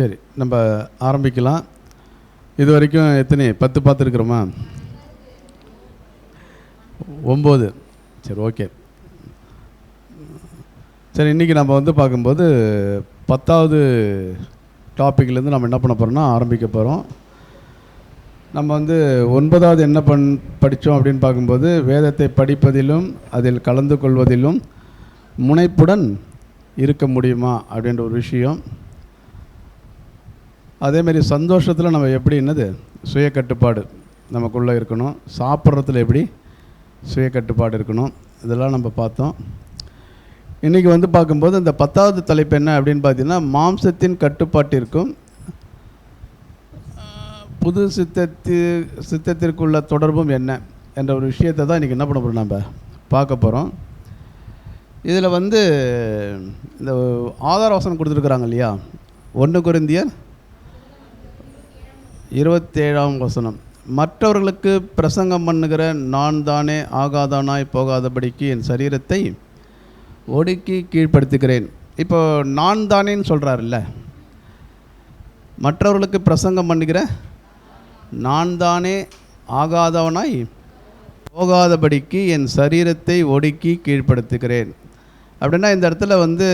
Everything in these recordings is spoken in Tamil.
சரி, நம்ம ஆரம்பிக்கலாம். இது வரைக்கும் எத்தனை 10 பார்த்துருக்குறோமா? 9. சரி, ஓகே. சரி, இன்றைக்கி நம்ம வந்து பார்க்கும்போது 10வது டாப்பிக்லேருந்து நம்ம என்ன பண்ண போகிறோம்னா ஆரம்பிக்க போகிறோம். நம்ம வந்து 9வது என்ன படித்தோம் அப்படின்னு பார்க்கும்போது, வேதத்தை படிப்பதிலும் அதில் கலந்து கொள்வதிலும் முனைப்புடன் இருக்க முடியுமா அப்படின்ற ஒரு விஷயம். அதேமாரி சந்தோஷத்தில் நம்ம எப்படி என்னது சுய கட்டுப்பாடு நமக்குள்ளே இருக்கணும், சாப்பிட்றதுல எப்படி சுய கட்டுப்பாடு இருக்கணும், இதெல்லாம் நம்ம பார்த்தோம். இன்றைக்கி வந்து பார்க்கும்போது இந்த 10வது தலைப்பு என்ன அப்படின்னு பார்த்தீங்கன்னா, மாம்சத்தின் கட்டுப்பாட்டிற்கும் புது சித்தத்திற்குள்ள தொடர்பும் என்ன என்ற ஒரு விஷயத்தை தான் இன்றைக்கி என்ன பண்ண போகிறோம், நம்ம பார்க்க போகிறோம். இதில் வந்து இந்த ஆதார வசனம் கொடுத்துருக்குறாங்க இல்லையா, 1 கொரிந்தியர் 27ஆம் வசனம். மற்றவர்களுக்கு பிரசங்கம் பண்ணுகிற நான் தானே ஆகாதானாய் போகாதபடிக்கு என் சரீரத்தை ஒடுக்கி கீழ்ப்படுத்துகிறேன். இப்போ நான் தானேன்னு சொல்கிறாருல்ல, மற்றவர்களுக்கு பிரசங்கம் பண்ணுகிற நான் தானே ஆகாதவனாய் போகாதபடிக்கு என் சரீரத்தை ஒடுக்கி கீழ்ப்படுத்துகிறேன் அப்படின்னா, இந்த இடத்துல வந்து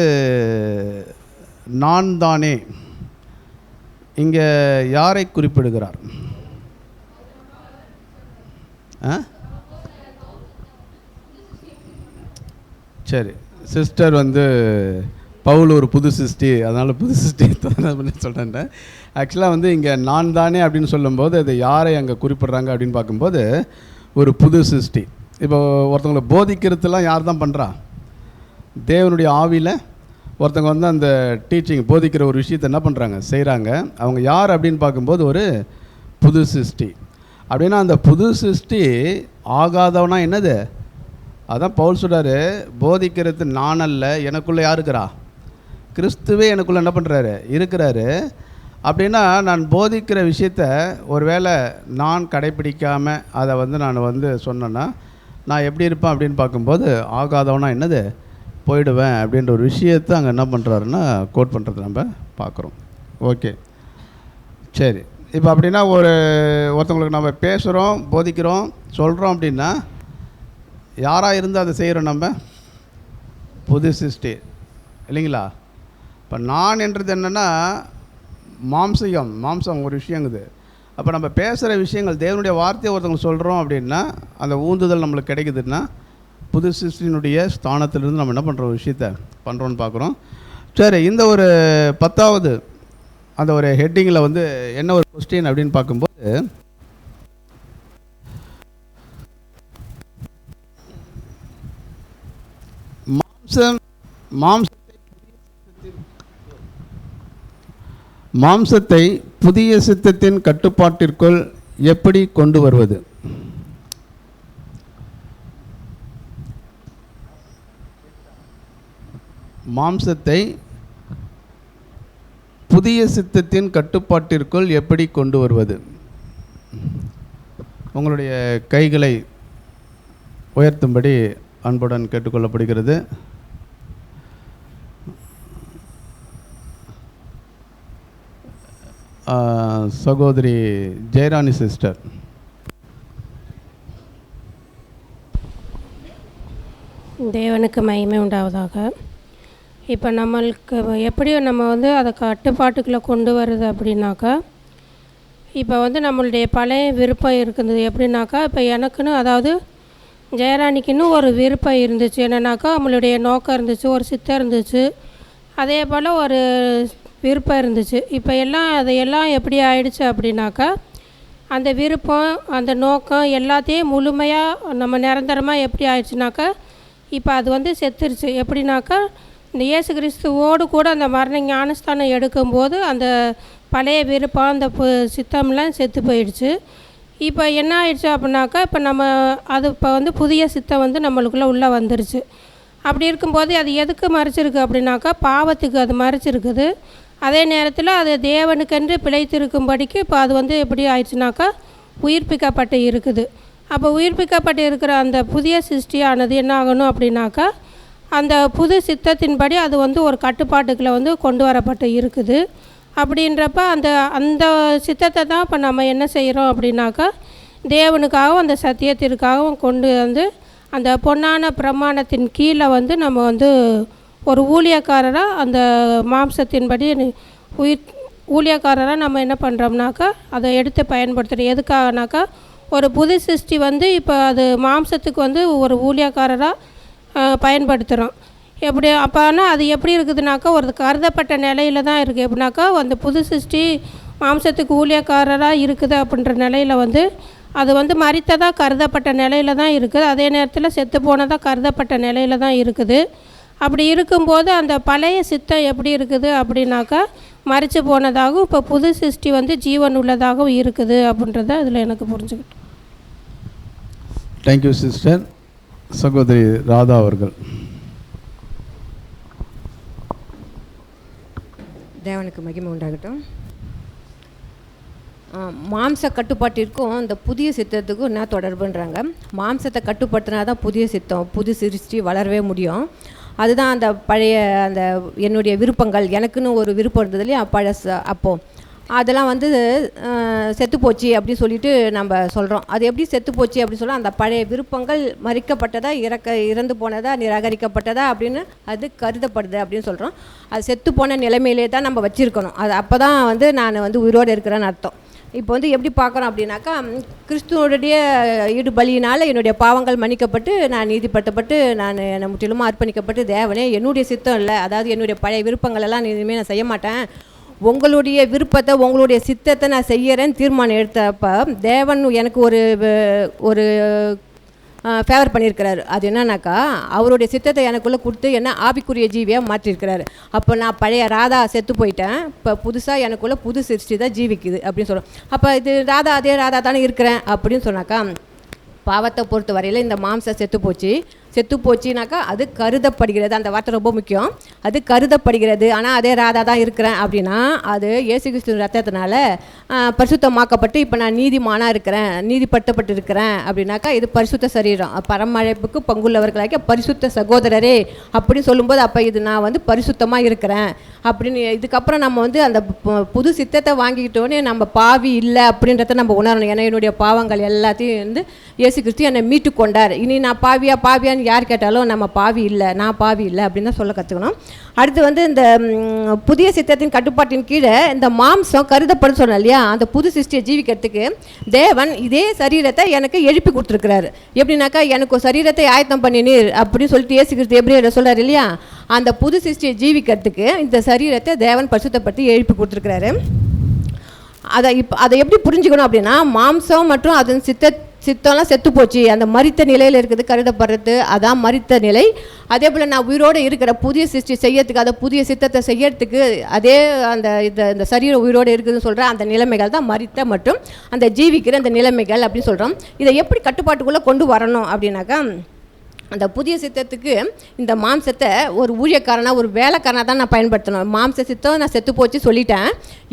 நான் தானே இங்கே யாரை குறிப்பிடுகிறார்? சரி, சிஸ்டர் வந்து பவுல் ஒரு புது சிருஷ்டி, அதனால் புது சிருஷ்டி சொல்கிறேன். ஆக்சுவலாக வந்து இங்கே நான் தானே அப்படின்னு சொல்லும்போது அது யாரை அங்கே குறிப்பிட்றாங்க அப்படின்னு பார்க்கும்போது ஒரு புது சிருஷ்டி. இப்போ ஒருத்தவங்களை போதிக்கிறதுலாம் யார் தான் பண்ணுறா? தேவனுடைய ஆவியில் ஒருத்தவங்க வந்து அந்த டீச்சிங் போதிக்கிற ஒரு விஷயத்தை என்ன பண்ணுறாங்க, செய்கிறாங்க. அவங்க யார் அப்படின்னு பார்க்கும்போது ஒரு புது சிருஷ்டி. அப்படின்னா அந்த புது சிருஷ்டி ஆகாதவனா என்னது? அதான் பவுல் சொல்கிறாரு, போதிக்கிறது நான் அல்ல, எனக்குள்ளே யார் இருக்கிறா? கிறிஸ்துவே எனக்குள்ளே என்ன பண்ணுறாரு, இருக்கிறாரு. அப்படின்னா நான் போதிக்கிற விஷயத்த ஒருவேளை நான் கடைப்பிடிக்காமல் அதை வந்து நான் வந்து சொன்னேன்னா நான் எப்படி இருப்பேன் அப்படின்னு பார்க்கும்போது ஆகாதவனா என்னது போயிடுவேன் அப்படின்ற ஒரு விஷயத்தை அங்கே என்ன பண்ணுறாருன்னா கோட் பண்ணுறது நம்ம பார்க்குறோம். ஓகே, சரி. இப்போ அப்படின்னா ஒருத்தவங்களுக்கு நம்ம பேசுகிறோம், போதிக்கிறோம், சொல்கிறோம் அப்படின்னா யாராக இருந்தால் அதை செய்கிறோம்? நம்ம புது சிருஷ்டி இல்லைங்களா? இப்போ நான் என்றது என்னென்னா மாம்சம் ஒரு விஷயங்குது. அப்போ நம்ம பேசுகிற விஷயங்கள் தேவனுடைய வார்த்தையை ஒருத்தவங்க சொல்கிறோம் அப்படின்னா அந்த ஊந்துதல் நம்மளுக்கு கிடைக்குதுன்னா புது சிருஷ்டியினுடைய ஸ்தானத்திலிருந்து நம்ம என்ன பண்ணுற ஒரு விஷயத்தை பண்ணுறோன்னு பார்க்குறோம். சரி, இந்த ஒரு 10வது அந்த ஒரு ஹெட்டிங்கில் வந்து என்ன ஒரு கொஸ்டின் அப்படின்னு பார்க்கும்போது, மாம்சத்தை புதிய சித்தத்தின் கட்டுப்பாட்டிற்குள் எப்படி கொண்டு வருவது? மாம்சத்தை புதிய சித்தத்தின் கட்டுப்பாட்டிற்குள் எப்படி கொண்டு வருவது? உங்களுடைய கைகளை உயர்த்தும்படி அன்புடன் கேட்டுக்கொள்ளப்படுகிறது. சகோதரி ஜெயராணி சிஸ்டர். தேவனுக்கு மகிமை உண்டாவதாக. இப்போ நம்மளுக்கு எப்படியும் நம்ம வந்து அதை கட்டுப்பாட்டுக்குள்ளே கொண்டு வருது அப்படின்னாக்கா, இப்போ வந்து நம்மளுடைய பழைய விருப்பம் இருக்குது எப்படின்னாக்கா, இப்போ எனக்குன்னு அதாவது ஜெயராணிக்குன்னு ஒரு விருப்பம் இருந்துச்சு. என்னன்னாக்கா நம்மளுடைய நோக்கம் இருந்துச்சு, ஒரு சித்தம் இருந்துச்சு, அதே போல் ஒரு விருப்பம் இருந்துச்சு. இப்போ அதையெல்லாம் எப்படி ஆயிடுச்சு அப்படின்னாக்கா, அந்த விருப்பம் அந்த நோக்கம் எல்லாத்தையும் முழுமையாக நம்ம நிரந்தரமாக எப்படி ஆயிடுச்சுனாக்கா, இப்போ அது வந்து செத்துருச்சு. எப்படின்னாக்கா, இந்த இயேசு கிறிஸ்துவோடு கூட அந்த மரண ஞானஸ்தானம் எடுக்கும்போது அந்த பழைய விருப்பம் அந்த சித்தம்லாம் செத்து போயிடுச்சு. இப்போ என்ன ஆயிடுச்சு அப்படின்னாக்கா, இப்போ வந்து புதிய சித்தம் வந்து நம்மளுக்குள்ளே உள்ளே வந்துருச்சு. அப்படி இருக்கும்போது அது எதுக்கு மறைச்சிருக்கு அப்படின்னாக்கா, பாவத்துக்கு அது மறைச்சிருக்குது. அதே நேரத்தில் அது தேவனுக்கென்று பிழைத்திருக்கும்படிக்கு இப்போ அது வந்து எப்படி ஆயிடுச்சுனாக்கா உயிர்ப்பிக்கப்பட்டு இருக்குது. அப்போ உயிர்ப்பிக்கப்பட்டு இருக்கிற அந்த புதிய சிருஷ்டியானது என்ன ஆகணும் அப்படின்னாக்கா, அந்த புது சித்தத்தின்படி அது வந்து ஒரு கட்டுப்பாட்டுக்குள்ளே வந்து கொண்டு வரப்பட்டு இருக்குது. அப்படின்றப்ப அந்த அந்த சித்தத்தை தான் இப்போ நம்ம என்ன செய்கிறோம் அப்படின்னாக்கா, தேவனுக்காகவும் அந்த சத்தியத்திற்காகவும் கொண்டு வந்து அந்த பொன்னான பிரமாணத்தின் கீழே வந்து நம்ம வந்து ஒரு ஊழியக்காரராக அந்த மாம்சத்தின்படி ஊழியக்காரராக நம்ம என்ன பண்ணுறோம்னாக்கா அதை எடுத்து பயன்படுத்துகிறோம். எதுக்காகனாக்கா, ஒரு புது சிருஷ்டி வந்து இப்போ அது மாம்சத்துக்கு வந்து ஒரு ஊழியக்காரராக பயன்படுத்துகிறோம். எப்படி அப்போ ஆனால் அது எப்படி இருக்குதுனாக்கா, ஒரு கருதப்பட்ட நிலையில் தான் இருக்குது. எப்படின்னாக்கா, அந்த புது சிருஷ்டி மாம்சத்துக்கு ஊழியக்காரராக இருக்குது அப்படின்ற நிலையில் வந்து அது வந்து மரித்ததாக கருதப்பட்ட நிலையில் தான் இருக்குது. அதே நேரத்தில் செத்து போனதாக கருதப்பட்ட நிலையில் தான் இருக்குது. அப்படி இருக்கும்போது அந்த பழைய சித்தம் எப்படி இருக்குது அப்படின்னாக்கா, மரித்து போனதாகவும் இப்போ புது சிருஷ்டி வந்து ஜீவன் உள்ளதாகவும் இருக்குது அப்படின்றத அதில் எனக்கு புரிஞ்சுக்கிட்டேன். Thank you sister. சகோதரி ராதா அவர்கள். தேவனுக்கு மகிமை உண்டாகட்டும். மாம்ச கட்டுப்பாட்டிற்கும் இந்த புதிய சித்தத்துக்கும் என்ன தொடர்புன்றாங்க. மாம்சத்தை கட்டுப்படுத்தினா தான் புதிய சித்தம், புது சிருஷ்டி வளரவே முடியும். அதுதான் அந்த பழைய அந்த என்னுடைய விருப்பங்கள், எனக்குன்னு ஒரு விருப்பம் இருந்தது இல்லையா பழச, அப்போது அதெல்லாம் வந்து செத்து போச்சு அப்படின்னு சொல்லிட்டு நம்ம சொல்கிறோம். அது எப்படி செத்து போச்சு அப்படின்னு சொல்ல, அந்த பழைய விருப்பங்கள் மறிக்கப்பட்டதா, இறந்து போனதா, நிராகரிக்கப்பட்டதா அப்படின்னு அது கருதப்படுது அப்படின்னு சொல்கிறோம். அது செத்து போன நிலைமையிலே தான் நம்ம வச்சுருக்கணும். அது அப்போ தான் வந்து நான் வந்து உயிரோடு இருக்கிறேன்னு அர்த்தம். இப்போ வந்து எப்படி பார்க்குறோம் அப்படின்னாக்கா, கிறிஸ்துவோடைய ஈடுபலியினால் என்னுடைய பாவங்கள் மன்னிக்கப்பட்டு நான் நீதிப்படுத்தப்பட்டு நான் என்னை முற்றிலுமாக அர்ப்பணிக்கப்பட்டு, தேவனே என்னுடைய சித்தம் இல்லை, அதாவது என்னுடைய பழைய விருப்பங்களெல்லாம் இனிமேல் நான் செய்ய மாட்டேன், உங்களுடைய விருப்பத்தை உங்களுடைய சித்தத்தை நான் செய்கிறேன்னு தீர்மானம் எடுத்தப்போ தேவன் எனக்கு ஒரு ஃபேவர் பண்ணியிருக்கிறாரு. அது என்னன்னாக்கா, அவருடைய சித்தத்தை எனக்குள்ளே கொடுத்து என்ன ஆவிக்குரிய ஜீவியாக மாற்றிருக்கிறாரு. அப்போ நான் பழைய ராதா செத்து போயிட்டேன், இப்போ புதுசாக எனக்குள்ளே புது சிருஷ்டி தான் ஜீவிக்குது அப்படின்னு சொல்கிறோம். அப்போ இது ராதா அதே ராதா தானே இருக்கிறேன் அப்படின்னு சொன்னாக்கா, பாவத்தை பொறுத்த வரையில் இந்த மாம்சம் செத்து போச்சுனாக்கா அது கருதப்படுகிறது. அந்த வார்த்தை ரொம்ப முக்கியம். அது கருதப்படுகிறது. ஆனால் அதே ராதா தான் இருக்கிறேன் அப்படின்னா அது இயேசு கிறிஸ்து ரத்தத்தினால பரிசுத்தமாக்கப்பட்டு இப்போ நான் நீதிமானாக இருக்கிறேன், நீதிப்படுத்தப்பட்டு இருக்கிறேன் அப்படின்னாக்கா இது பரிசுத்த சரீரம், பரமழைப்புக்கு பங்குள்ளவர்களாக பரிசுத்த சகோதரரே அப்படின்னு சொல்லும்போது அப்போ இது நான் வந்து பரிசுத்தமாக இருக்கிறேன் அப்படின்னு. இதுக்கப்புறம் நம்ம வந்து அந்த புது சித்தத்தை வாங்கிக்கிட்டோன்னே நம்ம பாவி இல்லை அப்படின்றத நம்ம உணரணும். ஏன்னா என்னுடைய பாவங்கள் எல்லாத்தையும் வந்து இயேசு கிறிஸ்து என்னை மீட்டு கொண்டார். இனி நான் பாவியான்னு யார் கேட்டாலும் நம்ம பாவி இல்லை, நான் பாவி இல்லை அப்படின்னு தான் சொல்ல கற்றுக்கணும். அடுத்து வந்து இந்த புதிய சித்தத்தின் கட்டுப்பாட்டின் கீழே இந்த மாம்சம் கருதப்படும் சொன்னோம் இல்லையா, அந்த புது சிருஷ்டியை ஜீவிக்கிறதுக்கு தேவன் இதே சரீரத்தை எனக்கு எழுப்பி கொடுத்துருக்கிறாரு. எப்படின்னாக்கா, எனக்கு ஒரு சரீரத்தை ஆயத்தம் பண்ணினீர் அப்படின்னு சொல்லிட்டு இயேசு கிறிஸ்து எபிரேயர்ல சொல்கிறார் இல்லையா, அந்த புது சிருஷ்டியை ஜீவிக்கிறதுக்கு இந்த சரீரத்தை தேவன் பரிசுத்தப்படுத்தி எழுப்பி கொடுத்துருக்கிறாரு. அதை எப்படி புரிஞ்சுக்கணும் அப்படின்னா, மாம்சம் மற்றும் அதன் சித்தம்லாம் செத்து போச்சு, அந்த மரித்த நிலையில் இருக்குது கருதப்படுறது, அதான் மரித்த நிலை. அதே போல் நான் உயிரோடு இருக்கிற புதிய சிருஷ்டி செய்யறதுக்கு, அதை புதிய சித்தத்தை செய்யறதுக்கு அதே அந்த இந்த சரீரம் உயிரோடு இருக்குதுன்னு சொல்கிற அந்த நிலைமைகள் தான் மரித்த மற்றும் அந்த ஜீவிக்கிற அந்த நிலைமைகள் அப்படின்னு சொல்கிறோம். இதை எப்படி கட்டுப்பாட்டுக்குள்ளே கொண்டு வரணும் அப்படின்னாக்கா, அந்த புதிய சித்தத்துக்கு இந்த மாம்சத்தை ஒரு ஊழியக்காரனாக ஒரு வேலைக்காரனாக தான் நான் பயன்படுத்தணும். மாம்ச சித்தம் நான் செத்து போச்சு சொல்லிட்டேன்.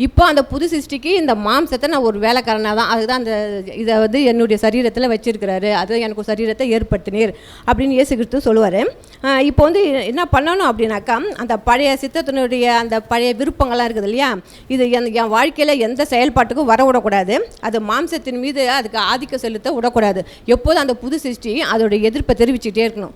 இப்போ அந்த புது சிருஷ்டிக்கு இந்த மாம்சத்தை நான் ஒரு வேலைக்காரனாக தான், அதுதான் அந்த இதை வந்து என்னுடைய சரீரத்தில் வச்சுருக்கிறாரு, அது எனக்கு ஒரு சரீரத்தை ஏற்படுத்தினீர் அப்படின்னு இயேசு கிறிஸ்து சொல்லுவார். இப்போ வந்து என்ன பண்ணணும் அப்படின்னாக்கா, அந்த பழைய சித்தத்தினுடைய அந்த பழைய விருப்பங்கள்லாம் இருக்குது இல்லையா, இது என் வாழ்க்கையில் எந்த செயல்பாட்டுக்கும் வர விடக்கூடாது. அது மாம்சத்தின் மீது அதுக்கு ஆதிக்கம் செலுத்த விடக்கூடாது. எப்போதும் அந்த புது சிருஷ்டி அதோடைய எதிர்ப்பை தெரிவிச்சுட்டே இருக்கணும்.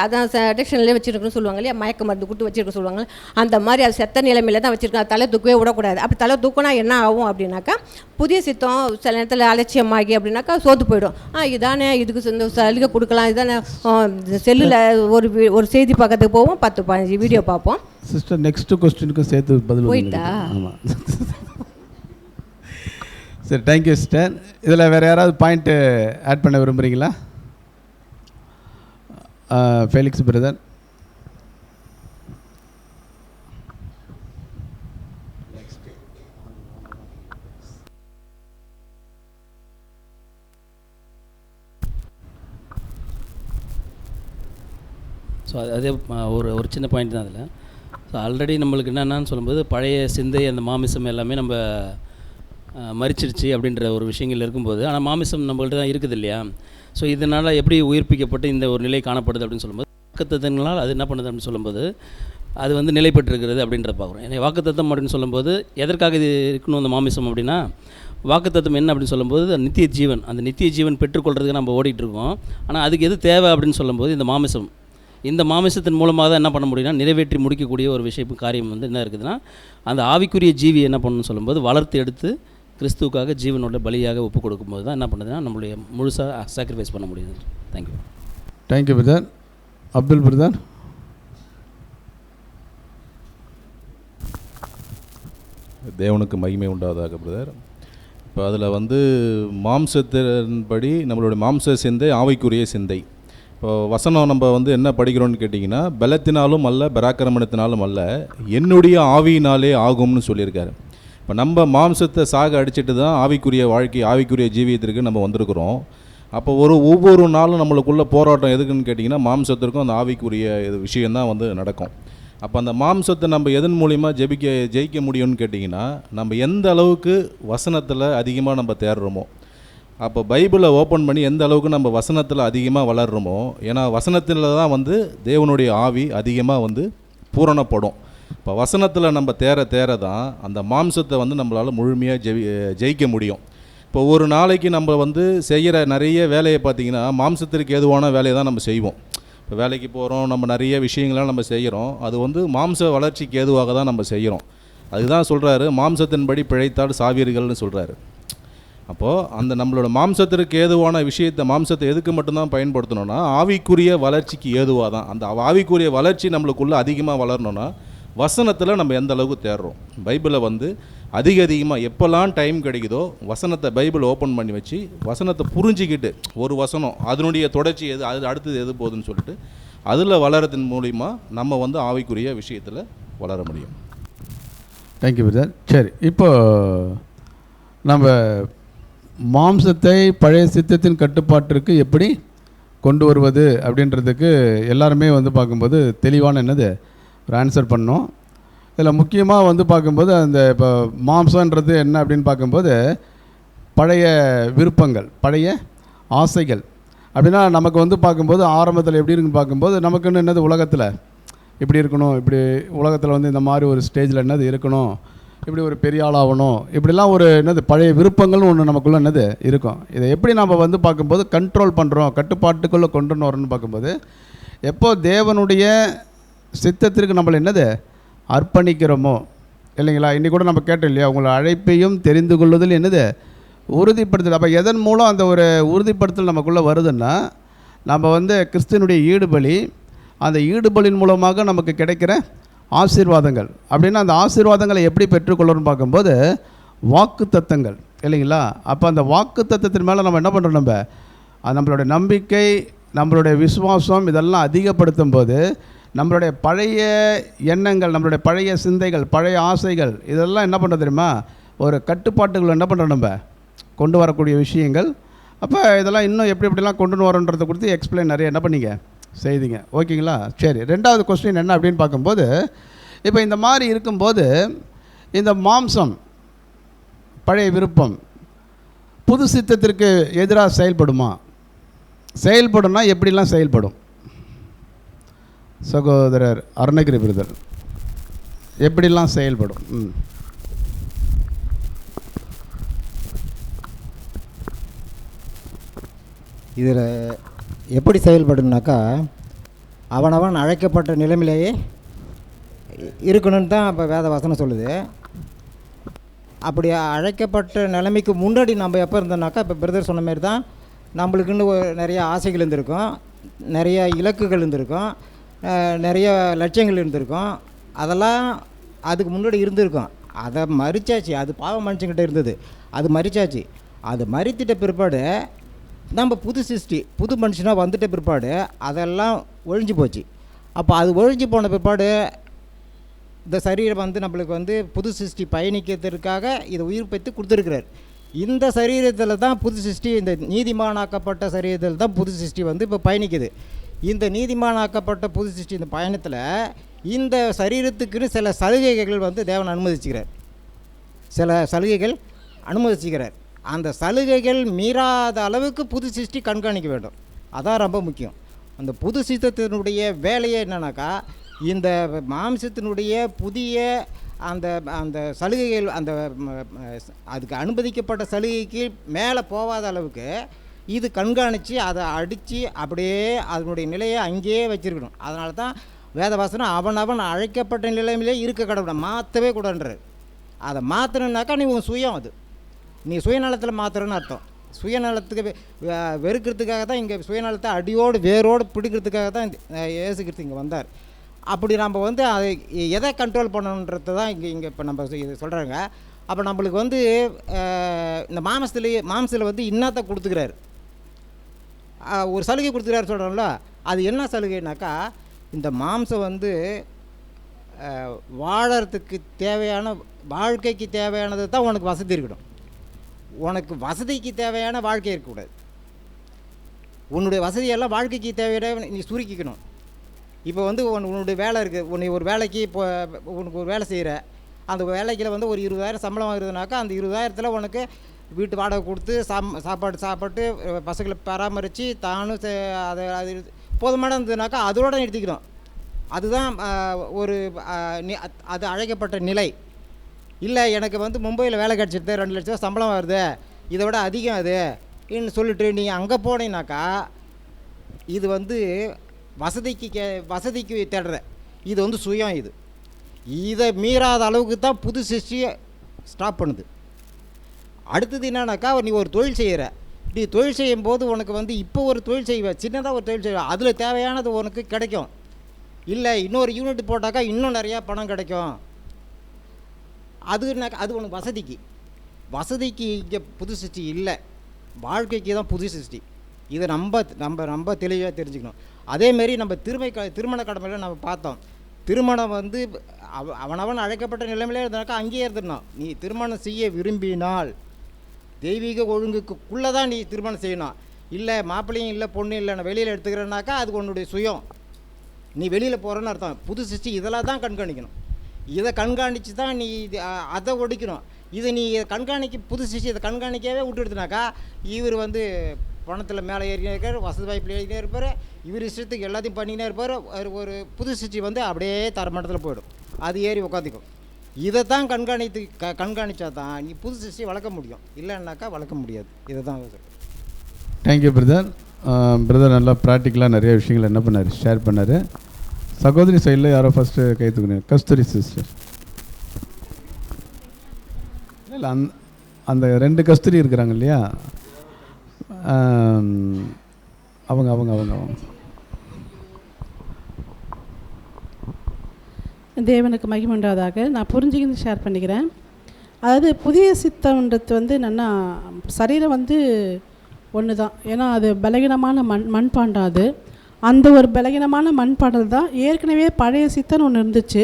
அதான் அடிக்ஷன்லேயே வச்சுருக்கணும்னு சொல்லுவாங்க இல்லையா, மயக்க மருந்து கூட்டு வச்சுருக்க சொல்லுவாங்க. அந்த மாதிரி அது செத்த நிலைமையில தான் வச்சுருக்கோம். தலை தூக்கவே விடக்கூடாது. அப்படி தலை தூக்கினா என்ன ஆகும் அப்படின்னாக்கா, புதிய சித்தம் சில நேரத்தில் அலட்சியமாகி அப்படின்னாக்கா சோர்ந்து போயிடும். இதானே இதுக்கு இந்த சலுகை கொடுக்கலாம், இதானே செல்லில் ஒரு செய்தி பார்க்கறதுக்கு போவோம், 10-15 வீடியோ பார்ப்போம். சிஸ்டர் நெக்ஸ்ட் கொஸ்டினுக்கும் சேர்த்து பதில் போயிட்டா? ஆமாம் சரி, தேங்க்யூ சிஸ்டர். இதில் வேறு யாராவது பாயிண்ட்டு ஆட் பண்ண விரும்புகிறீங்களா? Felix brother. ஸோ அதே ஒரு சின்ன பாயிண்ட் தான் அதில். ஸோ ஆல்ரெடி நம்மளுக்கு என்னென்னு சொல்லும்போது பழைய சிந்தை அந்த மாமிசம் எல்லாமே நம்ம மறிச்சிருச்சு அப்படின்ற ஒரு விஷயங்கள் இருக்கும்போது, ஆனால் மாமிசம் நம்மள்ட்ட தான் இருக்குது இல்லையா. ஸோ இதனால் எப்படி உயிர்ப்பிக்கப்பட்டு இந்த ஒரு நிலை காணப்படுது அப்படின்னு சொல்லும்போது, வாக்குத்தத்தங்களால் அது என்ன பண்ணுது அப்படின்னு சொல்லும்போது அது வந்து நிலை பெற்றிருக்கிறது அப்படின்றத பார்க்குறோம். ஏன்னா வாக்குத்தத்தம் அப்படின்னு சொல்லும்போது எதற்காக இது இருக்கணும் அந்த மாமிசம் அப்படின்னா, வாக்குத்தத்தம் என்ன அப்படின்னு சொல்லும்போது நித்திய ஜீவன், அந்த நித்திய ஜீவன் பெற்றுக்கொள்கிறதுக்கு நம்ம ஓடிட்டுருக்கோம். ஆனால் அதுக்கு எது தேவை அப்படின்னு சொல்லும்போது இந்த மாமிசம், இந்த மாமிசத்தின் மூலமாக தான் என்ன பண்ண முடியும்னா நிறைவேற்றி முடிக்கக்கூடிய ஒரு விஷயம் காரியம் வந்து என்ன இருக்குதுன்னா, அந்த ஆவிக்குரிய ஜீவி என்ன பண்ணணும்னு சொல்லும்போது வளர்த்து எடுத்து கிறிஸ்துவுக்காக ஜீவனோட பலியாக ஒப்பு கொடுக்கும்போது தான் என்ன பண்ணுதுன்னா நம்மளுடைய முழுசாக சாக்ரிஃபைஸ் பண்ண முடியுது. Thank you. Thank you brother. Abdul brother. தேவனுக்கு மகிமை உண்டாவதாக பிரதர். இப்போ அதில் வந்து மாம்சத்தின்படி நம்மளுடைய மாம்ச சிந்தை ஆவிக்குரிய சிந்தை. இப்போ வசனம் நம்ம வந்து என்ன படிக்கிறோன்னு கேட்டிங்கன்னா, பலத்தினாலும் அல்ல பராக்கிரமணத்தினாலும் அல்ல என்னுடைய ஆவியினாலே ஆகும்னு சொல்லியிருக்காரு. இப்போ நம்ம மாம்சத்தை சாக அடிச்சிட்டு தான் ஆவிக்குரிய வாழ்க்கை ஆவிக்குரிய ஜீவியத்திற்கு நம்ம வந்திருக்கிறோம். அப்போ ஒவ்வொரு நாளும் நம்மளுக்குள்ள போராட்டம் எதுக்குன்னு கேட்டிங்கன்னா மாம்சத்திற்கும் அந்த ஆவிக்குரிய விஷயந்தான் வந்து நடக்கும். அப்போ அந்த மாம்சத்தை நம்ம எதன் மூலிமா ஜெயிக்க முடியும்னு கேட்டிங்கன்னா, நம்ம எந்த அளவுக்கு வசனத்தில் அதிகமாக நம்ம தேடுறோமோ, அப்போ பைபிளை ஓப்பன் பண்ணி எந்த அளவுக்கு நம்ம வசனத்தில் அதிகமாக வளர்கிறோமோ, ஏன்னா வசனத்தில் தான் வந்து தேவனுடைய ஆவி அதிகமாக வந்து பூரணப்படும். இப்போ வசனத்தில் நம்ம தேர தான் அந்த மாம்சத்தை வந்து நம்மளால் முழுமையாக ஜெயிக்க முடியும். இப்போ ஒரு நாளைக்கு நம்ம வந்து செய்கிற நிறைய வேலையை பார்த்திங்கன்னா மாம்சத்திற்கு ஏதுவான வேலையை தான் நம்ம செய்வோம். இப்போ வேலைக்கு போகிறோம், நம்ம நிறைய விஷயங்கள்லாம் நம்ம செய்கிறோம், அது வந்து மாம்ச வளர்ச்சிக்கு ஏதுவாக தான் நம்ம செய்கிறோம். அதுதான் சொல்கிறாரு, மாம்சத்தின்படி பிழைத்தால் சாவீர்கள்னு சொல்கிறாரு. அப்போது அந்த நம்மளோட மாம்சத்திற்கு ஏதுவான விஷயத்தை மாம்சத்தை எதுக்கு மட்டும்தான் பயன்படுத்தணும்னா ஆவிக்குரிய வளர்ச்சிக்கு ஏதுவாக தான். அந்த ஆவிக்குரிய வளர்ச்சி நம்மளுக்குள்ளே அதிகமாக வளரணும்னா வசனத்தில் நம்ம எந்த அளவுக்கு தேடுறோம். பைபிளை வந்து அதிகமாக எப்போல்லாம் டைம் கிடைக்குதோ வசனத்தை பைபிள் ஓப்பன் பண்ணி வச்சு வசனத்தை புரிஞ்சிக்கிட்டு ஒரு வசனம் அதனுடைய தொடர்ச்சி எது, அது அடுத்தது எது போகுதுன்னு சொல்லிட்டு அதில் வளரத்தின் மூலிமா நம்ம வந்து ஆவிக்குரிய விஷயத்தில் வளர முடியும். Thank you brother. சரி, இப்போ நம்ம மாம்சத்தை பழைய சித்தத்தின் கட்டுப்பாட்டிற்கு எப்படி கொண்டு வருவது அப்படின்றதுக்கு எல்லாருமே வந்து பார்க்கும்போது தெளிவான என்னது ஒரு ஆன்சர் பண்ணோம். இதில் முக்கியமாக வந்து பார்க்கும்போது அந்த இப்போ மாம்சன்றது என்ன அப்படின்னு பார்க்கும்போது பழைய விருப்பங்கள், பழைய ஆசைகள். அப்படின்னா நமக்கு வந்து பார்க்கும்போது ஆரம்பத்தில் எப்படி இருக்குன்னு பார்க்கும்போது நமக்குன்னு என்னது உலகத்தில் இப்படி இருக்கணும், இப்படி உலகத்தில் வந்து இந்த மாதிரி ஒரு ஸ்டேஜில் என்னது இருக்கணும், இப்படி ஒரு பெரிய ஆளாகணும், இப்படிலாம் ஒரு என்னது பழைய விருப்பங்கள்னு ஒன்று நமக்குள்ளே என்னது இருக்கும். இதை எப்படி நம்ம வந்து பார்க்கும்போது கண்ட்ரோல் பண்ணுறோம், கட்டுப்பாட்டுக்குள்ளே கொண்டு வரோன்னு பார்க்கும்போது எப்போ தேவனுடைய சித்தத்திற்கு நம்மளை என்னது அர்ப்பணிக்கிறோமோ இல்லைங்களா. இன்றைக்கி கூட நம்ம கேட்டோம் இல்லையா, உங்களை அழைப்பையும் தெரிந்து கொள்வதில் என்னது உறுதிப்படுத்தல். அப்போ எதன் மூலம் அந்த ஒரு உறுதிப்படுத்தல் நமக்குள்ளே வருதுன்னா நம்ம வந்து கிறிஸ்துவனுடைய ஈடுபலி, அந்த ஈடுபலின் மூலமாக நமக்கு கிடைக்கிற ஆசீர்வாதங்கள். அப்படின்னா அந்த ஆசீர்வாதங்களை எப்படி பெற்றுக்கொள்ளணும்னு பார்க்கும்போது வாக்கு தத்தங்கள் இல்லைங்களா. அப்போ அந்த வாக்கு தத்தத்தின் மேலே நம்ம என்ன பண்ணுறோம், நம்மளுடைய நம்பிக்கை, நம்மளுடைய விசுவாசம் இதெல்லாம் அதிகப்படுத்தும் போது நம்மளுடைய பழைய எண்ணங்கள், நம்மளுடைய பழைய சிந்தைகள், பழைய ஆசைகள் இதெல்லாம் என்ன பண்ணுறது தெரியுமா, ஒரு கட்டுப்பாட்டுகள் என்ன பண்ணுறோம் நம்ம கொண்டு வரக்கூடிய விஷயங்கள். அப்போ இதெல்லாம் இன்னும் எப்படி எப்படிலாம் கொண்டு வரோன்றதை கொடுத்து எக்ஸ்பிளைன் நிறைய என்ன பண்ணிங்க செய்திங்க. ஓகேங்களா. சரி, ரெண்டாவது கொஸ்டின் என்ன அப்படின்னு பார்க்கும்போது இப்போ இந்த மாதிரி இருக்கும்போது இந்த மாம்சம் பழைய விருப்பம் புது சித்தத்திற்கு எதிராக செயல்படுமா, செயல்படும்னா எப்படிலாம் செயல்படும்? சகோதரர் அருணகிரி பிரதர் எப்படிலாம் செயல்படும்? இதில் எப்படி செயல்படுனாக்கா அவனவன் அழைக்கப்பட்ட நிலைமையிலேயே இருக்கணும்னு தான் இப்போ வேத வசனம் சொல்லுது. அப்படி அழைக்கப்பட்ட நிலைமைக்கு முன்னாடி நம்ம எப்போ இருந்தோம்னாக்கா இப்போ பிரதர் சொன்ன மாதிரி தான் நம்மளுக்குன்னு நிறைய ஆசைகள் இருந்திருக்கும், நிறைய இலக்குகள் இருந்திருக்கும், நிறைய லட்சியங்கள் இருந்திருக்கும். அதெல்லாம் அதுக்கு முன்னாடி இருந்திருக்கும். அதை மறிச்சாச்சு. அது பாவ மனுஷங்கிட்ட இருந்தது, அது மறிச்சாச்சு. அது மறித்திட்ட பிற்பாடு நம்ம புது சிருஷ்டி, புது மனுஷனாக வந்துட்ட பிற்பாடு அதெல்லாம் ஒழிஞ்சு போச்சு. அப்போ அது ஒழிஞ்சு போன பிற்பாடு இந்த சரீரம் வந்து நம்மளுக்கு வந்து புது சிருஷ்டி பயணிக்கிறதுக்காக இதை உயிர் பற்றி கொடுத்துருக்கிறார். இந்த சரீரத்தில் தான் புது சிருஷ்டி, இந்த நீதிமானாக்கப்பட்ட சரீரத்தில் தான் புது சிருஷ்டி வந்து இப்போ பயணிக்குது. இந்த நீதிமானாக்கப்பட்ட புது சிருஷ்டி இந்த பயணத்தில் இந்த சரீரத்துக்குன்னு சில சலுகைகள் வந்து தேவன் அனுமதிச்சுக்கிறார், சில சலுகைகள் அனுமதிச்சுக்கிறார். அந்த சலுகைகள் மீறாத அளவுக்கு புது சிருஷ்டி கண்காணிக்க வேண்டும். அதான் ரொம்ப முக்கியம். அந்த புது சித்தத்தினுடைய வேலையே என்னன்னாக்கா, இந்த மாம்சத்தினுடைய புதிய அந்த அந்த சலுகைகள், அந்த அதுக்கு அனுமதிக்கப்பட்ட சலுகைக்கு மேலே போகாத அளவுக்கு இது கண்காணித்து அதை அடித்து அப்படியே அதனுடைய நிலையை அங்கேயே வச்சுருக்கணும். அதனால தான் வேதவாசனம் அவன் அழைக்கப்பட்ட நிலையிலே இருக்க கடவுள், மாற்றவே கூடாதுன்றார். அதை மாற்றணுன்னாக்கா நீ உன் சுயம், அது நீ சுயநலத்தில் மாற்றுறன்னு அர்த்தம். சுயநலத்துக்கு வெறுக்கிறதுக்காக தான் இங்கே சுயநலத்தை அடியோடு வேரோடு பிடிக்கிறதுக்காக தான் இயேசு கிறிஸ்து இங்கே வந்தார். அப்படி நம்ம வந்து அதை எதை கண்ட்ரோல் பண்ணணுன்றது தான் இங்கே இப்போ நம்ம இது சொல்கிறாங்க. அப்போ நம்மளுக்கு வந்து இந்த மாம்சத்தில் வந்து இன்னத்தை கொடுத்துக்கிறாரு, ஒரு சலுகை கொடுத்துக்கிறாரு சொல்கிறோம்ல. அது என்ன சலுகைனாக்கா, இந்த மாம்சம் வந்து வாழறதுக்கு தேவையான, வாழ்க்கைக்கு தேவையானது தான் உனக்கு வசதி இருக்கணும். உனக்கு வசதிக்கு தேவையான வாழ்க்கை இருக்கக்கூடாது. உன்னுடைய வசதியெல்லாம் வாழ்க்கைக்கு தேவையான நீ சுருக்கிக்கணும். இப்போ வந்து உன்னுடைய வேலை இருக்குது, உன்னை ஒரு வேலைக்கு இப்போ உனக்கு ஒரு வேலை செய்கிற, அந்த வேலைக்கில் வந்து ஒரு 20,000 சம்பளம் வாங்குறதுனாக்கா அந்த 20,000 உனக்கு வீட்டு வாடகை கொடுத்து சாப்பாட்டு பசங்களை பராமரித்து தானும் அதை அது போதுமான இருந்ததுனாக்கா அதோட நிறுத்திக்கணும். அதுதான் ஒரு அது அழைக்கப்பட்ட நிலை. இல்லை எனக்கு வந்து மும்பையில் வேலை கிடச்சிட்டு 2 லட்ச ரூபா சம்பளம் வருது, இதை விட அதிகம் அது இன்னும் சொல்லிட்டு நீங்கள் அங்கே போனீங்கனாக்கா இது வந்து வசதிக்கு தேடுற, இது வந்து சுயம். இதை மீறாத அளவுக்கு தான் புது சிருஷ்டியை ஸ்டாப் பண்ணுது. அடுத்தது என்னன்னாக்கா, நீ ஒரு தொழில் செய்கிற, நீ தொழில் செய்யும்போது உனக்கு வந்து இப்போ ஒரு தொழில் செய்வேன், சின்னதாக ஒரு தொழில் செய்வேன், அதில் தேவையானது உனக்கு கிடைக்கும். இல்லை இன்னொரு யூனிட் போட்டாக்கா இன்னும் நிறையா பணம் கிடைக்கும். அது உனக்கு வசதிக்கு இங்கே புது சிருஷ்டி இல்லை, வாழ்க்கைக்கு தான் புது சிருஷ்டி. இதை நம்ம தெளிவாக தெரிஞ்சுக்கணும். அதேமாரி நம்ம திருமண கடமையில் நம்ம பார்த்தோம். திருமணம் வந்து அவனவன் அழைக்கப்பட்ட நிலைமையிலே இருந்தாக்கா அங்கேயே இருந்துடணும். நீ திருமணம் செய்ய விரும்பினால் தெய்வீக ஒழுங்குக்குள்ளே தான் நீ திருமணம் செய்யணும். இல்லை மாப்பிள்ளையும் இல்லை பொண்ணு இல்லை நான் வெளியில் எடுத்துக்கிறேன்னாக்கா அது உன்னுடைய சுயம், நீ வெளியில் போகிறேன்னு அர்த்தம். புது சிருஷ்டி இதெல்லாம் தான் கண்காணிக்கணும். இதை கண்காணித்து தான் நீ அதை ஒடிக்கணும். இதை நீ புது சிருஷ்டி இதை கண்காணிக்கவே விட்டுடுத்துனாக்கா இவர் வந்து பணத்தில் மேலே ஏறினே இருக்கார், வசதி வாய்ப்பில் ஏறினே இருப்பார், இவர் இஷ்டத்துக்கு எல்லாத்தையும் பண்ணினே இருப்பார். ஒரு புது சிருஷ்டி வந்து அப்படியே தரமட்டத்தில் போயிடும், அது ஏறி உட்காந்துக்கும். இதை தான் கண்காணித்தா தான் நீ புது சிருஷ்டி வளர்க்க முடியும், இல்லைன்னாக்கா வளர்க்க முடியாது. இதை தான். Thank you brother. பிரதர் நல்லா ப்ராக்டிக்கலாக நிறைய விஷயங்கள் என்ன பண்ணார், ஷேர் பண்ணார். சகோதரி சைடில் யாரோ ஃபஸ்ட்டு கை தூக்குனீங்க, கஸ்தூரி சிஸ்டர். இல்லை அந்த 2 கஸ்தூரி இருக்கிறாங்க இல்லையா, அவங்க அவங்க அவங்க அவங்க தேவனுக்கு மகிமை உண்டாவதாக. நான் புரிஞ்சுக்கிட்டு ஷேர் பண்ணிக்கிறேன். அதாவது புதிய சித்தம்ன்றது வந்து என்னென்னா, சரீரம் வந்து ஒன்று தான். ஏன்னா அது பலகீனமான மண்பாண்டம். அந்த ஒரு பலகீனமான மண்பாண்டல் தான் ஏற்கனவே பழைய சித்தன்னு ஒன்று இருந்துச்சு,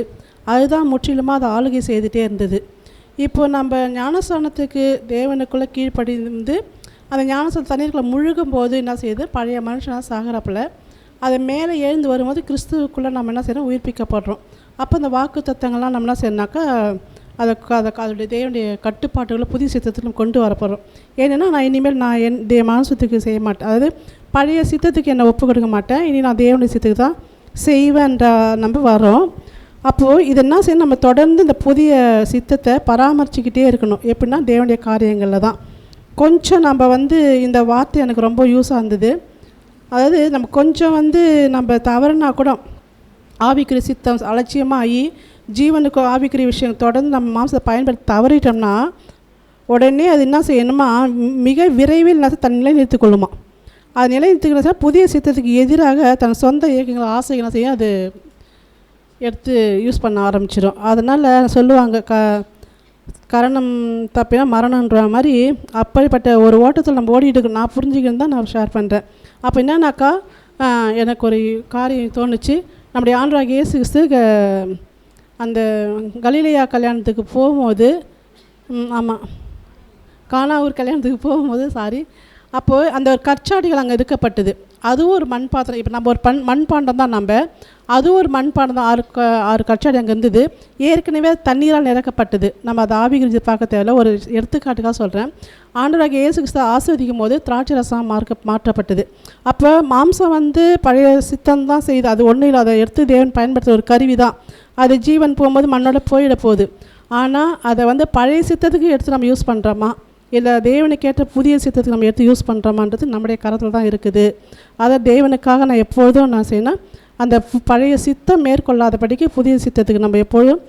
அதுதான் முற்றிலுமாக அதை ஆளுகை செய்துகிட்டே இருந்தது. இப்போ நம்ம ஞானஸ்தானத்துக்கு தேவனுக்குள்ளே கீழ்ப்படிந்து அந்த ஞானஸ்தான தண்ணீருக்குள்ளே முழுகும் போது என்ன செய்யுது, பழைய மனுஷனாக சாகிறப்பில் அதை மேலே எழுந்து வரும்போது கிறிஸ்துவுக்குள்ளே நம்ம என்ன செய்யணும், உயிர்ப்பிக்கப்படுறோம். அப்போ அந்த வாக்கு தத்தங்கள்லாம் நம்ம என்ன செய்யணுனாக்கா அதோடைய தேவனுடைய கட்டுப்பாட்டுகளை புதிய சித்தத்தில் நம்ம கொண்டு வரப்போகிறோம். ஏன்னா நான் இனிமேல் நான் என் மாம்சத்துக்கு செய்ய மாட்டேன், அதாவது பழைய சித்தத்துக்கு என்னை ஒப்பு கொடுக்க மாட்டேன், இனி நான் தேவனுடைய சித்தத்துக்கு தான் செய்வேன்ற நம்ம வரோம். அப்போது இது என்ன செய்யணும், நம்ம தொடர்ந்து இந்த புதிய சித்தத்தை பராமரிச்சுக்கிட்டே இருக்கணும். எப்படின்னா தேவனுடைய காரியங்களில் தான். கொஞ்சம் நம்ம வந்து இந்த வார்த்தை எனக்கு ரொம்ப யூஸாக இருந்தது. அதாவது நம்ம கொஞ்சம் வந்து நம்ம தவறுனா கூட ஆவிக்குரிய சித்தம் அலட்சியமாகி ஜீவனுக்கு ஆவிக்குரிய விஷயம் தொடர்ந்து நம்ம மாம்சத்தை பயன்படுத்த தவறிட்டோம்னா உடனே அது என்ன செய்யணுமா, மிக விரைவில் என்ன தன் நிலை நிறுத்திக் கொள்ளுமா. அது நிலை நிறுத்திக்கிற புதிய சித்தத்துக்கு எதிராக தன் சொந்த இயக்கங்கள் ஆசைகள் செய்ய அது எடுத்து யூஸ் பண்ண ஆரம்பிச்சிடும். அதனால் சொல்லுவாங்க கரணம் தப்பினா மரணன்ற மாதிரி. அப்படிப்பட்ட ஒரு ஓட்டத்தில் நம்ம ஓடிட்டு இருக்கோம். நான் புரிஞ்சுக்கணும் தான் நான் ஷேர் பண்ணுறேன். அப்போ என்னன்னாக்கா எனக்கு ஒரு காரியம் தோணுச்சு. நம்முடைய ஆண்டவராகிய இயேசு கிறிஸ்து அந்த கலிலேயா கல்யாணத்துக்கு போகும்போது, ஆமாம் கானாவூர் கல்யாணத்துக்கு போகும்போது அப்போது அந்த ஒரு கற்சாடிகள் அங்கே இருக்கப்பட்டது. அதுவும் ஒரு மண் பாத்திரம். இப்போ நம்ம ஒரு மண்பாண்டம் தான். அதுவும் ஒரு மண்பாண்டம் தான். 6 கற்சாடி அங்கே இருந்தது. ஏற்கனவே தண்ணீரால் நிரக்கப்பட்டது. நம்ம அதை ஆவிகுறிச்சி பார்க்க தேவையில்ல. ஒரு எடுத்துக்காட்டுக்காக சொல்கிறேன். ஆண்டவராகிய இயேசு கிறிஸ்து ஆசீர்வதிக்கும் போது திராட்சை ரசம் மாற்றப்பட்டது. அப்போ மாம்சம் வந்து பழைய சித்தம் தான் செய்யுது. அது ஒன்றும் இல்லை. அதை எடுத்து தேவன் பயன்படுத்துகிற ஒரு கருவி தான். அது ஜீவன் போகும்போது மண்ணோட போயிட போகுது. ஆனால் அதை வந்து பழைய சித்தத்துக்கு எடுத்து நம்ம யூஸ் பண்ணுறோமா, இல்லை தேவனுக்கு ஏற்ற புதிய சித்தத்துக்கு நம்ம எடுத்து யூஸ் பண்ணுறோமான்றது நம்முடைய கரத்தில் தான் இருக்குது. அதை தேவனுக்காக நான் எப்பொழுதும் நான் செய்யணும், அந்த பழைய சித்தம் மேற்கொள்ளாதபடிக்கு புதிய சித்தத்துக்கு நம்ம எப்பொழுதும்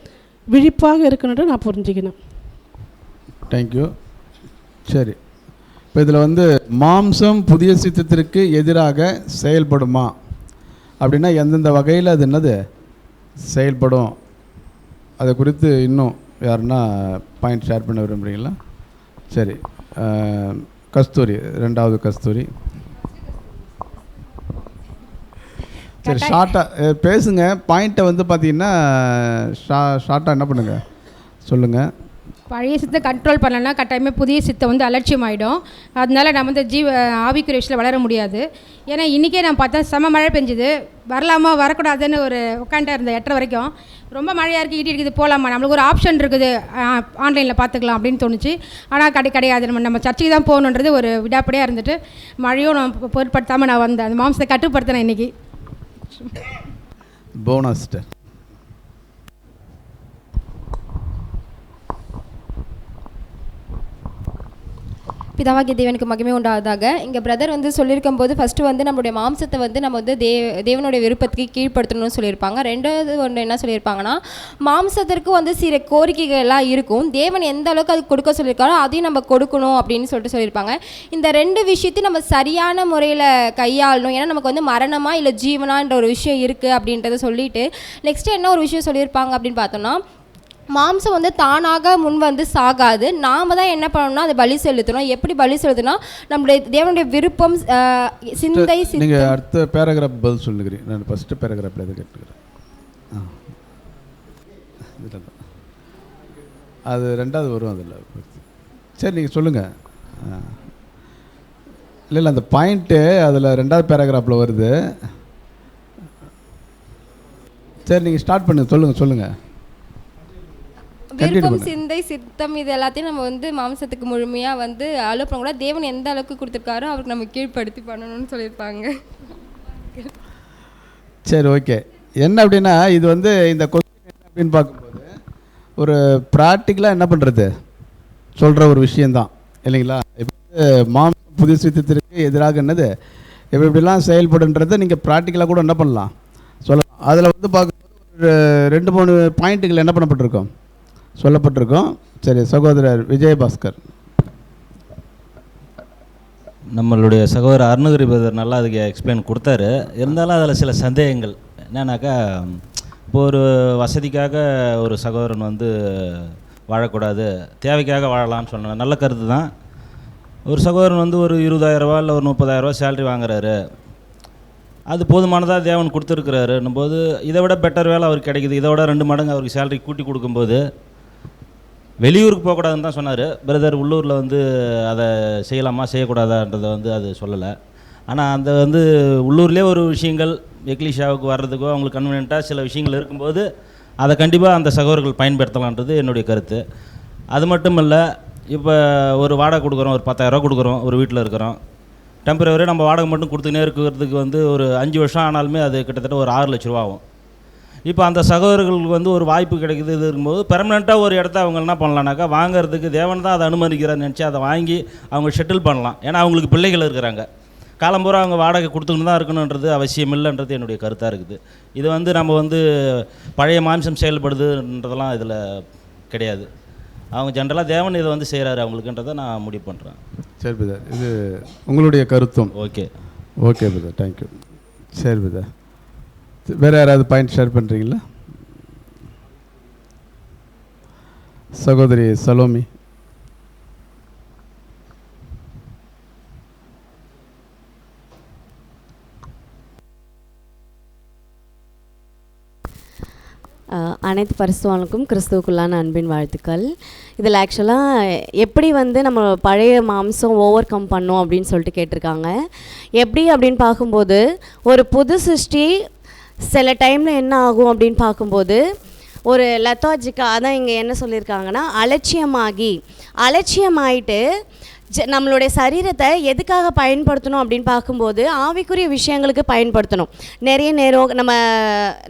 விழிப்பாக இருக்கணுன்ட்டு நான் புரிஞ்சுக்கணும். தேங்க்யூ. சரி, இப்போ இதில் வந்து மாம்சம் புதிய சித்தத்திற்கு எதிராக செயல்படுமா அப்படின்னா எந்தெந்த வகையில் அது என்னது செயல்படும், அதை குறித்து இன்னும் யாருன்னா பாயிண்ட் ஷேர் பண்ண விரும்புகிறீங்களா? சரி, கஸ்தூரி, 2வது கஸ்தூரி. சரி, ஷார்ட்டாக பேசுங்க. பாயிண்ட்டை வந்து பார்த்தீங்கன்னா ஷார்ட்டாக என்ன பண்ணுங்கள் சொல்லுங்கள். பழைய சித்தை கண்ட்ரோல் பண்ணலன்னா கட்டாயமாக புதிய சித்தை வந்து அலட்சியம் ஆகிடும். அதனால நம்ம வந்து ஆவிக்குரிய விஷயத்தில் வளர முடியாது. ஏன்னா இன்றைக்கே நான் பார்த்தா செம மழை பெஞ்சுது, வரலாமா வரக்கூடாதுன்னு ஒரு உட்காண்டா இருந்தேன் 8:30 வரைக்கும். ரொம்ப மழையாக இருக்குது, இடி இருக்குது, போகலாமா, நம்மளுக்கு ஒரு ஆப்ஷன் இருக்குது, ஆன்லைனில் பார்த்துக்கலாம் அப்படின்னு தோணுச்சு. ஆனால் கிடையாது, நம்ம சர்ச்சுக்கு தான் போகணுன்றது ஒரு விடாப்படியாக இருந்துட்டு மழையும் நான் பொருட்படுத்தாமல் நான் வந்தேன். அந்த மாம்சத்தை கட்டுப்படுத்தினேன் இன்றைக்கி. போனஸ்டர். பிதாவாகிய தேவனுக்கு மகிமை உண்டாவதாக. இங்கே பிரதர் வந்து சொல்லியிருக்கும் போது ஃபஸ்ட்டு வந்து நம்மளுடைய மாம்சத்தை வந்து நம்ம வந்து தேவனுடைய விருப்பத்துக்கு கீழ்ப்படுத்தணும்னு சொல்லியிருப்பாங்க. 2வது ஒன்று என்ன சொல்லியிருப்பாங்கன்னா, மாம்சத்திற்கு வந்து சில கோரிக்கைகள் எல்லாம் இருக்கும், தேவன் எந்த அளவுக்கு அது கொடுக்க சொல்லியிருக்காரோ அதையும் நம்ம கொடுக்கணும் அப்படின்னு சொல்லியிருப்பாங்க. இந்த 2 விஷயத்தையும் நம்ம சரியான முறையில் கையாளணும். ஏன்னா நமக்கு வந்து மரணமா இல்லை ஜீவனான்ற ஒரு விஷயம் இருக்குது அப்படின்றத சொல்லிட்டு நெக்ஸ்ட்டு என்ன ஒரு விஷயம் சொல்லியிருப்பாங்க அப்படின்னு பார்த்தோம்னா, மாம்சம் வந்து தானாக முன் வந்து சாகாது, நாம் தான் என்ன பண்ணணும்னா அதை பலி செலுத்தணும். எப்படி பலி செலுத்தணும், நம்மளுடைய தேவனுடைய விருப்பம், சிந்தை. நீங்கள் அடுத்த பேராகிராஃப் பதில் சொல்லுகிறீங்க. நான் ஃபஸ்ட்டு பேராகிராஃபில் இதை கேட்டுக்கிறேன். அது 2வது வரும் அதில். சரி, நீங்கள் சொல்லுங்கள். இல்லை அந்த பாயிண்ட்டு அதில் 2வது பேராகிராஃபில் வருது. சரி, நீங்கள் ஸ்டார்ட் பண்ணுங்க, சொல்லுங்கள். விருப்பம், சிந்தை, சித்தம் இது எல்லாத்தையும் நம்ம வந்து மாம்சத்துக்கு முழுமையாக வந்து அலோ பண்ணக்கூடாது. தேவன் எந்த அளவுக்கு கொடுத்துருக்காரோ அவருக்கு நம்ம கீழ்ப்படுத்தி பண்ணணும்னு சொல்லியிருப்பாங்க. சரி, ஓகே. என்ன அப்படின்னா இது வந்து இந்த கொஸ்டின் என்ன அப்படின்னு பார்க்கும்போது ஒரு ப்ராக்டிக்கலாக என்ன பண்ணுறது சொல்கிற ஒரு விஷயந்தான் இல்லைங்களா? இப்போ மாம்சம் புதிய சித்தத்திற்கு எதிராக என்னது எப்படிலாம் செயல்படுன்றதை நீங்கள் ப்ராக்டிக்கலாக கூட என்ன பண்ணலாம் சொல்லலாம். அதில் வந்து பார்க்கும்போது ஒரு 2-3 பாயிண்ட்டுகள் என்ன பண்ணப்பட்டிருக்கோம், சொல்லப்பட்டிருக்கோம். சரி, சகோதரர் விஜயபாஸ்கர். நம்மளுடைய சகோதரர் அருணகிரி பிரதர் நல்லா அதுக்கு எக்ஸ்பிளைன் கொடுத்தாரு. இருந்தாலும் அதில் சில சந்தேகங்கள் என்னன்னாக்கா, இப்போ ஒரு வசதிக்காக ஒரு சகோதரன் வந்து வாழக்கூடாது, தேவைக்காக வாழலாம்னு சொன்ன நல்ல கருத்து தான். ஒரு சகோதரன் வந்து ஒரு 20,000 ரூபா இல்லை ஒரு 30,000 ரூபா சேலரி வாங்குறாரு, அது போதுமானதாக தேவன் கொடுத்துருக்குறாருன்னும் போது இதை விட பெட்டர் வேலை அவருக்கு கிடைக்குது, இதை விட 2 மடங்கு அவருக்கு சேலரி கூட்டி கொடுக்கும்போது வெளியூருக்கு போகக்கூடாதுன்னு தான் சொன்னார் பிரதர். உள்ளூரில் வந்து அதை செய்யலாமா செய்யக்கூடாதான்றதை வந்து அது சொல்லலை. ஆனால் அந்த வந்து உள்ளூர்லேயே ஒரு விஷயங்கள் எக்லிஷாவுக்கு வர்றதுக்கோ அவங்களுக்கு கன்வீனியண்ட்டாக சில விஷயங்கள் இருக்கும்போது அதை கண்டிப்பாக அந்த சகோதரர்கள் பயன்படுத்தலான்றது என்னுடைய கருத்து. அது மட்டும் இல்லை, இப்போ ஒரு வாடகை கொடுக்குறோம், ஒரு 10,000 ரூபா கொடுக்குறோம், ஒரு வீட்டில் இருக்கிறோம், டெம்பரவரி நம்ம வாடகை மட்டும் கொடுத்துக்கினே இருக்கிறதுக்கு வந்து ஒரு 5 வருஷம் ஆனாலுமே அது கிட்டத்தட்ட ஒரு 6 லட்ச ரூபா ஆகும். இப்போ அந்த சகோதரர்களுக்கு வந்து ஒரு வாய்ப்பு கிடைக்குது, இது இருக்கும்போது பெர்மனெண்ட்டாக ஒரு இடத்த அவங்க என்ன பண்ணலான்னாக்கா, வாங்கிறதுக்கு தேவன் தான் அதை அனுமதிக்கிறான்னு நினச்சி அதை வாங்கி அவங்க ஷெட்டில் பண்ணலாம். ஏன்னா அவங்களுக்கு பிள்ளைகள் இருக்கிறாங்க, காலம்பூரா அவங்க வாடகை கொடுத்துக்கிட்டு தான் இருக்கணுன்றது அவசியம் இல்லைன்றது என்னுடைய கருத்தாக இருக்குது. இது வந்து நம்ம வந்து பழைய மாம்சம் செயல்படுதுன்றதெல்லாம் இதில் கிடையாது. அவங்க ஜென்ரலாக தேவன் இதை வந்து செய்கிறாரு அவங்களுக்குன்றதை நான் முடிவு பண்ணுறேன். சரி பிரதர், இது உங்களுடைய கருத்தும். Okay brother, thank you. சரி பிரதர், வேறு யாராவது பாயிண்ட் ஷேர் பண்ணுறீங்களா? சகோதரி சலோமி. அனைத்து பரிசுத்தவான்களுக்கும் கிறிஸ்துவுக்குள்ளான அன்பின் வாழ்த்துக்கள். இதில் ஆக்சுவலாக எப்படி வந்து நம்ம பழைய மாம்சம் ஓவர் கம் பண்ணோம் அப்படின்னு சொல்லிட்டு கேட்டிருக்காங்க. எப்படி அப்படின்னு பார்க்கும்போது ஒரு புது சிருஷ்டி சில டைமில் என்ன ஆகும் அப்படின்னு பார்க்கும்போது ஒரு லெத்தாஜிக்கா, அதான் இங்கே என்ன சொல்லியிருக்காங்கன்னா அலட்சியமாயிட்டு நம்மளுடைய சரீரத்தை எதுக்காக பயன்படுத்தணும் அப்படின்னு பார்க்கும்போது ஆவிக்குரிய விஷயங்களுக்கு பயன்படுத்தணும். நிறைய நேரம்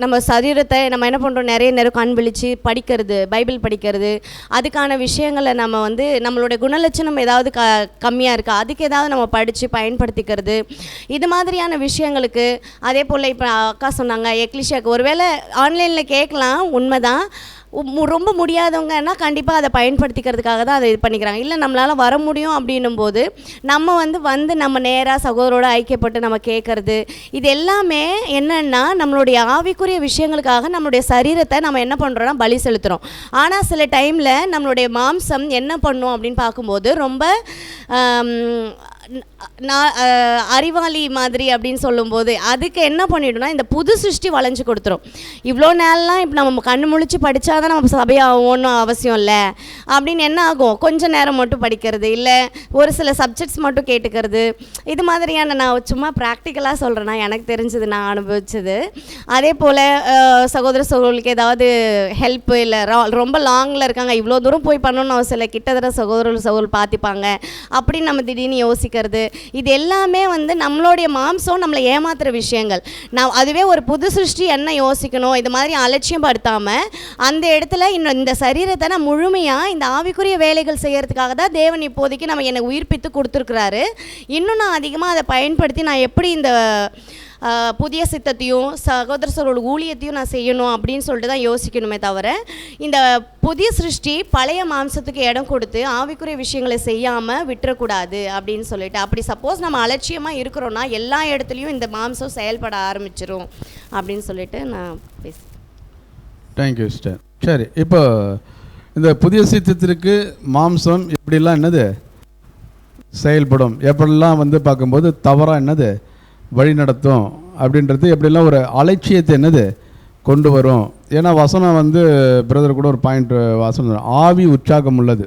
நம்ம சரீரத்தை நம்ம என்ன பண்ணுறோம், நிறைய நேரம் கண் விழித்து படிக்கிறது, பைபிள் படிக்கிறது, அதுக்கான விஷயங்களை நம்ம வந்து நம்மளுடைய குணலட்சணம் ஏதாவது கம்மியாக இருக்கா அதுக்கு ஏதாவது நம்ம படித்து பயன்படுத்திக்கிறது, இது மாதிரியான விஷயங்களுக்கு. அதே போல் இப்போ அக்கா சொன்னாங்க எக்லிஷியாவுக்கு ஒருவேளை ஆன்லைனில் கேட்கலாம், உண்மைதான். ரொம்ப முடியாதவங்கன்னா கண்டிப்பாக அதை பயன்படுத்திக்கிறதுக்காக தான் அதை இது பண்ணிக்கிறாங்க. இல்லை நம்மளால் வர முடியும் அப்படின்னும் போது நம்ம வந்து நம்ம நேராக சகோதரோடு ஐக்கியப்பட்டு நம்ம கேட்குறது, இது எல்லாமே என்னென்னா நம்மளுடைய ஆவிக்குரிய விஷயங்களுக்காக நம்மளுடைய சரீரத்தை நம்ம என்ன பண்ணுறோன்னா பலி செலுத்துகிறோம். ஆனால் சில டைமில் நம்மளுடைய மாம்சம் என்ன பண்ணும் அப்படின்னு பார்க்கும்போது ரொம்ப அறிவாளி மாதிரி அப்படின்னு சொல்லும்போது அதுக்கு என்ன பண்ணிவிடும்னா இந்த புது சிருஷ்டி வளைஞ்சு கொடுத்துரும். இவ்வளோ நேரம்லாம் இப்போ நம்ம கண்ணு முழிச்சு படித்தா தான் நம்ம சபையாகணும்னு அவசியம் இல்லை அப்படின்னு என்ன ஆகும், கொஞ்சம் நேரம் மட்டும் படிக்கிறது, இல்லை ஒரு சில சப்ஜெக்ட்ஸ் மட்டும் கேட்டுக்கிறது, இது மாதிரியான நான் சும்மா ப்ராக்டிக்கலாக சொல்கிறேன்னா எனக்கு தெரிஞ்சது, நான் அனுபவிச்சது. அதே போல் சகோதரர்களுக்கு ஏதாவது ஹெல்ப்பு இல்லை ரொம்ப லாங்கில் இருக்காங்க, இவ்வளோ தூரம் போய் பண்ணணும்னு அவசியம் இல்லை, கிட்டத்தட்ட சகோதரர்கள் பார்த்துப்பாங்க அப்படின்னு நம்ம திடீர்னு யோசிக்கிறது, இது எல்லாமே வந்து நம்மளுடைய மாம்சம் நம்மளை ஏமாத்துற விஷயங்கள். நான் அதுவே ஒரு புது சிருஷ்டி என்ன யோசிக்கணும், இது மாதிரி அலட்சியம் படுத்தாமல் அந்த இடத்துல இந்த சரீரத்தை நான் முழுமையாக இந்த ஆவிக்குரிய வேலைகள் செய்கிறதுக்காக தான் தேவன் இப்போதைக்கு நம்ம என்னை உயிர்ப்பித்து கொடுத்துருக்குறாரு. இன்னும் நான் அதிகமாக அதை பயன்படுத்தி நான் எப்படி இந்த புதிய சித்தத்தையும் சகோதரர்களோட ஊழியத்தையும் நான் செய்யணும் அப்படின்னு சொல்லிட்டு தான் யோசிக்கணுமே தவிர இந்த புதிய சிருஷ்டி பழைய மாம்சத்துக்கு இடம் கொடுத்து ஆவிக்குரிய விஷயங்களை செய்யாமல் விட்டுறக்கூடாது அப்படின்னு சொல்லிட்டு. அப்படி சப்போஸ் நம்ம அலட்சியமாக இருக்கிறோன்னா எல்லா இடத்துலையும் இந்த மாம்சம் செயல்பட ஆரம்பிச்சிரும் அப்படின்னு சொல்லிட்டு நான் பேசுகிறேன். Thank you sister. சரி, இப்போ இந்த புதிய சித்தத்திற்கு மாம்சம் எப்படிலாம் என்னது செயல்படும், எப்படிலாம் வந்து பார்க்கும்போது தவறாக என்னது வழி நடத்தும் அப்படின்றது, எப்படிலாம் ஒரு அலட்சியத்தை என்னது கொண்டு வரும். ஏன்னா வசனம் வந்து பிரதர் கூட ஒரு பாயிண்ட் வசனம் ஆவி உற்சாகம் உள்ளது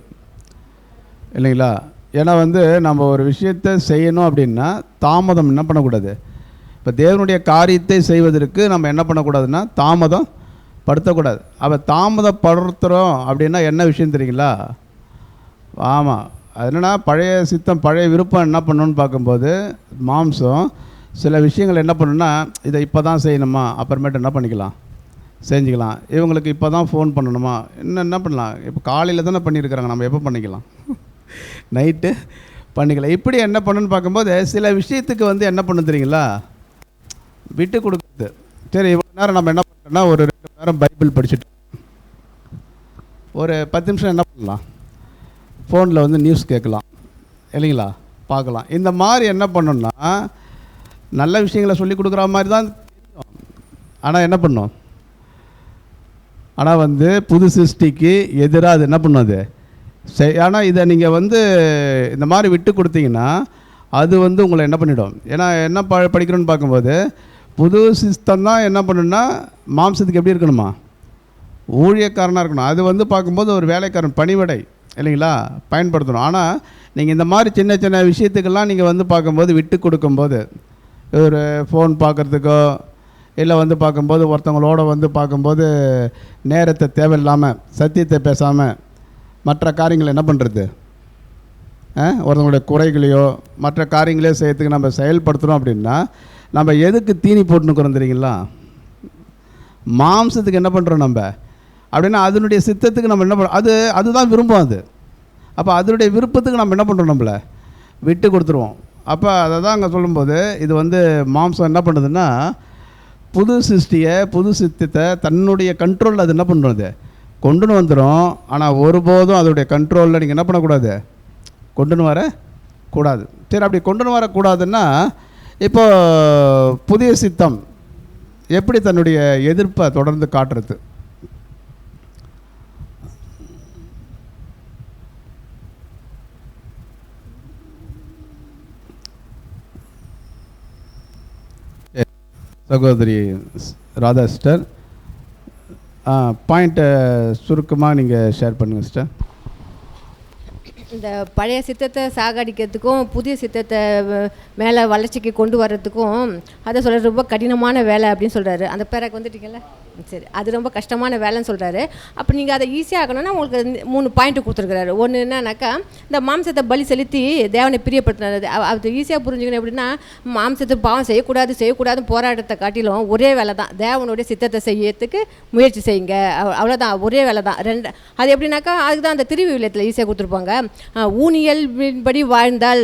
இல்லைங்களா. ஏன்னா வந்து நம்ம ஒரு விஷயத்தை செய்யணும் அப்படின்னா தாமதம் என்ன பண்ணக்கூடாது. இப்போ தேவனுடைய காரியத்தை செய்வதற்கு நம்ம என்ன பண்ணக்கூடாதுன்னா தாமதம் படுத்தக்கூடாது. அப்போ தாமதப்படுத்துகிறோம் அப்படின்னா என்ன விஷயம் தெரியுங்களா? ஆமாம், அது என்னென்னா பழைய சித்தம் பழைய விருப்பம் என்ன பண்ணணுன்னு பார்க்கும்போது மாம்சம் சில விஷயங்கள் என்ன பண்ணணுன்னா இதை இப்போ தான் செய்யணுமா, அப்புறமேட்டு என்ன பண்ணிக்கலாம் செஞ்சுக்கலாம். இவங்களுக்கு இப்போ தான் ஃபோன் பண்ணணுமா, இன்னும் என்ன பண்ணலாம், இப்போ காலையில் தானே பண்ணியிருக்கிறாங்க, நம்ம எப்போ பண்ணிக்கலாம், நைட்டு பண்ணிக்கலாம். இப்படி என்ன பண்ணுன்னு பார்க்கும்போது சில விஷயத்துக்கு வந்து என்ன பண்ண தெரியுங்களா, விட்டு கொடுக்குறது. சரி, இவ்வளோ நேரம் நம்ம என்ன பண்ணுறோன்னா ஒரு 2 மணி நேரம் பைபிள் படிச்சுட்டு ஒரு 10 நிமிஷம் என்ன பண்ணலாம், ஃபோனில் வந்து நியூஸ் கேட்கலாம் இல்லைங்களா, பார்க்கலாம். இந்த மாதிரி என்ன பண்ணணுன்னா நல்ல விஷயங்களை சொல்லி கொடுக்குற மாதிரி தான் தெரியும். ஆனால் என்ன பண்ணும், ஆனால் வந்து புது சிருஷ்டிக்கு எதிராக அது என்ன பண்ணும் அது ஆனால் இதை நீங்கள் வந்து இந்த மாதிரி விட்டு கொடுத்தீங்கன்னா அது வந்து உங்களை என்ன பண்ணிடும். ஏன்னா என்ன படிக்கிறோன்னு பார்க்கும்போது புது சிஸ்டம் தான் என்ன பண்ணுன்னா மாம்சத்துக்கு எப்படி இருக்கணுமா, ஊழியக்காரனாக இருக்கணும். அது வந்து பார்க்கும்போது ஒரு வேலைக்காரன் பணிவிடை இல்லைங்களா பயன்படுத்தணும். ஆனால் நீங்கள் இந்த மாதிரி சின்ன சின்ன விஷயத்துக்கெல்லாம் நீங்கள் வந்து பார்க்கும்போது விட்டு கொடுக்கும்போது ஒரு ஃபோன் பார்க்குறதுக்கோ இல்லை வந்து பார்க்கும்போது ஒருத்தவங்களோட வந்து பார்க்கும்போது நேரத்தை தேவையில்லாமல் சத்தியத்தை பேசாமல் மற்ற காரியங்களை என்ன பண்ணுறது, ஒருத்தவங்களுடைய குறைகளையோ மற்ற காரியங்களே செய்யறதுக்கு நம்ம செயல்படுத்துகிறோம் அப்படின்னா நம்ம எதுக்கு தீனி போட்டுனுக்குறோம் தெரியுங்களா, மாம்சத்துக்கு என்ன பண்ணுறோம் நம்ம அப்படின்னா அதனுடைய சித்தத்துக்கு நம்ம என்ன பண்ணுறோம், அதுதான் விரும்பும் அது. அப்போ அதனுடைய விருப்பத்துக்கு நம்ம என்ன பண்ணுறோம், நம்மளை விட்டு கொடுத்துருவோம். அப்போ அதை தான் அங்கே சொல்லும்போது இது வந்து மாம்சம் என்ன பண்ணுதுன்னா புது சிருஷ்டியை புது சித்தத்தை தன்னுடைய கண்ட்ரோலில் அது என்ன பண்ணுறது கொண்டுன்னு வந்துடும். ஆனால் ஒருபோதும் அதோடைய கண்ட்ரோலில் நீங்கள் என்ன பண்ணக்கூடாது, கொண்டுன்னு வரக்கூடாது. சரி, அப்படி கொண்டுன்னு வரக்கூடாதுன்னா இப்போ புதிய சித்தம் எப்படி தன்னுடைய எதிர்ப்பை தொடர்ந்து காட்டுறது, சகோதரி ராதா சிஸ்டர் பாயிண்ட்டை சுருக்கமாக நீங்கள் ஷேர் பண்ணுங்கள் சிஸ்டர். இந்த பழைய சித்தத்தை சாகடிக்கிறதுக்கும் புதிய சித்தத்தை மேலே வளர்ச்சிக்கு கொண்டு வர்றதுக்கும் அதை சொல்கிறது ரொம்ப கடினமான வேலை அப்படின்னு சொல்கிறாரு. அந்த பேராக்கு வந்துட்டீங்கல்ல, சரி, அது ரொம்ப கஷ்டமான வேலைன்னு சொல்கிறாரு. அப்போ நீங்கள் அதை ஈஸியாக ஆகணும்னா உங்களுக்கு 3 பாயிண்ட்டு கொடுத்துருக்குறாரு. ஒன்று என்னன்னாக்கா, இந்த மாம்சத்தை பலி செலுத்தி தேவனை பிரியப்படுத்துறது. அது ஈஸியாக புரிஞ்சுக்கணும். எப்படின்னா, மாம்சத்தை பாவம் செய்யக்கூடாதுன்னு போராட்டத்தை காட்டிலும் ஒரே வேலை தான், தேவனுடைய சித்தத்தை செய்யறதுக்கு முயற்சி செய்யுங்க, அவ்வளோதான், ஒரே வேலை தான். அது எப்படின்னாக்கா, அதுக்கு தான் அந்த திருவிவிலியத்தில் ஈஸியாக கொடுத்துருப்பாங்க. ஊனியல்படி வாழ்ந்தால்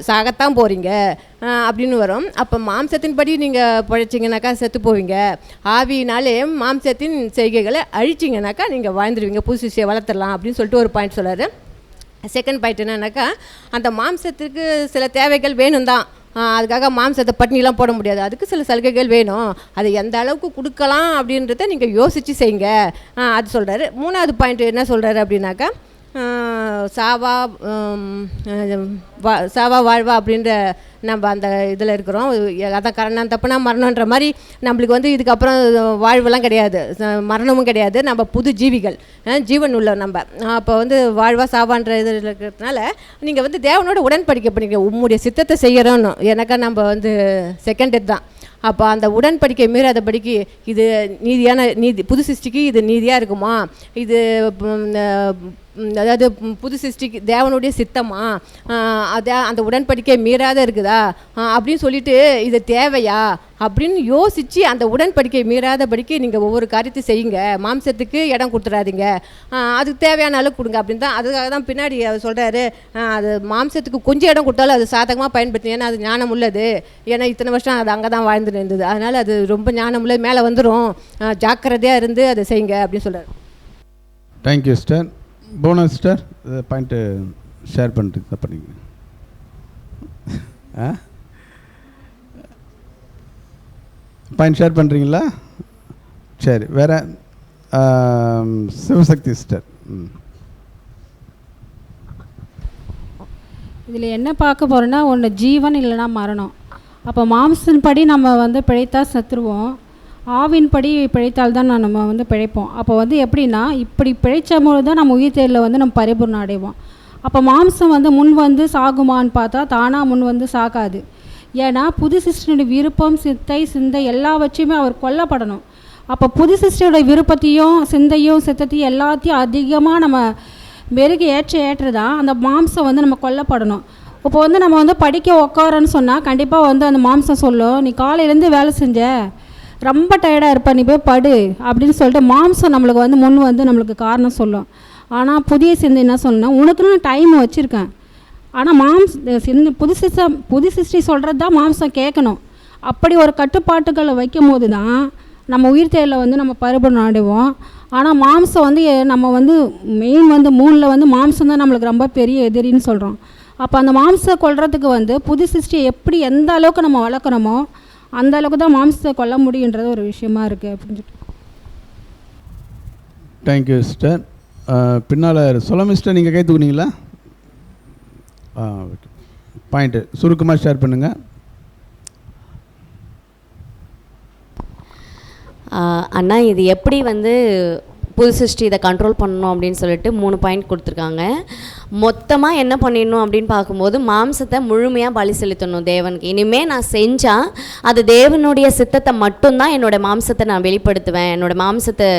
சாகத்தான் போகிறீங்க அப்படின்னு வரும். அப்போ மாம்சத்தின்படி நீங்கள் பழைச்சிங்கனாக்கா செத்து போவீங்க, ஆவியினாலே மாம்சத்தின் செய்கைகளை அழிச்சிங்கனாக்கா நீங்கள் வாழ்ந்துருவீங்க, புது சிஷ்யை வளர்த்துடலாம் அப்படின்னு சொல்லிட்டு ஒரு பாயிண்ட் சொல்கிறாரு. செகண்ட் பாயிண்ட் என்னன்னாக்கா, அந்த மாம்சத்துக்கு சில தேவைகள் வேணும் தான், அதுக்காக மாம்சத்தை பட்டினிலாம் போட முடியாது, அதுக்கு சில சலுகைகள் வேணும், அதை எந்த அளவுக்கு கொடுக்கலாம் அப்படின்றத நீங்கள் யோசித்து செய்யுங்க அது சொல்கிறாரு. 3வது பாயிண்ட் என்ன சொல்கிறாரு அப்படின்னாக்கா, சாவா வாழ்வா அப்படின்ற நம்ம அந்த இதில் இருக்கிறோம். அதான் கரணம் தப்புனா மரணன்ற மாதிரி நம்மளுக்கு வந்து இதுக்கப்புறம் வாழ்வெல்லாம் கிடையாது, மரணமும் கிடையாது, நம்ம புது ஜீவிகள், ஜீவன் உள்ள நம்ம. அப்போ வந்து வாழ்வா சாவான்ற இதில் இருக்கிறதுனால நீங்கள் வந்து தேவனோட உடன்படிக்கை பண்ணிக்க, உம்முடைய சித்தத்தை செய்கிறோன்னு. எனக்கா நம்ம வந்து செகண்ட் தான். அப்போ அந்த உடன்படிக்கை மீறாதபடிக்கு இது நீதி புது சிருஷ்டிக்கு இது நீதியாக இருக்குமா, இது அதாவது புது சிருஷ்டிக்கு தேவனுடைய சித்தமா, அந்த உடன்படிக்கை மீறாத இருக்குதா அப்படின்னு சொல்லிட்டு இது தேவையா அப்படின்னு யோசித்து அந்த உடன்படிக்கை மீறாதபடிக்கு நீங்கள் ஒவ்வொரு காரியத்தையும் செய்யுங்க, மாம்சத்துக்கு இடம் கொடுத்துடாதீங்க, அதுக்கு தேவையான அளவு கொடுங்க அப்படின்னு தான். அதுக்காக தான் பின்னாடி அவர் சொல்கிறாரு, அது மாம்சத்துக்கு கொஞ்சம் இடம் கொடுத்தாலும் அது சாதகமாக பயன்படுத்தி, ஏன்னா அது ஞானம் உள்ளது, ஏன்னா இத்தனை வருஷம் அது அங்கே தான் வாழ்ந்துட்டு இருந்தது, அதனால் அது ரொம்ப ஞானம் உள்ளது, மேலே வந்துடும், ஜாக்கிரதையாக இருந்து அதை செய்யுங்க அப்படின்னு சொல்கிறார். Thank you sister. Bonus sister, point share பண்ணிட்டு தான் பண்ணிங்க. பாயிண்ட் ஷேர் பண்ணுறீங்களா? சரி, வேறு சிவசக்தி சிஸ்டர். இதில் என்ன பார்க்க போகிறோன்னா, ஒன்று ஜீவன் இல்லைன்னா மரணம். அப்போ மாம்சத்தின்படி நம்ம வந்து பிழைத்தா செத்துருவோம், ஆவின்படி பிழைத்தால் தான் நம்ம வந்து பிழைப்போம். அப்போ வந்து எப்படின்னா, இப்படி பிழைச்சபோது தான் நம்ம உயிர் தேரில் வந்து நம்ம பரிபூர்ணம் அடைவோம். அப்போ மாம்சம் வந்து முன் வந்து சாகுமான்னு பார்த்தா தானாக முன் வந்து சாகாது. ஏன்னா புது சிருஷ்டியோட விருப்பம் சிந்தை எல்லாவற்றையுமே அவர் கொல்லப்படணும். அப்போ புது சிருஷ்டியோட விருப்பத்தையும் சித்தத்தையும் எல்லாத்தையும் அதிகமாக நம்ம மெருகு ஏற்றதான் அந்த மாம்சம் வந்து நம்ம கொல்லப்படணும். இப்போ வந்து நம்ம வந்து படிக்க உட்காரன்னு சொன்னால் கண்டிப்பாக வந்து அந்த மாம்சம் சொல்லும், நீ காலையிலேருந்து வேலை செஞ்ச, ரொம்ப டயர்டாக இருப்ப, நீ போய் படு அப்படின்னு சொல்லிட்டு மாம்சம் நம்மளுக்கு வந்து முன் வந்து நம்மளுக்கு காரணம் சொல்லும். ஆனால் புதிய சிந்தை என்ன சொல்லணும், உனக்கு நான் டைம் வச்சுருக்கேன், ஆனால் புது சிருஷ்டி சொல்கிறது தான் மாம்சம் கேட்கணும். அப்படி ஒரு கட்டுப்பாட்டுகளை வைக்கும் போது தான் நம்ம உயிர் தேரில் வந்து நம்ம பரிபூரணம் அடைவோம். ஆனால் மாம்சம் வந்து நம்ம வந்து மெயின் வந்து 3ல் வந்து மாம்சம் தான் நம்மளுக்கு ரொம்ப பெரிய எதிரின்னு சொல்கிறோம். அப்போ அந்த மாம்சம் கொல்றதுக்கு வந்து புது சிருஷ்டியை எப்படி எந்த அளவுக்கு நம்ம வளர்க்குறோமோ அந்த அளவுக்கு தான் மாம்சத்தை கொல்ல முடியுன்றது ஒரு விஷயமா இருக்குது அப்படின்னு சொல்லிட்டு. Thank you sister. பின்னால் சொல்ல மிஸ்டர் நீங்கள் கை தூக்குனீங்களா? ஓகே, பாயிண்ட்டு சுருக்கமாக ஷேர் பண்ணுங்கள். அண்ணா, இது எப்படி வந்து புது சிருஷ்டி இதை கண்ட்ரோல் பண்ணணும் அப்படின்னு சொல்லிட்டு 3 பாயிண்ட் கொடுத்துருக்காங்க. மொத்தமாக என்ன பண்ணிடணும் அப்படின்னு பார்க்கும்போது, மாம்சத்தை முழுமையாக பலி செலுத்தணும் தேவனுக்கு. இனிமேல் நான் செஞ்சால் அது தேவனுடைய சித்தத்தை மட்டும்தான், என்னோடய மாம்சத்தை நான் வெளிப்படுத்துவேன், என்னோடய மாம்சத்தை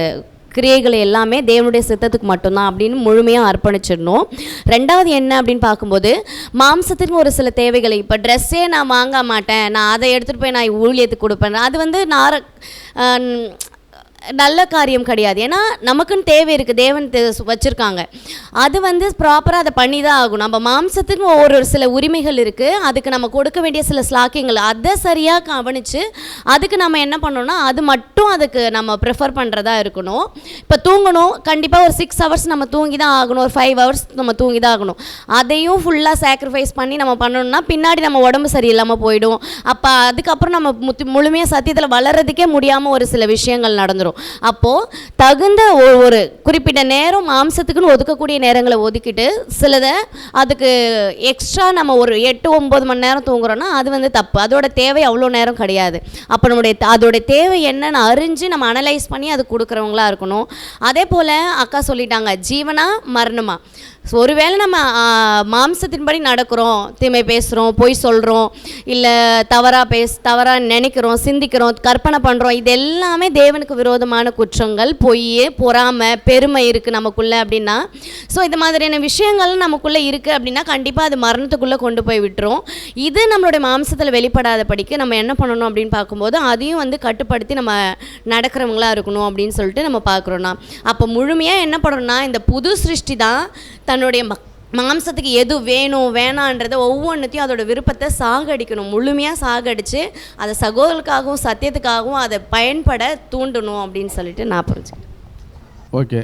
கிரியைகளை எல்லாமே தேவனுடைய சித்தத்துக்கு மட்டும்தான் அப்படின்னு முழுமையாக அர்ப்பணிச்சிடணும். 2வது என்ன அப்படின்னு பார்க்கும்போது, மாம்சத்துக்கு ஒரு சில தேவைகளை, இப்போ ட்ரெஸ்ஸே நான் வாங்க மாட்டேன், நான் அதை எடுத்துகிட்டு போய் நான் ஊழியத்துக்கு கொடுப்பேன், அது வந்து நல்ல காரியம் கிடையாது. ஏன்னா நமக்குன்னு தேவை இருக்குது, தேவன் வச்சுருக்காங்க, அது வந்து ப்ராப்பராக அதை பண்ணி தான் ஆகும். நம்ம மாம்சத்துக்கு ஒரு சில உரிமைகள் இருக்குது, அதுக்கு நம்ம கொடுக்க வேண்டிய சில ஸ்லாக்கியங்கள், அதை சரியாக கவனித்து அதுக்கு நம்ம என்ன பண்ணோம்னா அது மட்டும் அதுக்கு நம்ம ப்ரிஃபர் பண்ணுறதா இருக்கணும். இப்போ தூங்கணும், கண்டிப்பாக ஒரு 6 ஹவர்ஸ் நம்ம தூங்கி தான் ஆகணும், ஒரு 5 ஹவர்ஸ் நம்ம தூங்கி தான் ஆகணும். அதையும் ஃபுல்லாக சாக்ரிஃபைஸ் பண்ணி நம்ம பண்ணணும்னா பின்னாடி நம்ம உடம்பு சரியில்லாமல் போயிடும். அப்போ அதுக்கப்புறம் நம்ம முழுமையாக சத்தியத்தில் வளர்கிறதுக்கே முடியாமல் ஒரு சில விஷயங்கள் நடந்துடும். வந்துடும். அப்போது தகுந்த ஒரு குறிப்பிட்ட நேரம் மாம்சத்துக்குன்னு ஒதுக்கக்கூடிய நேரங்களை ஒதுக்கிட்டு சிலதை அதுக்கு எக்ஸ்ட்ரா நம்ம ஒரு 8-9 மணி நேரம் தூங்குறோன்னா அது வந்து தப்பு. அதோட தேவை அவ்வளோ நேரம் கிடையாது. அப்போ அதோடைய தேவை என்னன்னு அறிஞ்சு நம்ம அனலைஸ் பண்ணி அது கொடுக்குறவங்களா இருக்கணும். அதே போல் அக்கா சொல்லிட்டாங்க, ஜீவனா மரணமா. ஸோ ஒருவேளை நம்ம மாம்சத்தின்படி நடக்கிறோம், தீமை பேசுகிறோம், பொய் சொல்கிறோம், இல்லை தவறாக நினைக்கிறோம், சிந்திக்கிறோம், கற்பனை பண்ணுறோம், இது எல்லாமே தேவனுக்கு விரோதமான குற்றங்கள். பொய், பொறாமை, பெருமை இருக்குது நமக்குள்ளே அப்படின்னா, ஸோ இது மாதிரியான விஷயங்கள் நமக்குள்ளே இருக்குது அப்படின்னா கண்டிப்பாக அது மரணத்துக்குள்ளே கொண்டு போய் விட்டுரும். இது நம்மளுடைய மாம்சத்தில் வெளிப்படாத படிக்க நம்ம என்ன பண்ணணும் அப்படின்னு பார்க்கும்போது அதையும் வந்து கட்டுப்படுத்தி நம்ம நடக்கிறவங்களா இருக்கணும் அப்படின்னு சொல்லிட்டு நம்ம பார்க்குறோன்னா, அப்போ முழுமையாக என்ன பண்ணணும்னா இந்த புது சிருஷ்டி தான் தன்னுடைய மாம்சத்துக்கு எது வேணும் வேணான்றதை ஒவ்வொன்றுத்தையும் அதோட விருப்பத்தை சாகடிக்கணும். முழுமையாக சாகடித்து அதை சகோதரர்களுக்காகவும் சத்தியத்துக்காகவும் அதை பயன்பட தூண்டணும் அப்படின்னு சொல்லிட்டு நான் புரிஞ்சுக்கிறேன். Okay,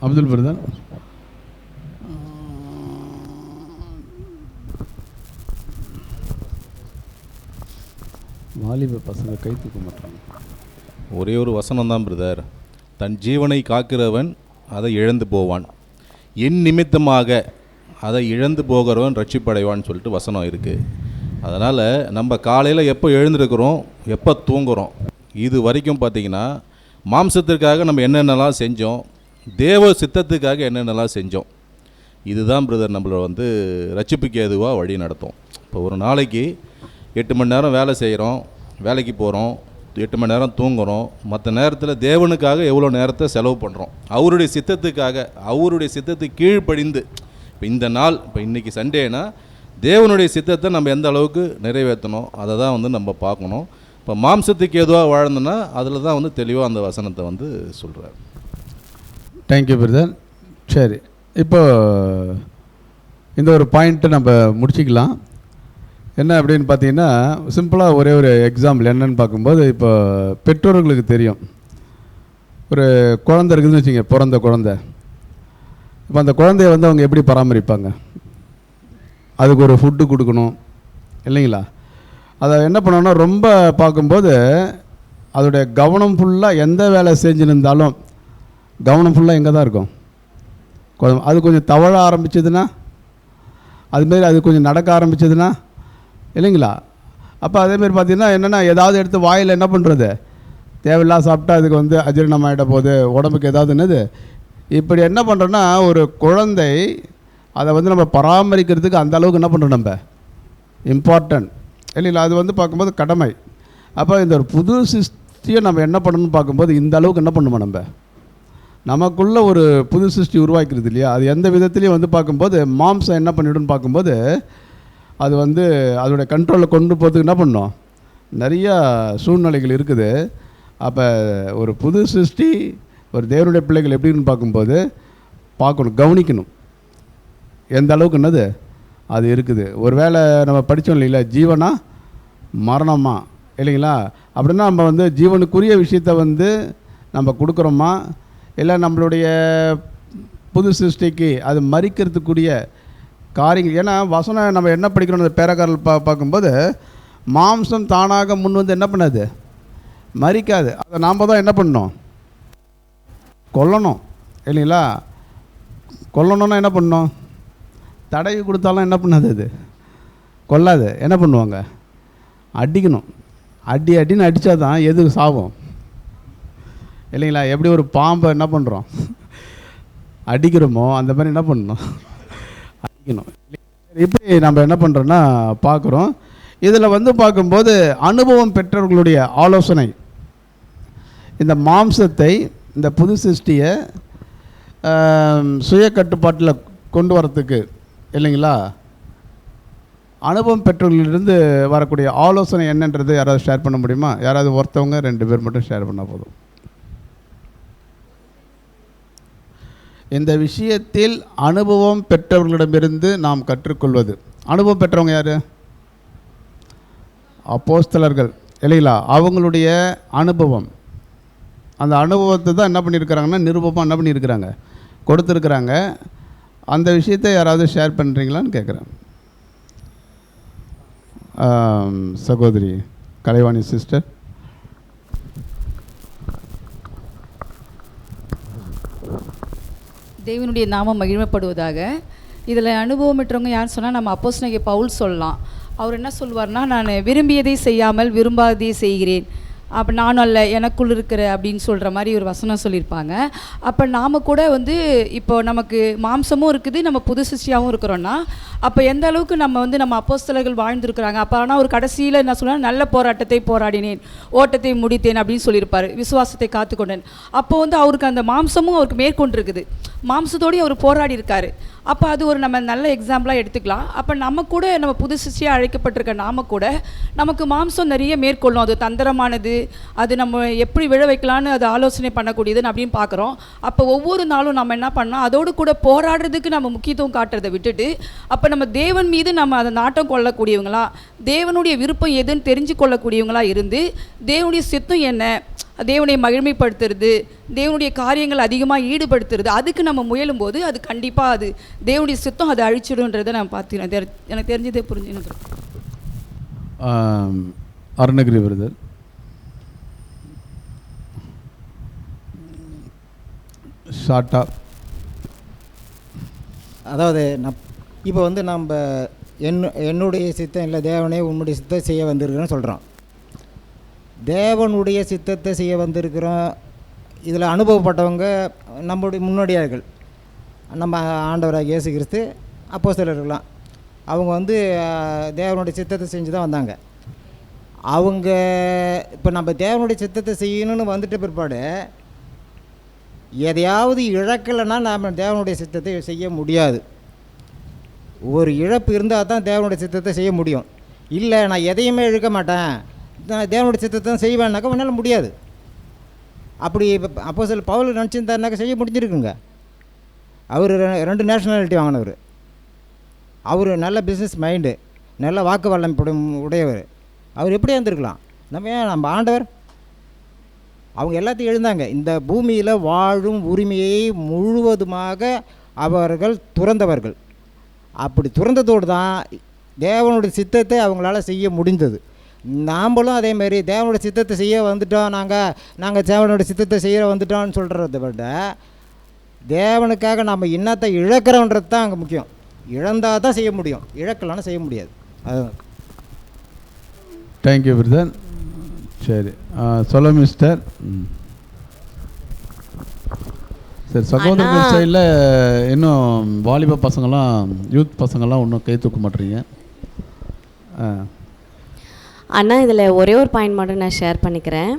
Abdul brother. வாலிப பசங்க கை தூக்க மாட்டாங்க. ஒரே ஒரு வசனம் தான் பிரதர், தன் ஜீவனை காக்கிறவன் அதை இழந்து போவான், என் நிமித்தமாக அதை இழந்து போகிறவன் ரட்சிப்படைவான்னு சொல்லிட்டு வசனம் இருக்குது. அதனால் நம்ம காலையில் எப்போ எழுந்திருக்கிறோம், எப்போ தூங்குகிறோம், இது வரைக்கும் பார்த்திங்கன்னா மாம்சத்திற்காக நம்ம என்னென்னலாம் செஞ்சோம், தேவ சித்தத்துக்காக என்னென்னலாம் செஞ்சோம், இதுதான் பிரதர் நம்மளை வந்து ரட்சிப்புக்கு எதுவாக வழி நடத்தும். இப்போ ஒரு நாளைக்கு 8 மணி நேரம் வேலை செய்கிறோம், வேலைக்கு போகிறோம், 8 மணி நேரம் தூங்குகிறோம், மற்ற நேரத்தில் தேவனுக்காக எவ்வளோ நேரத்தை செலவு பண்ணுறோம், அவருடைய சித்தத்துக்காக, அவருடைய சித்தத்துக்கு கீழ்ப்படிந்து. இப்போ இந்த நாள், இப்போ இன்றைக்கி சண்டேனா தேவனுடைய சித்தத்தை நம்ம எந்த அளவுக்கு நிறைவேற்றணும் அதை தான் வந்து நம்ம பார்க்கணும். இப்போ மாம்சத்துக்கு எதுவாக வாழ்ந்தோன்னா அதில் தான் வந்து தெளிவாக அந்த வசனத்தை வந்து சொல்கிறார். Thank you brother. சரி, இப்போ இந்த ஒரு பாயிண்ட்டை நம்ம முடிச்சிக்கலாம். என்ன அப்படின்னு பார்த்தீங்கன்னா, சிம்பிளாக ஒரே ஒரு எக்ஸாம்பிள் என்னன்னு பார்க்கும்போது, இப்போ பெற்றோர்களுக்கு தெரியும், ஒரு குழந்தை இருக்குதுன்னு வச்சுங்க, பிறந்த குழந்தை. இப்போ அந்த குழந்தைய வந்து அவங்க எப்படி பராமரிப்பாங்க? அதுக்கு ஒரு ஃபுட்டு கொடுக்கணும் இல்லைங்களா? அதை என்ன பண்ணணும்னா ரொம்ப பார்க்கும்போது அதோடைய கவனம் ஃபுல்லாக எந்த வேலை செஞ்சுருந்தாலும் கவனம் ஃபுல்லாக எங்கே தான் இருக்கும்? அது கொஞ்சம் தவழ ஆரம்பிச்சதுன்னா, அதுமாரி அது கொஞ்சம் நடக்க ஆரம்பிச்சதுன்னா இல்லைங்களா? அப்போ அதேமாரி பார்த்திங்கன்னா என்னென்னா, ஏதாவது எடுத்து வாயில் என்ன பண்ணுறது, தேவையில்லாம் சாப்பிட்டா அதுக்கு வந்து அஜீரணம் ஆகிட போகுது, உடம்புக்கு ஏதாவது என்னது. இப்படி என்ன பண்ணுறோன்னா ஒரு குழந்தை அதை வந்து நம்ம பராமரிக்கிறதுக்கு அந்த அளவுக்கு என்ன பண்ணுறோம், நம்ம இம்பார்ட்டன்ட் இல்லைங்களா? அது வந்து பார்க்கும்போது கடமை. அப்போ இந்த ஒரு புது சிருஷ்டியை நம்ம என்ன பண்ணணும்னு பார்க்கும்போது இந்த அளவுக்கு என்ன பண்ணுவோம், நம்ம நமக்குள்ளே ஒரு புது சிருஷ்டி உருவாக்கிறது இல்லையா? அது எந்த விதத்துலேயும் வந்து பார்க்கும்போது மாம்சம் என்ன பண்ணிவிடுன்னு பார்க்கும்போது அது வந்து அதோடைய கண்ட்ரோலில் கொண்டு போகிறதுக்கு என்ன பண்ணோம், நிறையா சூழ்நிலைகள் இருக்குது. அப்போ ஒரு புது சிருஷ்டி ஒரு தேவனுடைய பிள்ளைகள் எப்படின்னு பார்க்கும்போது பார்க்கணும், கவனிக்கணும் எந்த அளவுக்கு என்னது அது இருக்குது. ஒரு வேளை நம்ம படித்தோம் இல்லைங்களா, ஜீவனா மரணமா இல்லைங்களா? அப்படின்னா நம்ம வந்து ஜீவனுக்குரிய விஷயத்தை வந்து நம்ம கொடுக்குறோமா, இல்லை நம்மளுடைய புது சிருஷ்டிக்கு அது மறிக்கிறதுக்குரிய காரியங்கள். ஏன்னா வசனம் நம்ம என்ன படிக்கிறோம், அந்த பேரக்காரர்கள் பார்க்கும்போது மாம்சம் தானாக முன் வந்து என்ன பண்ணாது, மறிக்காது. அதை நாம் தான் என்ன பண்ணணும், கொல்லணும் இல்லைங்களா? கொல்லணுன்னா என்ன பண்ணணும், தடவி கொடுத்தாலும் என்ன பண்ணாது, அது கொல்லாது. என்ன பண்ணுவாங்க, அடிக்கணும். அடின்னு அடித்தா தான் எது சாகும் இல்லைங்களா? எப்படி ஒரு பாம்பை என்ன பண்ணுறோம் அடிக்கிறோமோ அந்த மாதிரி என்ன பண்ணணும், அடிக்கணும். இப்படி நம்ம என்ன பண்ணுறோன்னா பார்க்குறோம். இதில் வந்து பார்க்கும்போது அனுபவம் பெற்றவர்களுடைய ஆலோசனை இந்த மாம்சத்தை, இந்த புது சிருஷ்டியை சுய கட்டுப்பாட்டில் கொண்டு வரத்துக்கு இல்லைங்களா, அனுபவம் பெற்றவர்களிலிருந்து வரக்கூடிய ஆலோசனை என்னன்றது யாராவது ஷேர் பண்ண முடியுமா? யாராவது ஒருத்தவங்க 2 பேர் மட்டும் ஷேர் பண்ணால் போதும். இந்த விஷயத்தில் அனுபவம் பெற்றவர்களிடமிருந்து நாம் கற்றுக்கொள்வது. அனுபவம் பெற்றவங்க யார்? அப்போஸ்தலர்கள் இல்லைங்களா? அவங்களுடைய அனுபவம், அந்த அனுபவத்தை தான் என்ன பண்ணியிருக்கிறாங்கன்னா நிருபமாக என்ன பண்ணியிருக்கிறாங்க, கொடுத்துருக்குறாங்க. அந்த விஷயத்தை யாராவது ஷேர் பண்ணுறீங்களான்னு கேட்குறேன். சகோதரி கலைவாணி சிஸ்டர். தேவனுடைய நாமம் மகிமைப்படுவதாக. இதில் அனுபவமற்றவங்க யார் சொன்னால் நம்ம அப்போஸ்தலனாகிய பவுல் சொல்லலாம். அவர் என்ன சொல்வார்னா, நான் விரும்பியதை செய்யாமல் விரும்பாததை செய்கிறேன், அப்போ நானும் அல்ல எனக்குள் இருக்கிற அப்படின்னு சொல்கிற மாதிரி ஒரு வசனம் சொல்லியிருப்பாங்க. அப்போ நாம் கூட வந்து இப்போ நமக்கு மாம்சமும் இருக்குது, நம்ம புது சிருஷ்டியாகவும் இருக்கிறோன்னா, அப்போ எந்த அளவுக்கு நம்ம அப்போஸ்தலர்கள் வாழ்ந்துருக்குறாங்க. அப்போ ஆனால் ஒரு கடைசியில் என்ன சொல்லுவாங்க, நல்ல போராட்டத்தை போராடினேன், ஓட்டத்தை முடித்தேன் அப்படின்னு சொல்லியிருப்பார், விசுவாசத்தை காத்துக்கொண்டேன். அப்போ வந்து அவருக்கு அந்த மாம்சமும் அவருக்கு மேற்கொண்டிருக்குது, மாம்சத்தோடையும் அவர் போராடி இருக்காரு. அப்போ அது ஒரு நம்ம நல்ல எக்ஸாம்பிளாக எடுத்துக்கலாம். அப்போ நம்ம கூட நம்ம புது சிருஷ்டியாக அழைக்கப்பட்டிருக்க நாம கூட நமக்கு மாம்சம் நிறைய மேற்கொள்ளும், அது தந்திரமானது, அது நம்ம எப்படி விழ வைக்கலான்னு அது ஆலோசனை பண்ணக்கூடியதுன்னு அப்படின்னு பார்க்குறோம். அப்போ ஒவ்வொரு நாளும் நம்ம என்ன பண்ணோம், அதோடு கூட போராடுறதுக்கு நம்ம முக்கியத்துவம் காட்டுறதை விட்டுட்டு, அப்போ நம்ம தேவன் மீது நம்ம அதை நாட்டம் கொள்ளக்கூடியவங்களா, தேவனுடைய விருப்பம் எதுன்னு தெரிஞ்சு கொள்ளக்கூடியவங்களா இருந்து, தேவனுடைய சித்தம் என்ன, தேவனை மகிமைப்படுத்துறது, தேவனுடைய காரியங்கள் அதிகமாக ஈடுபடுத்துறது, அதுக்கு நம்ம முயலும்போது அது கண்டிப்பாக அது தேவனுடைய சித்தம் அதை அழிச்சிடுன்றதை நான் பார்த்துக்கிறேன். எனக்கு தெரிஞ்சதே புரிஞ்சுன்னு. அருணகிரி பிரதர். ஷார்ட்டா. அதாவது இப்போ வந்து நம்ம என்னுடைய சித்தம் இல்லை, தேவனே உன்னுடைய சித்தத்தை செய்ய வந்திருக்கிறோன்னு சொல்கிறோம். தேவனுடைய சித்தத்தை செய்ய வந்திருக்கிறோம். இதில் அனுபவப்பட்டவங்க நம்முடைய முன்னோடியார்கள், நம்ம ஆண்டவராக இயேசு கிறிஸ்து, அப்போஸ்தலர்கள்லாம். அவங்க வந்து தேவனுடைய சித்தத்தை செஞ்சு தான் வந்தாங்க. அவங்க இப்போ நம்ம தேவனுடைய சித்தத்தை செய்யணும்னு வந்துட்ட பிற்பாடு எதையாவது இழக்கலைன்னா நாம் தேவனுடைய சித்தத்தை செய்ய முடியாது. ஒரு இழப்பு இருந்தால் தான் தேவனுடைய சித்தத்தை செய்ய முடியும். இல்லை நான் எதையுமே இழக்க மாட்டேன், நான் தேவனுடைய சித்தத்தை செய்வேன்னாக்கா உன்னால் முடியாது. அப்படி அப்போஸ்தலர் பவுல் நினச்சிருந்தாருனாக்கா செய்ய முடிஞ்சிருக்குங்க. அவர் 2 நேஷனாலிட்டி வாங்கினவர், அவர் நல்ல பிஸ்னஸ் மைண்டு, நல்ல வாக்கு வல்லம் உடையவர். அவர் எப்படியா இருந்திருக்கலாம்? நம்ம ஆண்டவர் அவங்க எல்லாத்தையும் எழுந்தாங்க. இந்த பூமியில் வாழும் உரிமையை முழுவதுமாக அவர்கள் துறந்தவர்கள். அப்படி துறந்ததோடு தான் தேவனுடைய சித்தத்தை அவங்களால செய்ய முடிந்தது. நாம்ளும் அதேமாரி தேவனுடைய சித்தத்தை செய்ய வந்துட்டோம், நாங்கள் தேவனுடைய சித்தத்தை செய்ய வந்துட்டோம்னு சொல்கிறத விட தேவனுக்காக நம்ம இன்னத்தை இழக்கிறோன்றது தான் அங்கே முக்கியம். இழந்தால் தான் செய்ய முடியும், இழக்கலான்னு செய்ய முடியாது. அதுதான். Thank you brother. சரி, சொல்ல மிஸ்டர். சரி, சகோதரர்கள் சைடில் இன்னும் வாலிப பசங்களாம், யூத் பசங்கள்லாம் இன்னும் கை தூக்க மாட்டேறீங்க. அண்ணா, இதில் ஒரே ஒரு பாயிண்ட் மட்டும் நான் ஷேர் பண்ணிக்கிறேன்.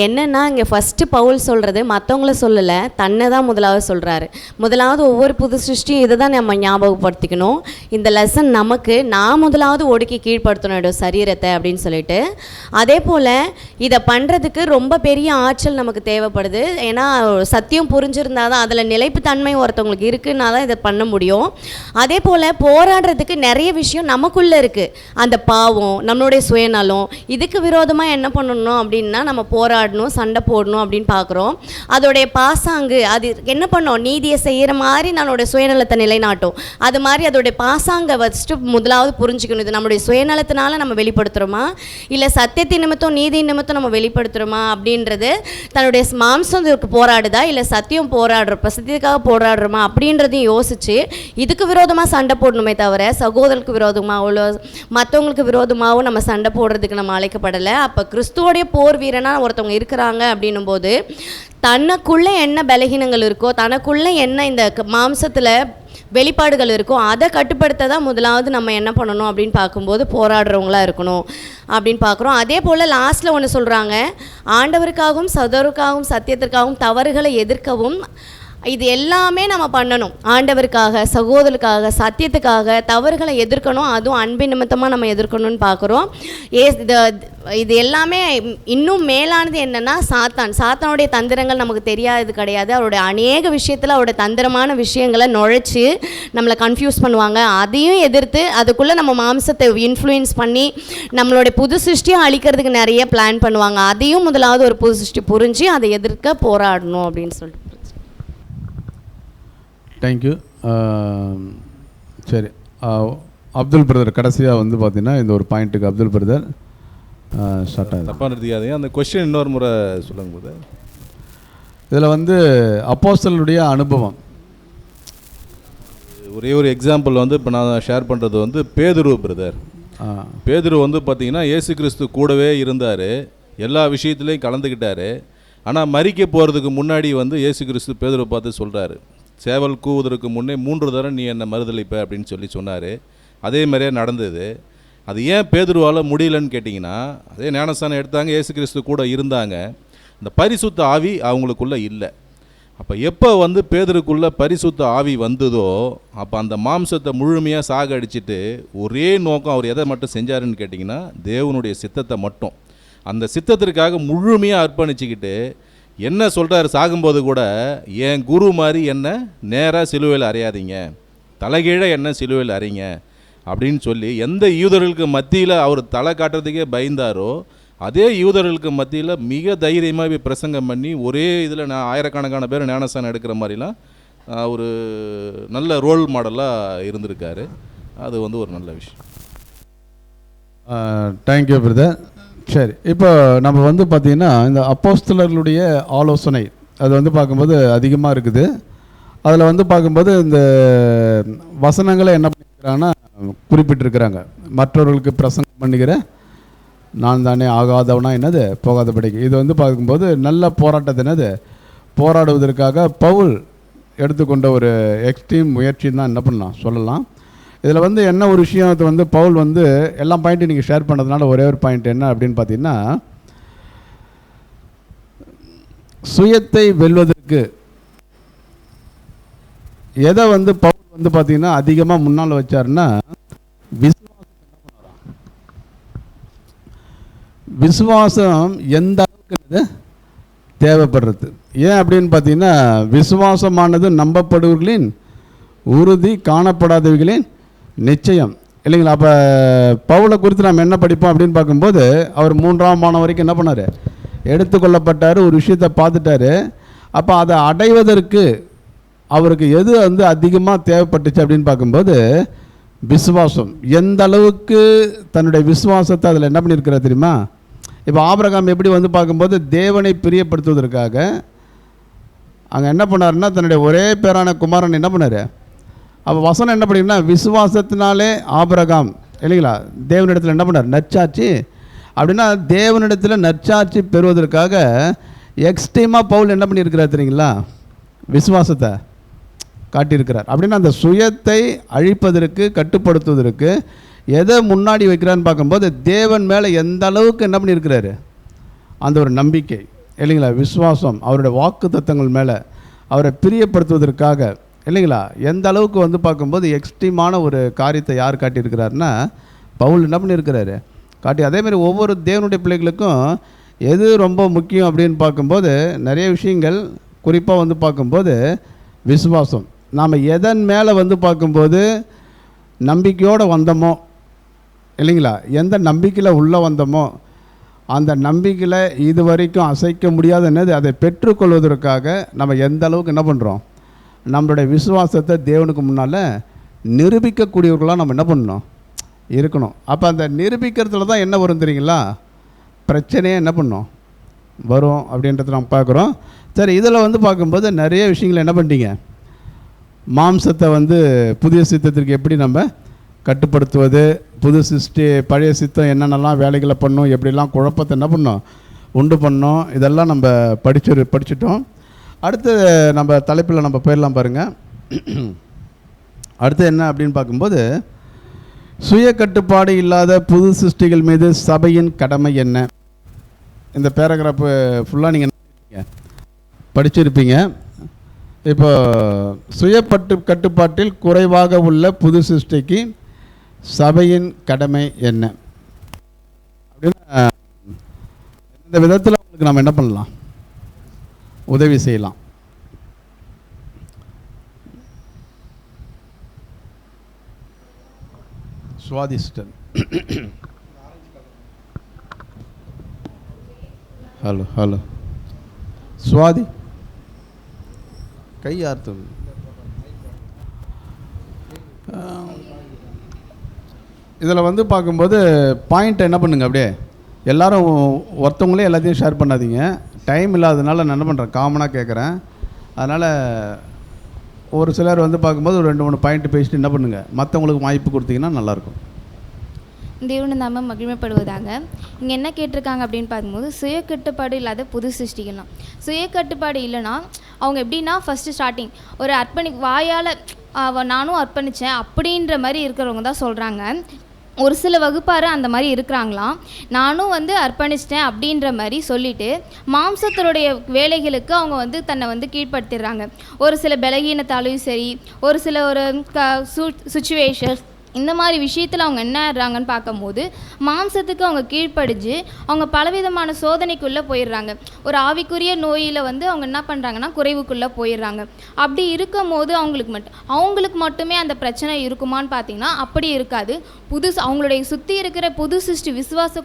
என்னென்னா, இங்கே ஃபஸ்ட்டு பவுல் சொல்கிறது மற்றவங்கள சொல்லலை, தன்னை தான் முதலாவது சொல்கிறாரு. முதலாவது ஒவ்வொரு புது சிருஷ்டியும் இதை தான் நம்ம ஞாபகப்படுத்திக்கணும். இந்த லெசன் நமக்கு நான் முதலாவது ஒடுக்கி கீழ்ப்படுத்தணும் சரீரத்தை அப்படின்னு சொல்லிட்டு. அதே போல் இதை பண்ணுறதுக்கு ரொம்ப பெரிய ஆற்றல் நமக்கு தேவைப்படுது. ஏன்னா சத்தியம் புரிஞ்சிருந்தால் தான், அதில் நிலைப்புத்தன்மை ஒருத்தவங்களுக்கு இருக்குன்னா தான் இதை பண்ண முடியும். அதே போல் போராடுறதுக்கு நிறைய விஷயம் நமக்குள்ளே இருக்குது. அந்த பாவம், நம்மளுடைய சுயநலம், இதுக்கு விரோதமாக என்ன பண்ணணும் அப்படின்னா நம்ம போராடணும், சண்டை போடணும் அப்படின்னு பார்க்குறோம். அதோடைய பாசாங்கு அது என்ன பண்ணோம், நீதியை செய்கிற மாதிரி நம்மளுடைய சுயநலத்தை நிலைநாட்டும். அது மாதிரி அதோடைய பாசாங்கை ஃபஸ்ட்டு முதலாவது புரிஞ்சுக்கணும். இது நம்மளுடைய சுயநலத்தினால நம்ம வெளிப்படுத்துகிறோமா, இல்லை சத்தியத்தின் நிமித்தம் நீதி நிமித்தம் நம்ம வெளிப்படுத்துகிறோமா அப்படின்றது, தன்னுடைய மாம்சத்துக்கு போராடுதா இல்லை சத்தியம் போராடுறப்ப சத்தியத்துக்காக போராடுறோமா அப்படின்றதையும் யோசித்து இதுக்கு விரோதமாக சண்டை போடணுமே தவிர சகோதரருக்கு விரோதமாகவோ மற்றவங்களுக்கு விரோதமாகவும் நம்ம சண்டை போடுறதுக்கு நம்ம அழைக்கப்படலை. அப்போ கிறிஸ்துவோடைய போர் வீரனாக ஒருத்தவங்க இருக்கிறாங்க அப்படின்னும் போது தனக்குள்ளே என்ன பலகீனங்கள் இருக்கோ, தனக்குள்ளே என்ன இந்த மாம்சத்தில் வெளிப்பாடுகள் இருக்கோ அதை கட்டுப்படுத்த தான் முதலாவது நம்ம என்ன பண்ணணும் அப்படின்னு பார்க்கும்போது போராடுறவங்களாக இருக்கணும் அப்படின்னு பார்க்குறோம். அதே போல் லாஸ்ட்டில் ஒன்று சொல்கிறாங்க, ஆண்டவருக்காகவும் சகோதரருக்காகவும் சத்தியத்திற்காகவும் தவறுகளை எதிர்க்கவும். இது எல்லாமே நம்ம பண்ணணும். ஆண்டவருக்காக, சகோதரருக்காக, சத்தியத்துக்காக தவறுகளை எதிர்க்கணும். அதுவும் அன்பின் நிமித்தமாக நம்ம எதிர்க்கணும்னு பார்க்குறோம். இது எல்லாமே இன்னும் மேலானது என்னென்னா சாத்தானுடைய தந்திரங்கள் நமக்கு தெரியாது கிடையாது. அவருடைய அநேக விஷயத்தில் அவருடைய தந்திரமான விஷயங்களை நுழைச்சி நம்மளை கன்ஃபியூஸ் பண்ணுவாங்க. அதையும் எதிர்த்து அதுக்குள்ளே நம்ம மாம்சத்தை இன்ஃப்ளூயன்ஸ் பண்ணி நம்மளுடைய புது சிருஷ்டியை அழிக்கிறதுக்கு நிறைய பிளான் பண்ணுவாங்க. அதையும் முதலாவது ஒரு புது சிருஷ்டி புரிஞ்சு அதை எதிர்க்க போராடணும் அப்படின்னு சொல்லிட்டு. தேங்க்யூ. சரி, அப்துல் பிரதர் கடைசியாக வந்து பார்த்தீங்கன்னா இந்த ஒரு பாயிண்ட்டுக்கு அப்துல் பிரதர் ஸ்டார்ட் தப்பாக நிறுத்திக்காதீங்க. அந்த கொஸ்டின் இன்னொரு முறை சொல்லுங்க போது. இதில் வந்து அப்போஸ்தலருடைய அனுபவம் ஒரே ஒரு எக்ஸாம்பிள் வந்து இப்போ நான் ஷேர் பண்ணுறது வந்து பேதுரு பிரதர். பேதுரு வந்து பார்த்திங்கன்னா இயேசு கிறிஸ்து கூடவே இருந்தார், எல்லா விஷயத்துலேயும் கலந்துக்கிட்டார். ஆனால் மரிக்க போகிறதுக்கு முன்னாடி வந்து இயேசு கிறிஸ்து பேதுருவை பார்த்து சொல்கிறாரு, சேவல் கூவுவதற்கு முன்னே 3 தடவை நீ என்னை மறுதளிப்ப அப்படின்னு சொன்னார். அதே மாதிரியே நடந்தது. அது ஏன் பேதுருவால் முடியலன்னு கேட்டிங்கன்னா, அதே ஞானஸ்தானம் எடுத்தாங்க, இயேசு கிறிஸ்து கூட இருந்தாங்க, இந்த பரிசுத்த ஆவி அவங்களுக்குள்ளே இல்லை. அப்போ எப்போ வந்து பேதுருக்குள்ளே பரிசுத்த ஆவி வந்ததோ அப்போ அந்த மாம்சத்தை முழுமையாக சாகடிச்சிட்டு ஒரே நோக்கம் அவர் எதை மட்டும் செஞ்சாருன்னு கேட்டிங்கன்னா, தேவனுடைய சித்தத்தை மட்டும், அந்த சித்தத்திற்காக முழுமையாக அர்ப்பணிச்சுக்கிட்டு என்ன சொல்கிறாரு சாகும்போது கூட, என் குரு மாதிரி என்ன நேராக சிலுவையில் அறையாதீங்க, தலைகீழ என்ன சிலுவையில் அறைங்க அப்படின்னு சொல்லி எந்த யூதர்களுக்கு மத்தியில் அவர் தலை காட்டுறதுக்கே பயந்தாரோ அதே யூதர்களுக்கு மத்தியில் மிக தைரியமாக பிரசங்கம் பண்ணி ஒரே இதில் நான் ஆயிரக்கணக்கான பேர் ஞானஸ்தானம் எடுக்கிற மாதிரிலாம் ஒரு நல்ல ரோல் மாடலாக இருந்திருக்காரு. அது வந்து ஒரு நல்ல விஷயம். Thank you brother. சரி, இப்போ நம்ம வந்து பார்த்திங்கன்னா இந்த அப்போஸ்தலர்களுடைய ஆலோசனை அது வந்து பார்க்கும்போது அதிகமாக இருக்குது. அதில் வந்து பார்க்கும்போது இந்த வசனங்களை என்ன பண்ணிக்கிறாங்கன்னா குறிப்பிட்டிருக்கிறாங்க, மற்றவர்களுக்கு பிரசங்கம் பண்ணுகிற நான் தானே ஆகாதவனா என்னது போகாதபடிக்கு. இது வந்து பார்க்கும்போது நல்ல போராட்டத்தை என்னது போராடுவதற்காக பவுல் எடுத்துக்கொண்ட ஒரு எக்ஸ்ட்ரீம் முயற்சின்னு தான் என்ன பண்ணலாம் சொல்லலாம். இதில் வந்து என்ன ஒரு விஷயத்தை வந்து பவுல் வந்து எல்லா பாயிண்ட்டும் நீங்கள் ஷேர் பண்ணதுனால ஒரே ஒரு பாயிண்ட் என்ன அப்படின்னு பார்த்தீங்கன்னா, சுயத்தை வெல்வதற்கு எதை வந்து பவுல் வந்து பார்த்தீங்கன்னா அதிகமாக முன்னால் வச்சாருன்னா விசுவாசம் எந்த அளவுக்கு தேவைப்படுறது. ஏன் அப்படின்னு பார்த்தீங்கன்னா, விசுவாசமானது நம்பப்படுவர்களின் உறுதி, காணப்படாதவர்களின் நிச்சயம் இல்லைங்களா. அப்போ பவுலை குறித்து நம்ம என்ன படிப்போம் அப்படின்னு பார்க்கும்போது, அவர் 3ஆம் மாதம் வரைக்கும் என்ன பண்ணார், எடுத்துக்கொள்ளப்பட்டார், ஒரு விஷயத்தை பார்த்துட்டாரு. அப்போ அதை அடைவதற்கு அவருக்கு எது வந்து அதிகமாக தேவைப்பட்டுச்சு அப்படின்னு பார்க்கும்போது விசுவாசம். எந்த அளவுக்கு தன்னுடைய விசுவாசத்தை அதில் என்ன பண்ணியிருக்கிறார் தெரியுமா. இப்போ ஆபிரகாம் எப்படி வந்து பார்க்கும்போது தேவனை பிரியப்படுத்துவதற்காக அங்கே என்ன பண்ணாருன்னா தன்னுடைய ஒரே பேரான குமாரன் என்ன பண்ணார். அப்போ வசனம் என்ன பண்ணிங்கன்னா, விசுவாசத்தினாலே ஆபிரகாம் இல்லைங்களா தேவனிடத்தில் என்ன பண்ணார், நற்சாட்சி. அப்படின்னா தேவனிடத்தில் நற்சாட்சி பெறுவதற்காக எக்ஸ்ட்ரீமாக பவுல் என்ன பண்ணியிருக்கிறார் தெரியுங்களா, விசுவாசத்தை காட்டியிருக்கிறார். அப்படின்னா அந்த சுயத்தை அழிப்பதற்கு கட்டுப்படுத்துவதற்கு எதை முன்னாடி வைக்கிறான்னு பார்க்கும்போது தேவன் மேலே எந்த அளவுக்கு என்ன பண்ணியிருக்கிறாரு, அந்த ஒரு நம்பிக்கை இல்லைங்களா, விசுவாசம், அவருடைய வாக்கு தத்தங்கள் மேலே அவரை பிரியப்படுத்துவதற்காக இல்லைங்களா, எந்த அளவுக்கு வந்து பார்க்கும்போது எக்ஸ்ட்ரீமான ஒரு காரியத்தை யார் காட்டியிருக்கிறாருன்னா பவுல் என்ன பண்ணியிருக்கிறாரு காட்டி. அதேமாதிரி ஒவ்வொரு தேவனுடைய பிள்ளைகளுக்கும் எது ரொம்ப முக்கியம் அப்படின்னு பார்க்கும்போது நிறைய விஷயங்கள் குறிப்பாக வந்து பார்க்கும்போது விசுவாசம். நாம் எதன் மேலே வந்து பார்க்கும்போது நம்பிக்கையோடு வந்தோமோ இல்லைங்களா, எந்த நம்பிக்கையில் உள்ளே வந்தோமோ அந்த நம்பிக்கையில் இது வரைக்கும் அசைக்க முடியாத என்னது அதை பெற்றுக்கொள்வதற்காக நம்ம எந்த அளவுக்கு என்ன பண்ணுறோம், நம்மளுடைய விசுவாசத்தை தேவனுக்கு முன்னால் நிரூபிக்கக்கூடியவர்களாக நம்ம என்ன பண்ணணும் இருக்கணும். அப்போ அந்த நிரூபிக்கிறதுல தான் என்ன வரும் தெரியுங்களா, பிரச்சனையே என்ன பண்ணோம் வரும் அப்படின்றத நம்ம பார்க்குறோம். சரி, இதில் வந்து பார்க்கும்போது நிறைய விஷயங்கள் என்ன பண்ணிட்டீங்க, மாம்சத்தை வந்து புதிய சித்தத்திற்கு எப்படி நம்ம கட்டுப்படுத்துவது, புது சிருஷ்டி பழைய சித்தம் என்னென்னலாம் வேலைகளை பண்ணோம், எப்படிலாம் குழப்பத்தை என்ன பண்ணோம் உண்டு பண்ணோம், இதெல்லாம் நம்ம படிச்சிட்டோம். அடுத்து நம்ம தலைப்பில் நம்ம போயிடலாம் பாருங்கள். அடுத்து என்ன அப்படின்னு பார்க்கும்போது, சுய கட்டுப்பாடு இல்லாத புது சிருஷ்டிகள் மீது சபையின் கடமை என்ன. இந்த பேராகிராஃபு ஃபுல்லாக நீங்கள் படிச்சிருப்பீங்க. இப்போ கட்டுப்பாட்டில் குறைவாக உள்ள புது சிருஷ்டிக்கு சபையின் கடமை என்ன அப்படின்னா இந்த விதத்தில் உங்களுக்கு நம்ம என்ன பண்ணலாம், உதவி செய்யலாம். சுவாதிஷ்டன் ஹலோ சுவாதி கை ஆர்த்தம். இதில் வந்து பார்க்கும்போது பாயிண்ட் என்ன பண்ணுங்க, அப்படியே எல்லோரும் ஒருத்தவங்களே எல்லாத்தையும் ஷேர் பண்ணாதீங்க. டைம் இல்லாததுனால நான் என்ன பண்ணுறேன், காமனாக கேட்குறேன். அதனால் ஒரு சிலர் வந்து பார்க்கும்போது ஒரு 2-3 பாயிண்ட் பேசிட்டு என்ன பண்ணுங்கள், மற்றவங்களுக்கு வாய்ப்பு கொடுத்தீங்கன்னா நல்லாயிருக்கும். தேவனு நாம மகிமைப்படுவதாக. இங்கே என்ன கேட்டிருக்காங்க அப்படின்னு பார்க்கும்போது, சுய கட்டுப்பாடு இல்லாத புது சிருஷ்டிகள்லாம். சுய கட்டுப்பாடு இல்லைன்னா அவங்க எப்படின்னா ஃபஸ்ட்டு ஸ்டார்டிங் ஒரு வாயால் நானும் அர்ப்பணித்தேன் அப்படின்ற மாதிரி இருக்கிறவங்க தான் சொல்கிறாங்க. ஒரு சில வகுப்பார் அந்த மாதிரி இருக்கிறாங்களாம். நானும் வந்து அர்ப்பணிச்சிட்டேன் அப்படின்ற மாதிரி சொல்லிவிட்டு மாம்சத்தினுடைய வேலைகளுக்கு அவங்க வந்து தன்னை வந்து கீழ்ப்படுத்திடுறாங்க. ஒரு சில பலகீனத்தாலையும் சரி, ஒரு சில ஒரு சுச்சுவேஷன்ஸ் இந்த மாதிரி விஷயத்தில் அவங்க என்ன ஆடுறாங்கன்னு பார்க்கும்போது மாம்சத்துக்கு அவங்க கீழ்ப்படிஞ்சு அவங்க பலவிதமான சோதனைக்குள்ளே போயிடுறாங்க. ஒரு ஆவிக்குரிய நோயில் வந்து அவங்க என்ன பண்ணுறாங்கன்னா குறைவுக்குள்ளே போயிடுறாங்க. அப்படி இருக்கும் போது அவங்களுக்கு மட்டுமே அந்த பிரச்சனை இருக்குமான்னு பார்த்தீங்கன்னா அப்படி இருக்காது. அவங்களுடைய சுற்றி இருக்கிற புது சிருஷ்டி விசுவாச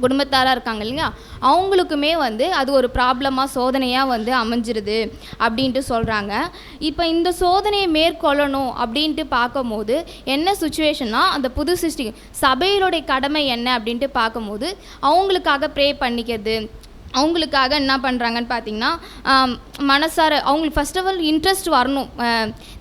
குடும்பத்தாராக இருக்காங்க இல்லைங்களா, அவங்களுக்குமே வந்து அது ஒரு ப்ராப்ளமாக சோதனையாக வந்து அமைஞ்சிருது அப்படின்ட்டு சொல்கிறாங்க. இப்போ இந்த சோதனையை மேற்கொள்ளணும் அப்படின்ட்டு பார்க்கும்போது என்ன சுச்சுவேஷன்னா, அந்த புது சிருஷ்டி சபையினுடைய கடமை என்ன அப்படின்ட்டு பார்க்கும்போது அவங்களுக்காக ப்ரே பண்ணிக்கிறது. அவங்களுக்காக என்ன பண்ணுறாங்கன்னு பார்த்தீங்கன்னா மனசார அவங்களுக்கு ஃபர்ஸ்ட் ஆஃப் ஆல் இன்ட்ரெஸ்ட் வரணும்.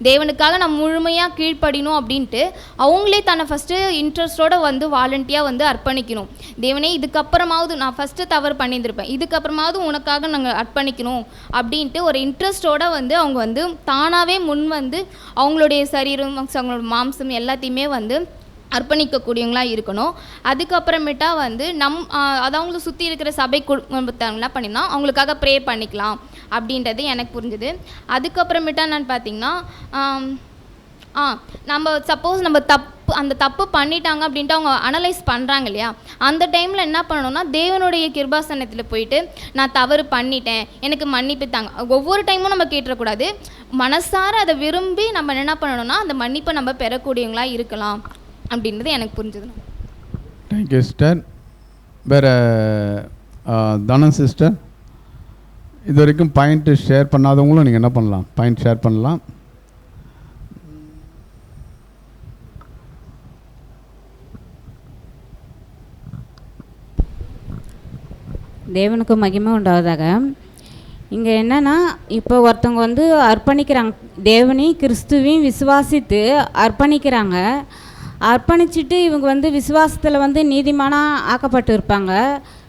தேவனுக்காக நம்ம முழுமையாக கீழ்ப்படிணும் அப்படின்ட்டு அவங்களே தன்னை ஃபஸ்ட்டு இன்ட்ரெஸ்ட்டோடு வந்து வாலண்டியாக வந்து அர்ப்பணிக்கணும். தேவனே இதுக்கப்புறமாவது நான் ஃபஸ்ட்டு தவறு பண்ணியிருந்திருப்பேன், இதுக்கப்புறமாவது உனக்காக நாங்கள் அர்ப்பணிக்கணும் அப்படின்ட்டு ஒரு இன்ட்ரெஸ்ட்டோடு வந்து அவங்க வந்து தானாகவே முன் வந்து அவங்களுடைய சரீரம் அவங்களோட மாம்சம் எல்லாத்தையுமே வந்து அர்ப்பணிக்கக்கூடியவங்களாக இருக்கணும். அதுக்கப்புறமேட்டா வந்து அது அவங்கள சுற்றி இருக்கிற சபை குடும்பத்தாங்களாம் பண்ணினா அவங்களுக்காக ப்ரே பண்ணிக்கலாம் அப்படின்றது எனக்கு புரிஞ்சுது. அதுக்கப்புறமேட்டா என்னன்னு பார்த்தீங்கன்னா நம்ம சப்போஸ் நம்ம அந்த தப்பு பண்ணிட்டாங்க அப்படின்ட்டு அவங்க அனலைஸ் பண்ணுறாங்க இல்லையா, அந்த டைமில் என்ன பண்ணணும்னா தேவனுடைய கிருபாசனத்தில் போயிட்டு நான் தவறு பண்ணிட்டேன் எனக்கு மன்னிப்பு தாங்க. ஒவ்வொரு டைமும் நம்ம கேட்டுறக்கூடாது. மனசார அதை விரும்பி நம்ம என்ன பண்ணணும்னா அந்த மன்னிப்பை நம்ம பெறக்கூடியவங்களாக இருக்கலாம் அப்படின்றது எனக்கு புரிஞ்சுது. Thank you sister. வேறு தனம் சிஸ்டர், இது வரைக்கும் பாயிண்ட்டு ஷேர் பண்ணாதவங்களும் நீங்கள் என்ன பண்ணலாம், பாயிண்ட் ஷேர் பண்ணலாம். தேவனுக்கு மகிமை உண்டாவதாக. இங்கே என்னென்னா, இப்போ ஒருத்தவங்க வந்து அர்ப்பணிக்கிறாங்க, தேவனையும் கிறிஸ்துவையும் விசுவாசித்து அர்ப்பணிக்கிறாங்க. அர்ப்பணிச்சுட்டு இவங்க வந்து விசுவாசத்தில் வந்து நீதிமானாக ஆக்கப்பட்டு இருப்பாங்க.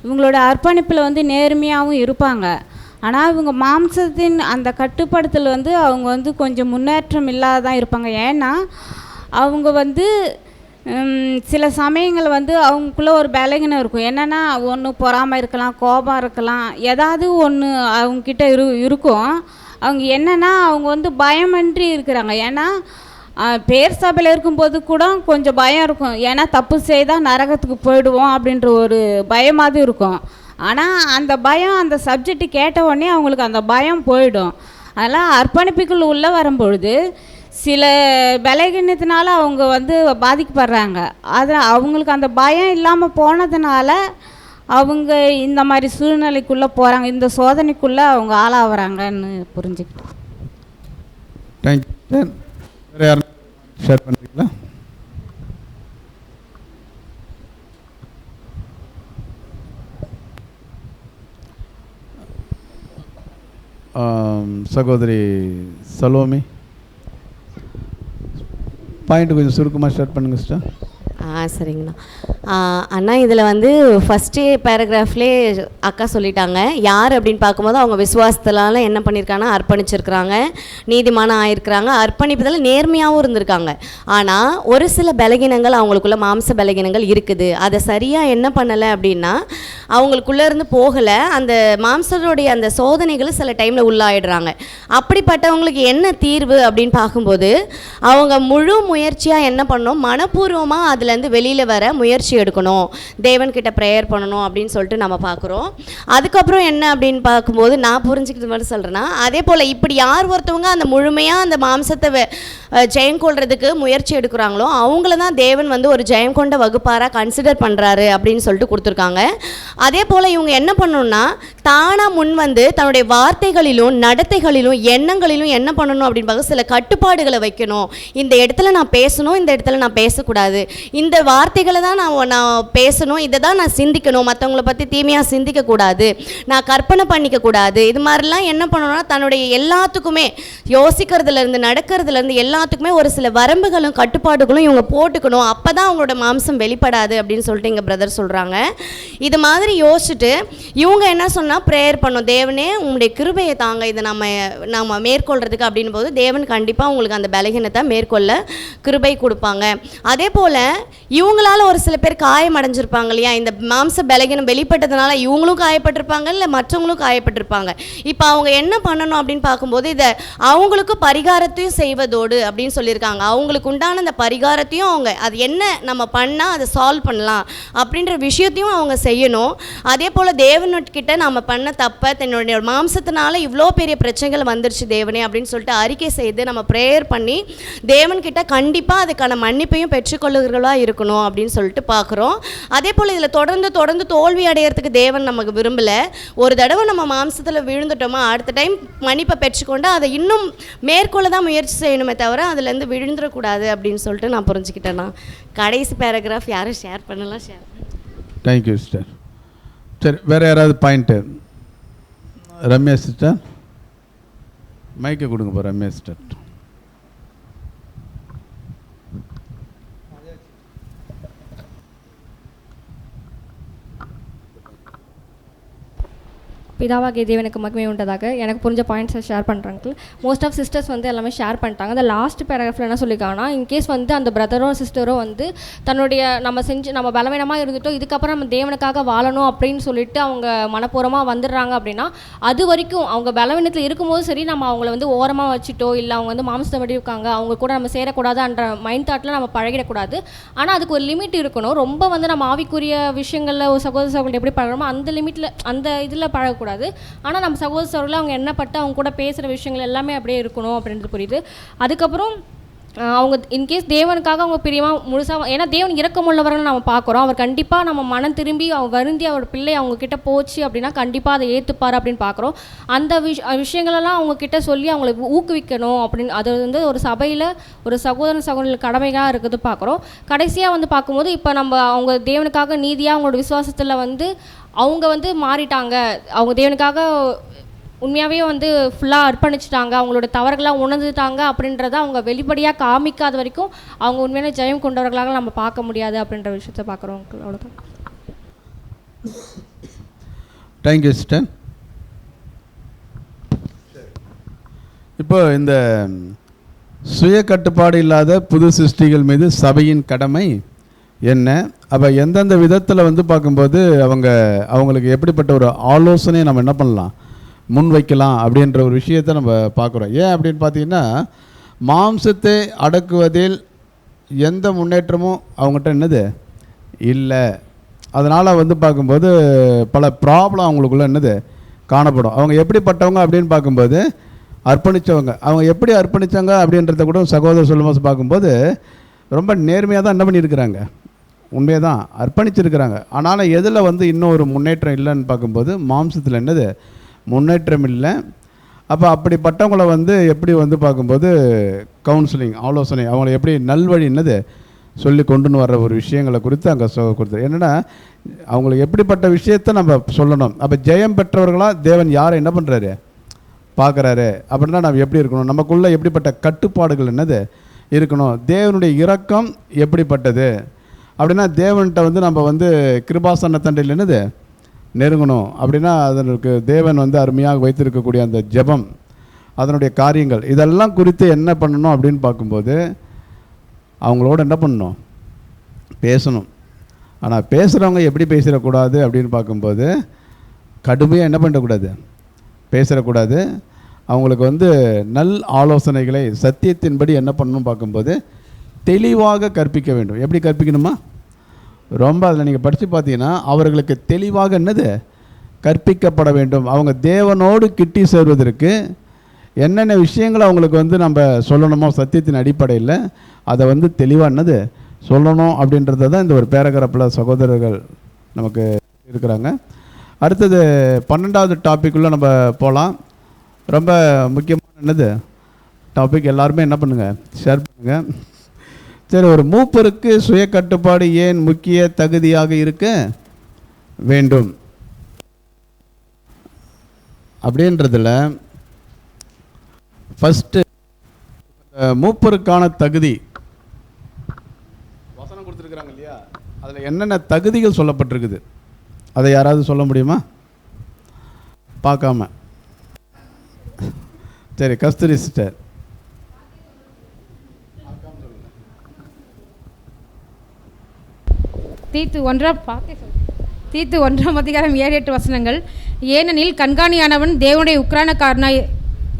இவங்களோட அர்ப்பணிப்பில் வந்து நேர்மையாகவும் இருப்பாங்க. ஆனால் இவங்க மாம்சத்தின் அந்த கட்டுப்படுத்தல் வந்து அவங்க வந்து கொஞ்சம் முன்னேற்றம் இல்லாதான் இருப்பாங்க. ஏன்னா அவங்க வந்து சில சமயங்கள் வந்து அவங்களுக்குள்ள ஒரு பலகீனம் இருக்கும். என்னென்னா ஒன்று பொறாமை இருக்கலாம், கோபம் இருக்கலாம், ஏதாவது ஒன்று அவங்கக்கிட்ட இருக்கும். அவங்க என்னென்னா அவங்க வந்து பயமின்றி இருக்கிறாங்க. ஏன்னா பேர் சபையில் இருக்கும்போது கூட கொஞ்சம் பயம் இருக்கும். ஏன்னா தப்பு செய்தால் நரகத்துக்கு போயிடுவோம் அப்படின்ற ஒரு பயமாவது இருக்கும். ஆனால் அந்த பயம் அந்த சப்ஜெக்ட் கேட்ட உடனே அவங்களுக்கு அந்த பயம் போயிடும். அதெல்லாம் அர்ப்பணிப்புக்குள் உள்ளே வரும்பொழுது சில பலகீனத்தினால அவங்க வந்து பாதிக்கப்படுறாங்க. அதில் அவங்களுக்கு அந்த பயம் இல்லாமல் போனதுனால அவங்க இந்த மாதிரி சூழ்நிலைக்குள்ளே போகிறாங்க, இந்த சோதனைக்குள்ளே அவங்க ஆளாகிறாங்கன்னு புரிஞ்சுக்கிட்டேன். தேங்க்யூ. வேறு யாரும் ஷேர் பண்ணுறீங்களா? சகோதரி சலோமி, பாயிண்ட் கொஞ்சம் சுருக்கமாக ஷேர் பண்ணுங்கள் சிஸ்டர். சரிங்கண்ணா. அண்ணா இதில் வந்து ஃபஸ்ட்டு பேராகிராஃப்லே அக்கா சொல்லிட்டாங்க. யார் அப்படின்னு பார்க்கும்போது அவங்க விசுவாசத்தினால என்ன பண்ணியிருக்காங்கன்னா அர்ப்பணிச்சிருக்கிறாங்க, நீதிமானம் ஆயிருக்கிறாங்க, அர்ப்பணிப்பதில் நேர்மையாகவும் இருந்திருக்காங்க. ஆனால் ஒரு சில பலகீனங்கள் அவங்களுக்குள்ள மாம்ச பலகீனங்கள் இருக்குது. அதை சரியாக என்ன பண்ணலை அப்படின்னா அவங்களுக்குள்ளே இருந்து போகலை. அந்த மாம்சனுடைய அந்த சோதனைகளை சில டைமில் உள்ளாயிடுறாங்க. அப்படிப்பட்டவங்களுக்கு என்ன தீர்வு அப்படின்னு பார்க்கும்போது அவங்க முழு முயற்சியாக என்ன பண்ணணும், மனப்பூர்வமாக அதுலேருந்து வெளியில் வர முயற்சி எடுக்கணும், தேவன்கிட்ட ப்ரேயர் பண்ணணும் அப்படின்னு சொல்லிட்டு நம்ம பார்க்குறோம். அதுக்கப்புறம் என்ன அப்படின்னு பார்க்கும்போது நான் புரிஞ்சுக்கிறது மாதிரி சொல்கிறேன்னா, அதே போல் இப்படி யார் ஒருத்தவங்க அந்த முழுமையாக அந்த மாம்சத்தை ஜெயம் கொள்றதுக்கு முயற்சி எடுக்கிறாங்களோ அவங்கள தான் தேவன் வந்து ஒரு ஜெயம் கொண்ட வகுப்பாராக கன்சிடர் பண்ணுறாரு அப்படின்னு சொல்லிட்டு கொடுத்துருக்காங்க. அதே போல் இவங்க என்ன பண்ணணும்னா தானாக முன் வந்து தன்னுடைய வார்த்தைகளிலும் நடத்தைகளிலும் எண்ணங்களிலும் என்ன பண்ணணும் அப்படின்னு பார்க்க சில கட்டுப்பாடுகளை வைக்கணும். இந்த இடத்துல நான் பேசணும், இந்த இடத்துல நான் பேசக்கூடாது, இந்த வார்த்தைகளை தான் நான் நான் பேசணும், இதை தான் நான் சிந்திக்கணும், மற்றவங்கள பற்றி தீமையாக சிந்திக்கக்கூடாது, நான் கற்பனை பண்ணிக்கக்கூடாது. இது மாதிரிலாம் என்ன பண்ணணும்னா தன்னுடைய எல்லாத்துக்குமே யோசிக்கிறதுலேருந்து நடக்கிறதுலேருந்து எல்லாத்துக்குமே ஒரு சில வரம்புகளும் கட்டுப்பாடுகளும் இவங்க போட்டுக்கணும். அப்போ தான் அவங்களோட மாம்சம் வெளிப்படாது அப்படின்னு சொல்லிட்டு எங்கள் பிரதர் சொல்கிறாங்க. இது மாதிரி யோசிச்சுட்டு இவங்க என்ன சொன்னால் ப்ரேயர் பண்ணோம், தேவனே உங்களுடைய கிருபையை தாங்க, இதை நம்ம மேற்கொள்கிறதுக்கு அப்படின் போது தேவன் கண்டிப்பாக உங்களுக்கு அந்த பலகீனத்தை மேற்கொள்ள கிருபை கொடுப்பாங்க. அதே போல் இவங்களால ஒரு சில பேர் காயமடைஞ்சிருப்பாங்க இல்லையா, இந்த மாம்ச பலகீனம் வெளிப்பட்டதுனால இவங்களும் காயப்பட்டிருப்பாங்க, இல்லை மற்றவங்களும் காயப்பட்டிருப்பாங்க. இப்போ அவங்க என்ன பண்ணணும் அப்படின்னு பார்க்கும்போது இதை அவங்களுக்கு பரிகாரத்தையும் செய்வதோடு அப்படின்னு சொல்லியிருக்காங்க. அவங்களுக்கு உண்டான அந்த பரிகாரத்தையும் அவங்க அது என்ன நம்ம பண்ணால் அதை சால்வ் பண்ணலாம் அப்படின்ற விஷயத்தையும் அவங்க செய்யணும். அதே போல் தேவன்கிட்ட நம்ம பண்ண தப்பை தன்னுடைய மாம்சத்தினால இவ்வளோ பெரிய பிரச்சனைகள் வந்துருச்சு தேவனே அப்படின்னு சொல்லிட்டு அறிக்கை செய்து நம்ம ப்ரேயர் பண்ணி தேவன்கிட்ட கண்டிப்பாக அதுக்கான மன்னிப்பையும் பெற்றுக்கொள்ளுகிறவர்களாக இருக்கணும் அப்படின்னு சொல்லிட்டு பார்க்குறோம். அதே போல் இதில் தொடர்ந்து தோல்வி அடைகிறதுக்கு தேவன் நமக்கு விரும்பலை. ஒரு தடவை நம்ம மாம்சத்தில் விழுந்துட்டோமா அடுத்த டைம் மன்னிப்பை பெற்றுக்கொண்டு அதை இன்னும் மேற்கொள்ள தான் முயற்சி செய்யணுமே தவிர அதுலேருந்து விழுந்துடக்கூடாது அப்படின்னு சொல்லிட்டு நான் புரிஞ்சுக்கிட்டேன்னா. கடைசி பேராகிராஃப் யாரும் ஷேர் பண்ணலாம், ஷேர். Thank you sister. சரி, வேறு யாராவது பாயிண்ட்டு? ரம்யா சிஸ்டர் மைக்கை கொடுங்கப்பா. ரம்யா சிஸ்டர். பிதாவாகிய தேவனுக்கு மகிமை உண்டதாக. எனக்கு புரிஞ்ச பாயிண்ட்ஸை ஷேர் பண்ணுறாங்க. மோஸ்ட் ஆஃப் சிஸ்டர்ஸ் வந்து எல்லாமே ஷேர் பண்ணிட்டாங்க. அந்த லாஸ்ட் பேராகிராஃபில் என்ன சொல்லியிருக்காங்கன்னா, இன்கேஸ் வந்து அந்த பிரதரோ சிஸ்டரோ வந்து தன்னுடைய நம்ம பலவீனமாக இருந்துட்டோம், இதுக்கப்புறம் நம்ம தேவனுக்காக வாழணும் அப்படின்னு சொல்லிட்டு அவங்க மனப்பூர்வமாக வந்துடுறாங்க அப்படின்னா, அது வரைக்கும் அவங்க பலவீனத்தில் இருக்கும்போது சரி நம்ம அவங்கள வந்து ஓரமாக வச்சுட்டோ இல்லை அவங்க வந்து மாம்சத்தை வடி இருக்காங்க அவங்க கூட நம்ம சேரக்கூடாதுன்ற மைண்ட் தாட்டில் நம்ம பழகிடக்கூடாது. ஆனால் அதுக்கு ஒரு லிமிட் இருக்கணும். ரொம்ப வந்து நம்ம ஆவிக்குரிய விஷயங்களில் ஒரு சகோதர சகோதரி எப்படி பழகிறோமோ அந்த லிமிட்டில் அந்த இதில் பழகக்கூடாது. ஆனால் நம்ம சகோதர சகோதரில் அவங்க என்ன பட்டு அவங்க கூட பேசுகிற விஷயங்கள் எல்லாமே அப்படியே இருக்கணும் அப்படின்றது புரியுது. அதுக்கப்புறம் அவங்க இன்கேஸ் தேவனுக்காக அவங்க பிரியமாக முழுசாக, ஏன்னா தேவன் இரக்கமுள்ளவர்கள் நம்ம பார்க்குறோம். அவர் கண்டிப்பாக நம்ம மனம் திரும்பி அவங்க வருந்தி அவர் பிள்ளை அவங்கக்கிட்ட போச்சு அப்படின்னா கண்டிப்பாக அதை ஏற்றுப்பார் அப்படின்னு பார்க்குறோம். அந்த விஷயங்களெல்லாம் அவங்கக்கிட்ட சொல்லி அவங்களுக்கு ஊக்குவிக்கணும் அப்படின்னு அது வந்து ஒரு சபையில் ஒரு சகோதரர்கள் கடமையாக இருக்குது பார்க்குறோம். கடைசியாக வந்து பார்க்கும்போது இப்போ நம்ம அவங்க தேவனுக்காக நீதியாக அவங்களோட விசுவாசத்தில் வந்து அவங்க வந்து மாறிட்டாங்க, அவங்க தேவனுக்காக உண்மையாகவே வந்து ஃபுல்லாக அர்ப்பணிச்சிட்டாங்க, அவங்களோட தவறுகளாக உணர்ந்துட்டாங்க அப்படின்றத அவங்க வெளிப்படையாக காமிக்காத வரைக்கும் அவங்க உண்மையான ஜெயம் கொண்டவர்களாக நம்ம பார்க்க முடியாது அப்படின்ற விஷயத்தை பார்க்குறோம். அவ்வளோதான். Thank you sister. இப்போ இந்த சுய கட்டுப்பாடு இல்லாத புது சிருஷ்டிகள் மீது சபையின் கடமை என்ன? அப்போ எந்தெந்த விதத்தில் வந்து பார்க்கும்போது அவங்களுக்கு எப்படிப்பட்ட ஒரு ஆலோசனையை நம்ம என்ன பண்ணலாம், முன் வைக்கலாம் அப்படின்ற ஒரு விஷயத்தை நம்ம பார்க்குறோம். ஏன் அப்படின்னு பார்த்தீங்கன்னா, மாம்சத்தை அடக்குவதில் எந்த முன்னேற்றமும் அவங்ககிட்ட என்னது இல்லை. அதனால் வந்து பார்க்கும்போது பல ப்ராப்ளம் அவங்களுக்குள்ள என்னது காணப்படும். அவங்க எப்படிப்பட்டவங்க அப்படின்னு பார்க்கும்போது அர்ப்பணித்தவங்க. அவங்க எப்படி அர்ப்பணித்தாங்க அப்படின்றத கூட சகோதரர் சொல்லும்போது பார்க்கும்போது ரொம்ப நேர்மையாக தான் என்ன பண்ணியிருக்கிறாங்க, உண்மையாக தான் அர்ப்பணிச்சிருக்கிறாங்க. ஆனாலும் எதில் வந்து இன்னும் ஒரு முன்னேற்றம் இல்லைன்னு பார்க்கும்போது மாம்சத்தில் என்னது முன்னேற்றம் இல்லை. அப்போ அப்படிப்பட்டவங்கள வந்து எப்படி வந்து பார்க்கும்போது கவுன்சிலிங் ஆலோசனை அவங்கள எப்படி நல்வழி என்னது சொல்லி கொண்டுன்னு வர்ற ஒரு விஷயங்களை குறித்து அங்கே கொடுத்து என்னென்னா அவங்களுக்கு எப்படிப்பட்ட விஷயத்தை நம்ம சொல்லணும். அப்போ ஜெயம் பெற்றவர்களாக தேவன் யாரை என்ன பண்ணுறாரு பார்க்குறாரு அப்படின்னா நம்ம எப்படி இருக்கணும், நமக்குள்ளே எப்படிப்பட்ட கட்டுப்பாடுகள் என்னது இருக்கணும், தேவனுடைய இரக்கம் எப்படிப்பட்டது அப்படின்னா தேவன்கிட்ட வந்து நம்ம வந்து கிருபாசன தண்டையில் என்னது நெருங்கணும் அப்படின்னா அதற்கு தேவன் வந்து அருமையாக வைத்திருக்கக்கூடிய அந்த ஜெபம் அதனுடைய காரியங்கள் இதெல்லாம் குறித்து என்ன பண்ணணும் அப்படின்னு பார்க்கும்போது அவங்களோட என்ன பண்ணணும், பேசணும். ஆனால் பேசுகிறவங்க எப்படி பேசிடக்கூடாது அப்படின்னு பார்க்கும்போது கடுமையாக என்ன பண்ணக்கூடாது, பேசிடக்கூடாது. அவங்களுக்கு வந்து நல் ஆலோசனைகளை சத்தியத்தின்படி என்ன பண்ணணும் பார்க்கும்போது தெளிவாக கற்பிக்க வேண்டும். எப்படி கற்பிக்கணுமா, ரொம்ப அதில் நீங்கள் படித்து பார்த்தீங்கன்னா அவர்களுக்கு தெளிவாக என்னது கற்பிக்கப்பட வேண்டும். அவங்க தேவனோடு கிட்டி சேர்வதற்கு என்னென்ன விஷயங்களை அவங்களுக்கு வந்து நம்ம சொல்லணுமோ சத்தியத்தின் அடிப்படையில் அதை வந்து தெளிவாக என்னது சொல்லணும் அப்படின்றத தான் இந்த ஒரு பேராகிராஃபில் சகோதரர்கள் நமக்கு இருக்கிறாங்க. அடுத்தது 12வது டாப்பிக்குள்ளே நம்ம போகலாம். ரொம்ப முக்கியமான என்னது டாபிக், எல்லாருமே என்ன பண்ணுங்கள் ஷேர் பண்ணுங்கள். சரி, ஒரு மூப்பருக்கு சுய கட்டுப்பாடு ஏன் முக்கிய தகுதியாக இருக்க வேண்டும் அப்படின்றதுல ஃபஸ்ட்டு மூப்பருக்கான தகுதி வசனம் கொடுத்துருக்குறாங்க இல்லையா, அதில் என்னென்ன தகுதிகள் சொல்லப்பட்டிருக்குது அதை யாராவது சொல்ல முடியுமா? பார்க்காம. சரி, கஸ்தூரி சிஸ்டர். தீத்து 1 அதிகாரம் 7-8 வசனங்கள். ஏனெனில் கண்காணியானவன் தேவனுடைய உக்ரானக்காரனாய்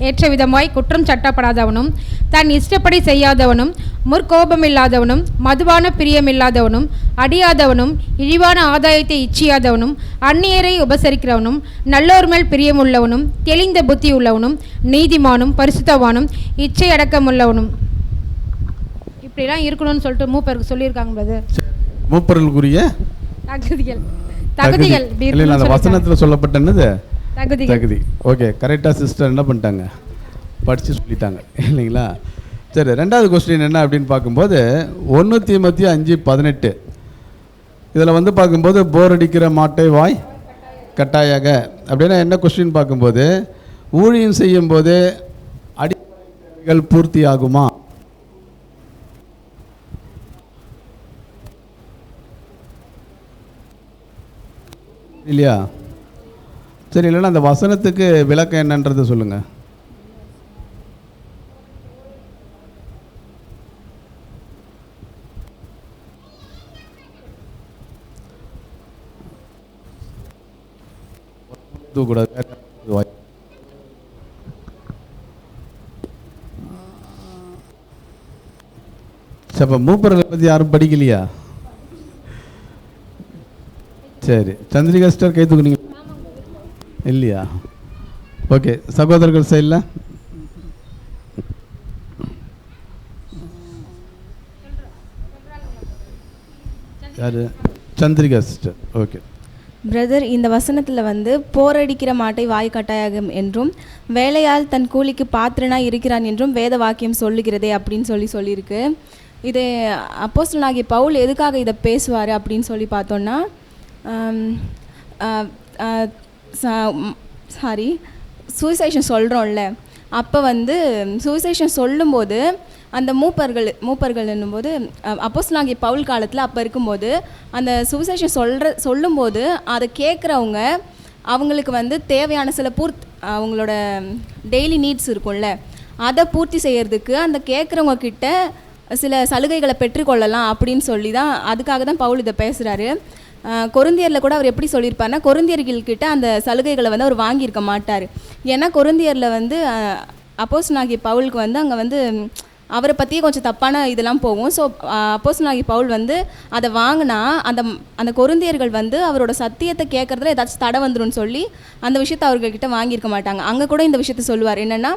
ஏற்ற விதமாய் குற்றம் சட்டப்படாதவனும், தன் இஷ்டப்படி செய்யாதவனும், முற்கோபமில்லாதவனும், மதுபான பிரியமில்லாதவனும், அடியாதவனும், இழிவான ஆதாயத்தை இச்சியாதவனும், அந்நியரை உபசரிக்கிறவனும், நல்லோர் மேல் பிரியமுள்ளவனும், தெளிந்த புத்தி உள்ளவனும், நீதிமானும், பரிசுத்தவானும், இச்சை அடக்கமுள்ளவனும். இப்படிலாம் இருக்கணும்னு சொல்லிட்டு மூப்பருக்கு சொல்லியிருக்காங்க பிரதர். மூப்பர்களுக்குரிய தகுதிகள் இல்லை, அந்த வசனத்தில் சொல்லப்பட்ட என்னது தகுதி. ஓகே, கரெக்டாக சிஸ்டர் என்ன பண்ணிட்டாங்க, படித்து சொல்லிட்டாங்க இல்லைங்களா? சரி, ரெண்டாவது கொஸ்டின் என்ன அப்படின்னு பார்க்கும்போது 1 தீமோத்தேயு 5:18 இதில் வந்து பார்க்கும்போது போர் அடிக்கிற மாட்டை வாய் கட்டாயாக அப்படின்னா என்ன கொஸ்டின் பார்க்கும்போது, ஊழியம் செய்யும்போது அடிகள் பூர்த்தி ஆகுமா? இல்லையா? சரி, இல்லைன்னா அந்த வசனத்துக்கு விளக்கம் என்னன்றதை சொல்லுங்கள். அப்போ மூப்பர்களை பற்றி யாரும் படிக்கலையா? சரி, சந்திரிகா சிஸ்டர் கை தூக்குனீங்க இல்லையா? ஓகே, சகோதரர்கள் சைடில் யார்? சந்திரிகா சிஸ்டர். ஓகே பிரதர், இந்த வசனத்தில் வந்து போரடிக்கிற மாட்டை வாய் கட்டாயம் என்றும் வேலையால் தன் கூலிக்கு பாத்திரனாய் இருக்கிறான் என்றும் வேத வாக்கியம் சொல்லுகிறதே அப்படின்னு சொல்லியிருக்கு. இது அப்போஸ்தலனாகிய பவுல் எதுக்காக இதை பேசுவார் அப்படின்னு சொல்லி பார்த்தோன்னா, சுவிசேஷன் சொல்கிறோம்ல, அப்போ வந்து சுவிசேஷன் சொல்லும்போது அந்த மூப்பர்கள் என்னும்போது அப்போஸ்தலனாகிய பவுல் காலத்தில் அப்போ இருக்கும்போது அந்த சுவிசேஷன் சொல்லும்போது அதை கேட்குறவங்க அவங்களுக்கு வந்து தேவையான சில அவங்களோட டெய்லி நீட்ஸ் இருக்கும்ல, அதை பூர்த்தி செய்கிறதுக்கு அந்த கேட்குறவங்க கிட்ட சில சலுகைகளை பெற்றுக்கொள்ளலாம் அப்படின்னு சொல்லி தான், அதுக்காக தான் பவுல் இதை பேசுகிறாரு. கொரிந்தியரில் கூட அவர் எப்படி சொல்லியிருப்பார்னா, கொரிந்தியர்கள்கிட்ட அந்த சலுகைகளை வந்து அவர் வாங்கியிருக்க மாட்டார். ஏன்னா கொரிந்தியரில் வந்து அப்போஸ்தலனாகிய பவுலுக்கு வந்து அங்கே வந்து அவரை பற்றியே கொஞ்சம் தப்பான இதெல்லாம் போகும். ஸோ அப்போஸ்தலனாகிய பவுல் வந்து அதை வாங்கினா அந்த கொரிந்தியர்கள் வந்து அவரோட சத்தியத்தை கேட்குறதுல ஏதாச்சும் தடை வந்துடும் சொல்லி அந்த விஷயத்தை அவர்கள்கிட்ட வாங்கியிருக்க மாட்டாங்க. அங்கே கூட இந்த விஷயத்த சொல்லுவார், என்னென்னா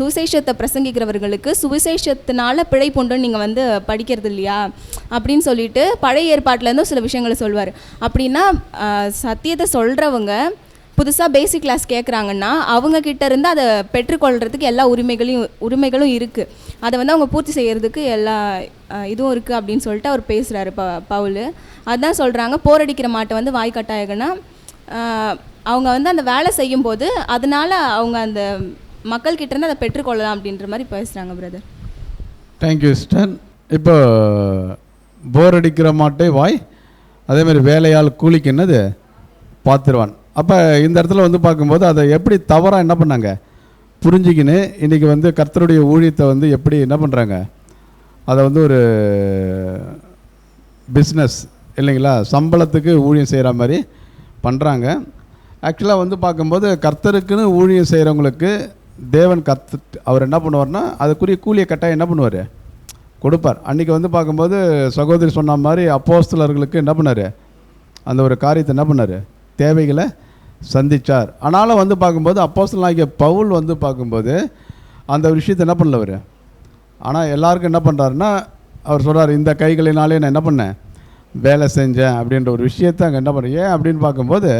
சுவிசேஷத்தை பிரசங்கிக்கிறவர்களுக்கு சுவிசேஷத்தினால பிழைப்புண்டுன்னு நீங்கள் வந்து படிக்கிறது இல்லையா அப்படின்னு சொல்லிட்டு பழைய ஏற்பாட்டிலேருந்தும் சில விஷயங்களை சொல்லுவார். அப்படின்னா சத்தியத்தை சொல்கிறவங்க புதுசாக பேசிக் கிளாஸ் கேட்குறாங்கன்னா அவங்கக்கிட்ட இருந்து அதை பெற்றுக்கொள்கிறதுக்கு எல்லா உரிமைகளும் இருக்குது. அதை வந்து அவங்க பூர்த்தி செய்கிறதுக்கு எல்லா இதுவும் இருக்குது அப்படின்னு சொல்லிட்டு அவர் பேசுகிறாரு பவுல். அதுதான் சொல்கிறாங்க, போரடிக்கிற மாட்டை வந்து வாய் கட்டாயகன்னா அவங்க வந்து அந்த வேலை செய்யும்போது அதனால் அவங்க அந்த மக்கள்கிட்ட இருந்து அதை பெற்றுக்கொள்ளலாம் அப்படின்ற மாதிரி பேசுகிறாங்க பிரதர். Thank you sister. இப்போ போர் அடிக்கிற மாட்டை வாய், அதேமாதிரி வேலையால் கூலிக்கு என்னது பார்த்துருவான். அப்போ இந்த இடத்துல வந்து பார்க்கும்போது அதை எப்படி தவறாக என்ன பண்ணாங்க புரிஞ்சுக்கின்னு இன்றைக்கி வந்து கர்த்தருடைய ஊழியத்தை வந்து எப்படி என்ன பண்ணுறாங்க, அதை வந்து ஒரு பிஸ்னஸ் இல்லைங்களா, சம்பளத்துக்கு ஊழியம் செய்கிற மாதிரி பண்ணுறாங்க. ஆக்சுவலாக வந்து பார்க்கும்போது கர்த்தருக்குன்னு ஊழியம் செய்கிறவங்களுக்கு தேவன் அவர் என்ன பண்ணுவார்னா அதுக்குரிய கூலியை கட்டாயம் என்ன பண்ணுவார், கொடுப்பார். அன்றைக்கி வந்து பார்க்கும்போது சகோதரி சொன்ன மாதிரி அப்போஸ்தலர்களுக்கு என்ன பண்ணார், அந்த ஒரு காரியத்தை என்ன பண்ணார், தேவைகளை சந்தித்தார். ஆனாலும் வந்து பார்க்கும்போது அப்போஸ்தலனாகிய பவுல் வந்து பார்க்கும்போது அந்த விஷயத்தை என்ன பண்ணல அவர். ஆனால் எல்லாருக்கும் என்ன பண்ணுறாருன்னா அவர் சொல்கிறார், இந்த கைகளினாலே நான் என்ன பண்ணேன், வேலை செஞ்சேன் அப்படின்ற ஒரு விஷயத்தை அங்கே என்ன பண்ணுறேன். ஏன் அப்படின்னு பார்க்கும்போது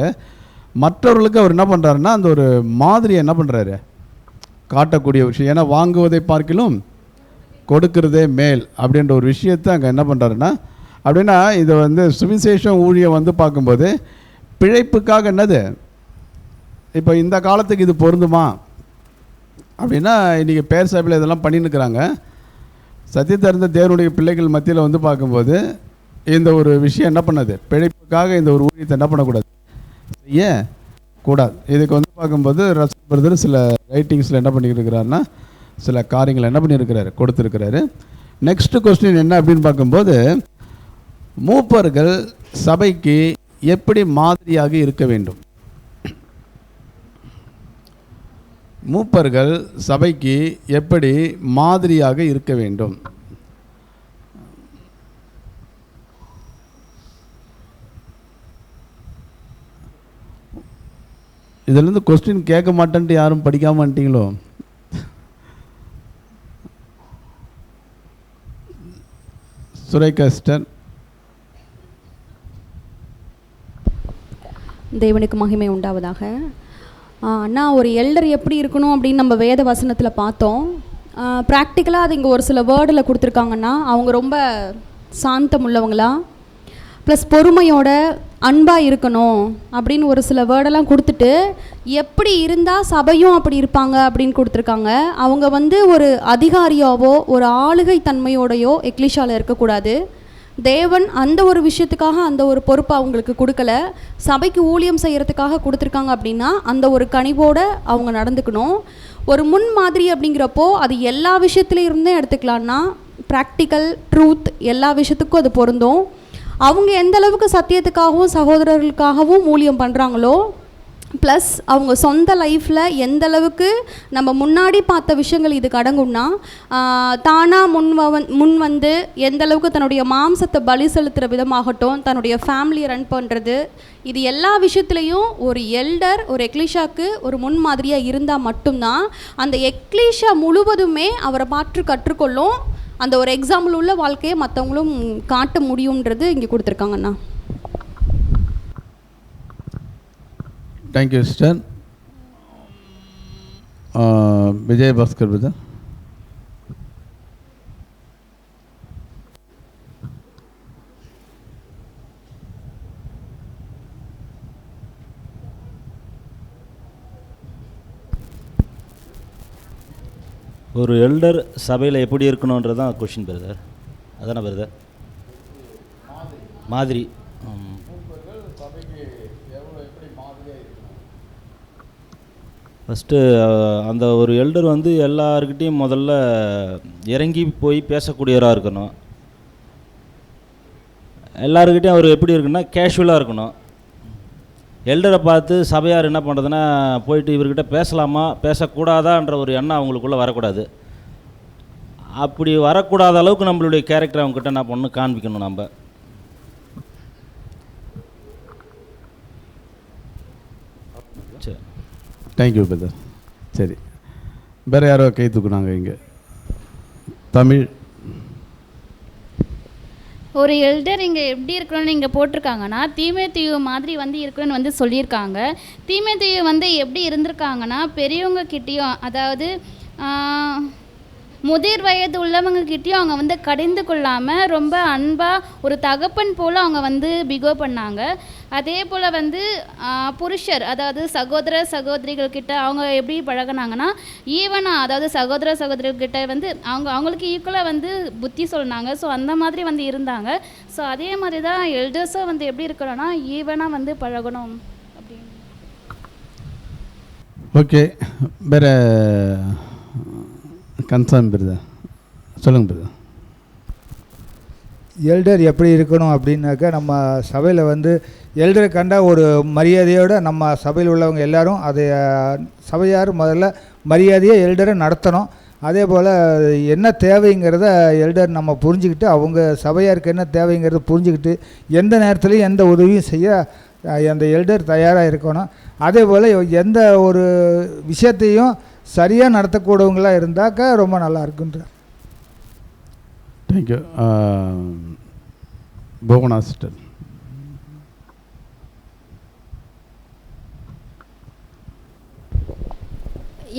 மற்றவர்களுக்கு அவர் என்ன பண்ணுறாருன்னா அந்த ஒரு மாதிரியை என்ன பண்ணுறாரு காட்டக்கூடிய விஷயம். ஏன்னா வாங்குவதை பார்க்கிலும் கொடுக்கறதே மேல் அப்படின்ற ஒரு விஷயத்தை அங்கே என்ன பண்ணுறாருன்னா, அப்படின்னா இதை வந்து சுவிசேஷம் ஊழியம் வந்து பார்க்கும்போது பிழைப்புக்காக என்னது, இப்போ இந்த காலத்துக்கு இது பொருந்துமா அப்படின்னா, இன்றைக்கி பேர் சபையில் இதெல்லாம் பண்ணின்னு இருக்கிறாங்க. சத்தியத்தை அறிந்த தேவனுடைய பிள்ளைகள் மத்தியில் வந்து பார்க்கும்போது இந்த ஒரு விஷயம் என்ன பண்ணது, பிழைப்புக்காக இந்த ஒரு ஊழியத்தை என்ன பண்ணக்கூடாது, செய்யக்கூடாது. இதுக்கு வந்து பார்க்கும்போது ரசல் பிரதர் சில ரைட்டிங்ஸில் என்ன பண்ணியிருக்கிறாருன்னா, சில காரியங்கள் என்ன பண்ணியிருக்கிறாரு, கொடுத்துருக்கிறாரு. நெக்ஸ்ட் கொஸ்டின் என்ன அப்படின்னு பார்க்கும்போது, மூப்பர்கள் சபைக்கு எப்படி மாதிரியாக இருக்க வேண்டும்? மூப்பர்கள் சபைக்கு எப்படி மாதிரியாக இருக்க வேண்டும்? இதிலேருந்து கொஸ்டின் கேட்க மாட்டேன்ட்டு யாரும் படிக்காம வந்துட்டீங்களோ? சுரேகா சிஸ்டர். தேவனுக்கு மகிமை உண்டாவதாக. அண்ணா, ஒரு எல்டர் எப்படி இருக்கணும் அப்படின்னு நம்ம வேத வசனத்தில் பார்த்தோம். ப்ராக்டிக்கலாக அது இங்கே ஒரு சில வேர்டில் கொடுத்துருக்காங்கன்னா, அவங்க ரொம்ப சாந்தம் உள்ளவங்களா, ப்ளஸ் பொறுமையோட அன்பாக இருக்கணும் அப்படின்னு ஒரு சில வேர்டெல்லாம் கொடுத்துட்டு, எப்படி இருந்தால் சபையும் அப்படி இருப்பாங்க அப்படின்னு கொடுத்துருக்காங்க. அவங்க வந்து ஒரு அதிகாரியாவோ ஒரு ஆளுகை தன்மையோடையோ எக்லிஷாவில் இருக்கக்கூடாது. தேவன் அந்த ஒரு விஷயத்துக்காக அந்த ஒரு பொறுப்பை அவங்களுக்கு கொடுக்கல, சபைக்கு ஊழியம் செய்கிறதுக்காக கொடுத்துருக்காங்க. அப்படின்னா அந்த ஒரு கனிவோடு அவங்க நடந்துக்கணும். ஒரு முன் மாதிரி அப்படிங்கிறப்போ அது எல்லா விஷயத்துலேயும் இருந்தே எடுத்துக்கலான்னா, ப்ராக்டிக்கல் ட்ரூத் எல்லா விஷயத்துக்கும் அது பொருந்தும். அவங்க எந்த அளவுக்கு சத்தியத்துக்காகவும் சகோதரர்களுக்காகவும் ஊழியம் பண்ணுறாங்களோ, ப்ளஸ் அவங்க சொந்த லைஃப்பில் எந்த அளவுக்கு நம்ம முன்னாடி பார்த்த விஷயங்கள் இதுக்கு அடங்கும்னா, தானாக முன் வந்து எந்த அளவுக்கு தன்னுடைய மாம்சத்தை பலி செலுத்துகிற விதமாகட்டும், தன்னுடைய ஃபேமிலியை ரன் பண்ணுறது, இது எல்லா விஷயத்துலேயும் ஒரு எல்டர் ஒரு எக்லீஷாவுக்கு ஒரு முன் மாதிரியாக இருந்தால் மட்டும்தான் அந்த எக்லீஷா முழுவதுமே அவரை மாற்று கற்றுக்கொள்ளும். அந்த ஒரு எக்ஸாம்பிள் உள்ள வாழ்க்கையை மற்றவங்களும் காட்ட முடியுன்றது இங்கே கொடுத்துருக்காங்கண்ணா. Thank you sister. விஜயபாஸ்கர் பிரதர். ஒரு எல்டர் சபையில் எப்படி இருக்கணுன்றது தான் கொஷின் பிரதர். அதானே பிரதர்? மாதிரி. ஃபஸ்ட்டு அந்த ஒரு எல்டர் வந்து எல்லாருக்கிட்டையும் முதல்ல இறங்கி போய் பேசக்கூடியவராக இருக்கணும். எல்லாருக்கிட்டையும் அவர் எப்படி இருக்குன்னா கேஷுவலாக இருக்கணும். எல்டரை பார்த்து சபையார் என்ன பண்ணுறதுன்னா, போயிட்டு இவர்கிட்ட பேசலாமா பேசக்கூடாதான்ற ஒரு எண்ணம் அவங்களுக்குள்ளே வரக்கூடாது. அப்படி வரக்கூடாத அளவுக்கு நம்மளுடைய கேரக்டர் அவங்ககிட்ட என்ன பண்ணணும், காண்பிக்கணும் நம்ம. சரி, தேங்க்யூ பிரதர். சரி, வேறு யாரோ கை தூக்குனாங்க இங்கே. தமிழ். ஒரு எல்டர் இங்கே எப்படி இருக்கணும்னு இங்கே போட்டிருக்காங்கன்னா, தீமோத்தேயு மாதிரி வந்து இருக்கணும்னு வந்து சொல்லியிருக்காங்க. தீமோத்தேயு வந்து எப்படி இருந்திருக்காங்கன்னா, பெரியவங்க கிட்டேயும், அதாவது முதிர் வயது உள்ளவங்கக்கிட்டேயும் அவங்க வந்து கடிந்து கொள்ளாமல் ரொம்ப அன்பாக ஒரு தகப்பன் போல் அவங்க வந்து பிகேவ் பண்ணாங்க. அதே போல் வந்து புருஷர், அதாவது சகோதர சகோதரிகள்கிட்ட அவங்க எப்படி பழகினாங்கன்னா, ஈவனாக, அதாவது சகோதர சகோதரிகள்கிட்ட வந்து அவங்களுக்கு ஈக்குவலாக வந்து புத்தி சொன்னாங்க. ஸோ அந்த மாதிரி வந்து இருந்தாங்க. ஸோ அதே மாதிரி தான் எல்டர்ஸும் வந்து எப்படி இருக்கணும்னா, ஈவனாக வந்து பழகணும் அப்படின்னு. ஓகே, வேறு கன்சர்ன் பிரதர் சொல்லுங்கள் பிரதர். எல்டர் எப்படி இருக்கணும் அப்படின்னாக்கா, நம்ம சபையில் வந்து எல்டரை கண்டா ஒரு மரியாதையோடு நம்ம சபையில் உள்ளவங்க எல்லாரும் அதை சபையார் முதல்ல மரியாதையாக எல்டரை நடத்தணும். அதே போல் என்ன தேவைங்கிறத எல்டர் நம்ம புரிஞ்சுக்கிட்டு, அவங்க சபையாருக்கு என்ன தேவைங்கிறத புரிஞ்சுக்கிட்டு எந்த நேரத்துலையும் எந்த உதவியும் செய்ய அந்த எல்டர் தயாராக இருக்கணும். அதே போல் எந்த ஒரு விஷயத்தையும் சரியாக நடத்தக்கூடியவங்களாக இருந்தாக்கா ரொம்ப நல்லா இருக்குன்ற. தேங்க்யூ. போகனா சிஸ்டர்.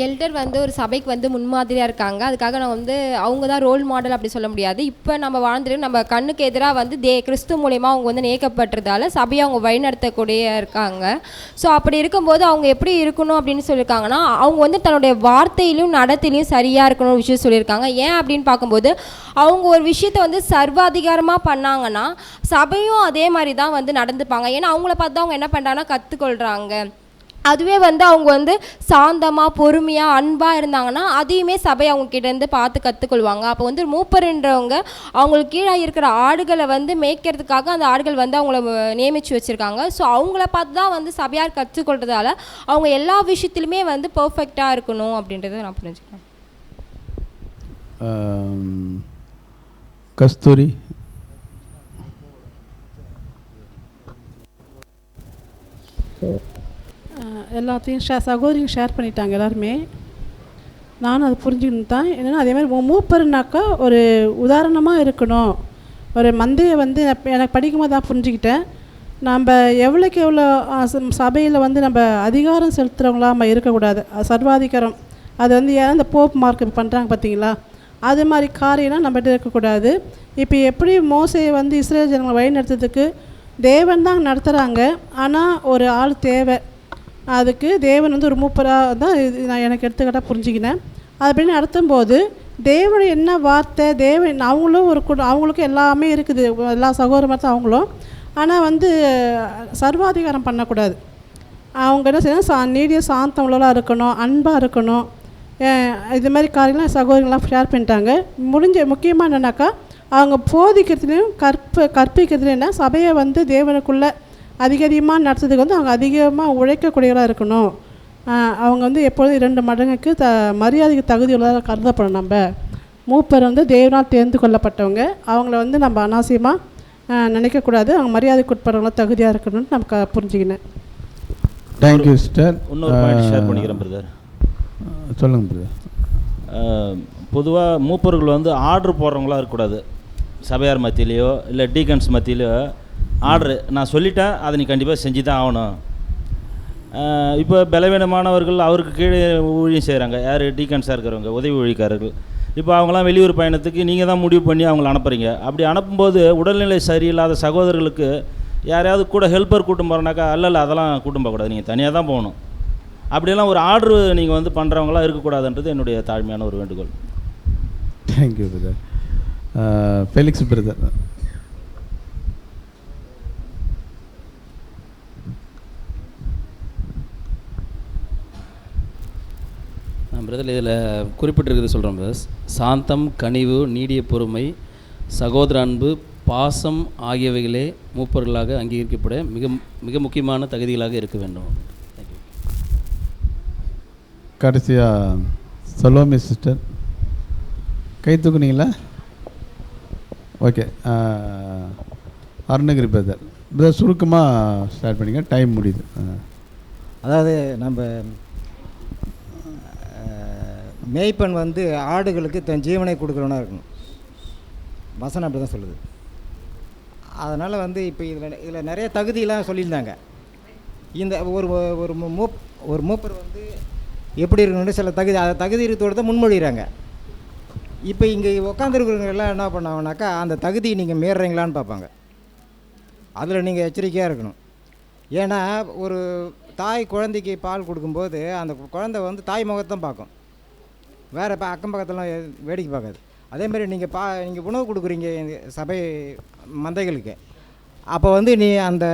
எல்டர் வந்து ஒரு சபைக்கு வந்து முன்மாதிரியாக இருக்காங்க. அதுக்காக நான் வந்து அவங்க தான் ரோல் மாடல் அப்படி சொல்ல முடியாது. இப்போ நம்ம வாழ்ந்துட்டு நம்ம கண்ணுக்கு எதிராக வந்து கிறிஸ்து மூலயமா அவங்க வந்து நேக்கப்பட்டதால சபையை அவங்க வழிநடத்தக்கூடிய இருக்காங்க. ஸோ அப்படி இருக்கும்போது அவங்க எப்படி இருக்கணும் அப்படின்னு சொல்லியிருக்காங்கன்னா, அவங்க வந்து தன்னுடைய வார்த்தையிலும் நடத்திலையும் சரியாக இருக்கணும் விஷயம் சொல்லியிருக்காங்க. ஏன் அப்படின்னு பார்க்கும்போது அவங்க ஒரு விஷயத்தை வந்து சர்வாதிகாரமாக பண்ணாங்கன்னா சபையும் அதே மாதிரி தான் வந்து நடந்துப்பாங்க. ஏன்னா அவங்கள பார்த்து அவங்க என்ன பண்ணுறாங்கன்னா கற்றுக்கொள்கிறாங்க. அதுவே வந்து அவங்க வந்து சாந்தமாக பொறுமையாக அன்பாக இருந்தாங்கன்னா அதையுமே சபை அவங்க கிட்டேருந்து பார்த்து கற்றுக்கொள்வாங்க. அப்போ வந்து மூப்பர்ன்றவங்க அவங்களுக்கு கீழே இருக்கிற ஆடுகளை வந்து மேய்க்கிறதுக்காக அந்த ஆடுகள் வந்து அவங்கள நியமித்து வச்சுருக்காங்க. ஸோ அவங்கள பார்த்து தான் வந்து சபையார் கற்றுக்கொள்றதால அவங்க எல்லா விஷயத்துலையுமே வந்து பர்ஃபெக்டாக இருக்கணும் அப்படின்றத நான் புரிஞ்சுக்கிறேன். கஸ்தூரி. எல்லாத்தையும் சகோதரியும் ஷேர் பண்ணிட்டாங்க எல்லாருமே. நானும் அதை புரிஞ்சுக்கிட்டு தான். என்னென்னா அதேமாதிரி மூப்பர்னாக்கா ஒரு உதாரணமாக இருக்கணும். ஒரு மந்தையை வந்து எனக்கு படிக்கும்போது தான் புரிஞ்சுக்கிட்டேன். நம்ம எவ்வளோக்கு எவ்வளோ சபையில் வந்து நம்ம அதிகாரம் செலுத்துகிறவங்களா நம்ம இருக்கக்கூடாது. சர்வாதிகாரம் அது வந்து யாரும் இந்த போப் மார்க் பண்ணுறாங்க பார்த்தீங்களா, அது மாதிரி காரியம்லாம் நம்மகிட்ட இருக்கக்கூடாது. இப்போ எப்படி மோசையை வந்து இஸ்ரேல் ஜனங்களை வழி நடத்துறதுக்கு தேவன் தான் நடத்துகிறாங்க, ஆனால் ஒரு ஆள் தேவை. அதுக்கு தேவன் வந்து ஒரு மூப்பராக தான் இது நான் எனக்கு எடுத்துக்கிட்டால் புரிஞ்சுக்கினேன். அது அப்படின்னு நடத்தும்போது தேவன் என்ன வார்த்தை, தேவன் அவங்களும் ஒரு அவங்களுக்கும் எல்லாமே இருக்குது, எல்லா சகோதரமாக தான் அவங்களும். ஆனால் வந்து சர்வாதிகாரம் பண்ணக்கூடாது. அவங்க என்ன செய்யணும், நீடிய சாந்தம் உள்ளவளாக இருக்கணும், அன்பாக இருக்கணும். இது மாதிரி காரியங்களாம் சகோதரிகள்லாம் ஷேர் பண்ணிட்டாங்க. முக்கியமாக என்னென்னாக்கா அவங்க போதிக்கிறதுலையும் கற்பிக்கிறதுலையும் என்ன சபையை வந்து தேவனுக்குள்ளே அதிகமாக நடத்துறதுக்கு வந்து அவங்க அதிகமாக உழைக்கக்கூடியவர்களாக இருக்கணும். அவங்க வந்து எப்பொழுதும் 2 மடங்குக்கு மரியாதைக்கு தகுதி உள்ளதாக கருதப்படும். நம்ம மூப்பர் வந்து தேவனால் தேர்ந்து கொள்ளப்பட்டவங்க, அவங்கள வந்து நம்ம அனாவசியமாக நினைக்கக்கூடாது. அவங்க மரியாதைக்கு உட்படுறவங்கள தகுதியாக இருக்கணும்னு நமக்கு புரிஞ்சுக்கினேன். Thank you sister. இன்னொரு பாயிண்ட் ஷேர் பண்ணிக்கிறேன் பிரதர். சொல்லுங்கள் பிரதர். பொதுவாக மூப்பர்கள் வந்து ஆர்டர் போடுறவங்களாக இருக்கக்கூடாது. சபையார் மத்தியிலையோ இல்லை டீகன்ஸ் மத்தியிலையோ ஆர்டரு நான் சொல்லிட்டேன், அதை நீ கண்டிப்பாக செஞ்சு தான் ஆகணும். இப்போ பலவீனமானவர்கள் அவருக்கு கீழே ஊழியம் செய்கிறாங்க, யார் டீகன்ஸாக இருக்கிறவங்க, உதவி ஊழியக்காரர்கள். இப்போ அவங்களாம் வெளியூர் பயணத்துக்கு நீங்கள் தான் முடிவு பண்ணி அவங்கள அனுப்புகிறீங்க. அப்படி அனுப்பும்போது உடல்நிலை சரியில்லாத சகோதரர்களுக்கு யாரையாவது கூட ஹெல்ப்பர் கூட்டம் போகிறனாக்கா அல்ல அதெல்லாம் கூட்டம் போகக்கூடாது, நீங்கள் தனியாக தான் போகணும். அப்படியெல்லாம் ஒரு ஆர்டரு நீங்கள் வந்து பண்ணுறவங்களாம் இருக்கக்கூடாதுன்றது என்னுடைய தாழ்மையான ஒரு வேண்டுகோள். Thank you brother. Felix brother. Brother இதில் குறிப்பிட்டிருக்கிறது சொல்கிறோம் பிரதர். சாந்தம், கனிவு, நீடிய பொறுமை, சகோதர அன்பு, பாசம் ஆகியவைகளே மூப்பர்களாக அங்கீகரிக்கப்பட மிக மிக முக்கியமான தகுதிகளாக இருக்க வேண்டும். கடைசியாக சலோமி சிஸ்டர் கை தூக்குனீங்களா? ஓகே. அருணகிரி பிரதர் சுருக்கமாக ஸ்டார்ட் பண்ணிங்க, டைம் முடியுது. அதாவது நம்ம மேய்ப்பன் வந்து ஆடுகளுக்கு தன் ஜீவனை கொடுக்குறவனா இருக்கணும். வசனம் அப்படி தான் சொல்லுது. அதனால் வந்து இப்போ இதில் நிறைய தகுதியெலாம் சொல்லியிருந்தாங்க. இந்த ஒரு மூப்பர் வந்து எப்படி இருக்கணும்னு சில தகுதி இருக்கத்தோடு தான் முன்மொழிகிறாங்க. இப்போ இங்கே உட்காந்துருக்கிறவங்க எல்லாம் என்ன பண்ணாங்கனாக்கா அந்த தகுதியை நீங்கள் மீறுறீங்களான்னு பார்ப்பாங்க. அதில் நீங்கள் எச்சரிக்கையாக இருக்கணும். ஏன்னா ஒரு தாய் குழந்தைக்கு பால் கொடுக்கும்போது அந்த குழந்தை வந்து தாய் முகத்தான் பார்க்கும், வேறு அக்கம் பக்கத்தெல்லாம் வேடிக்கை பார்க்காது. அதேமாதிரி நீங்கள் உணவு கொடுக்குறீங்க சபை மந்தைகளுக்கு, அப்போ வந்து நீ அந்த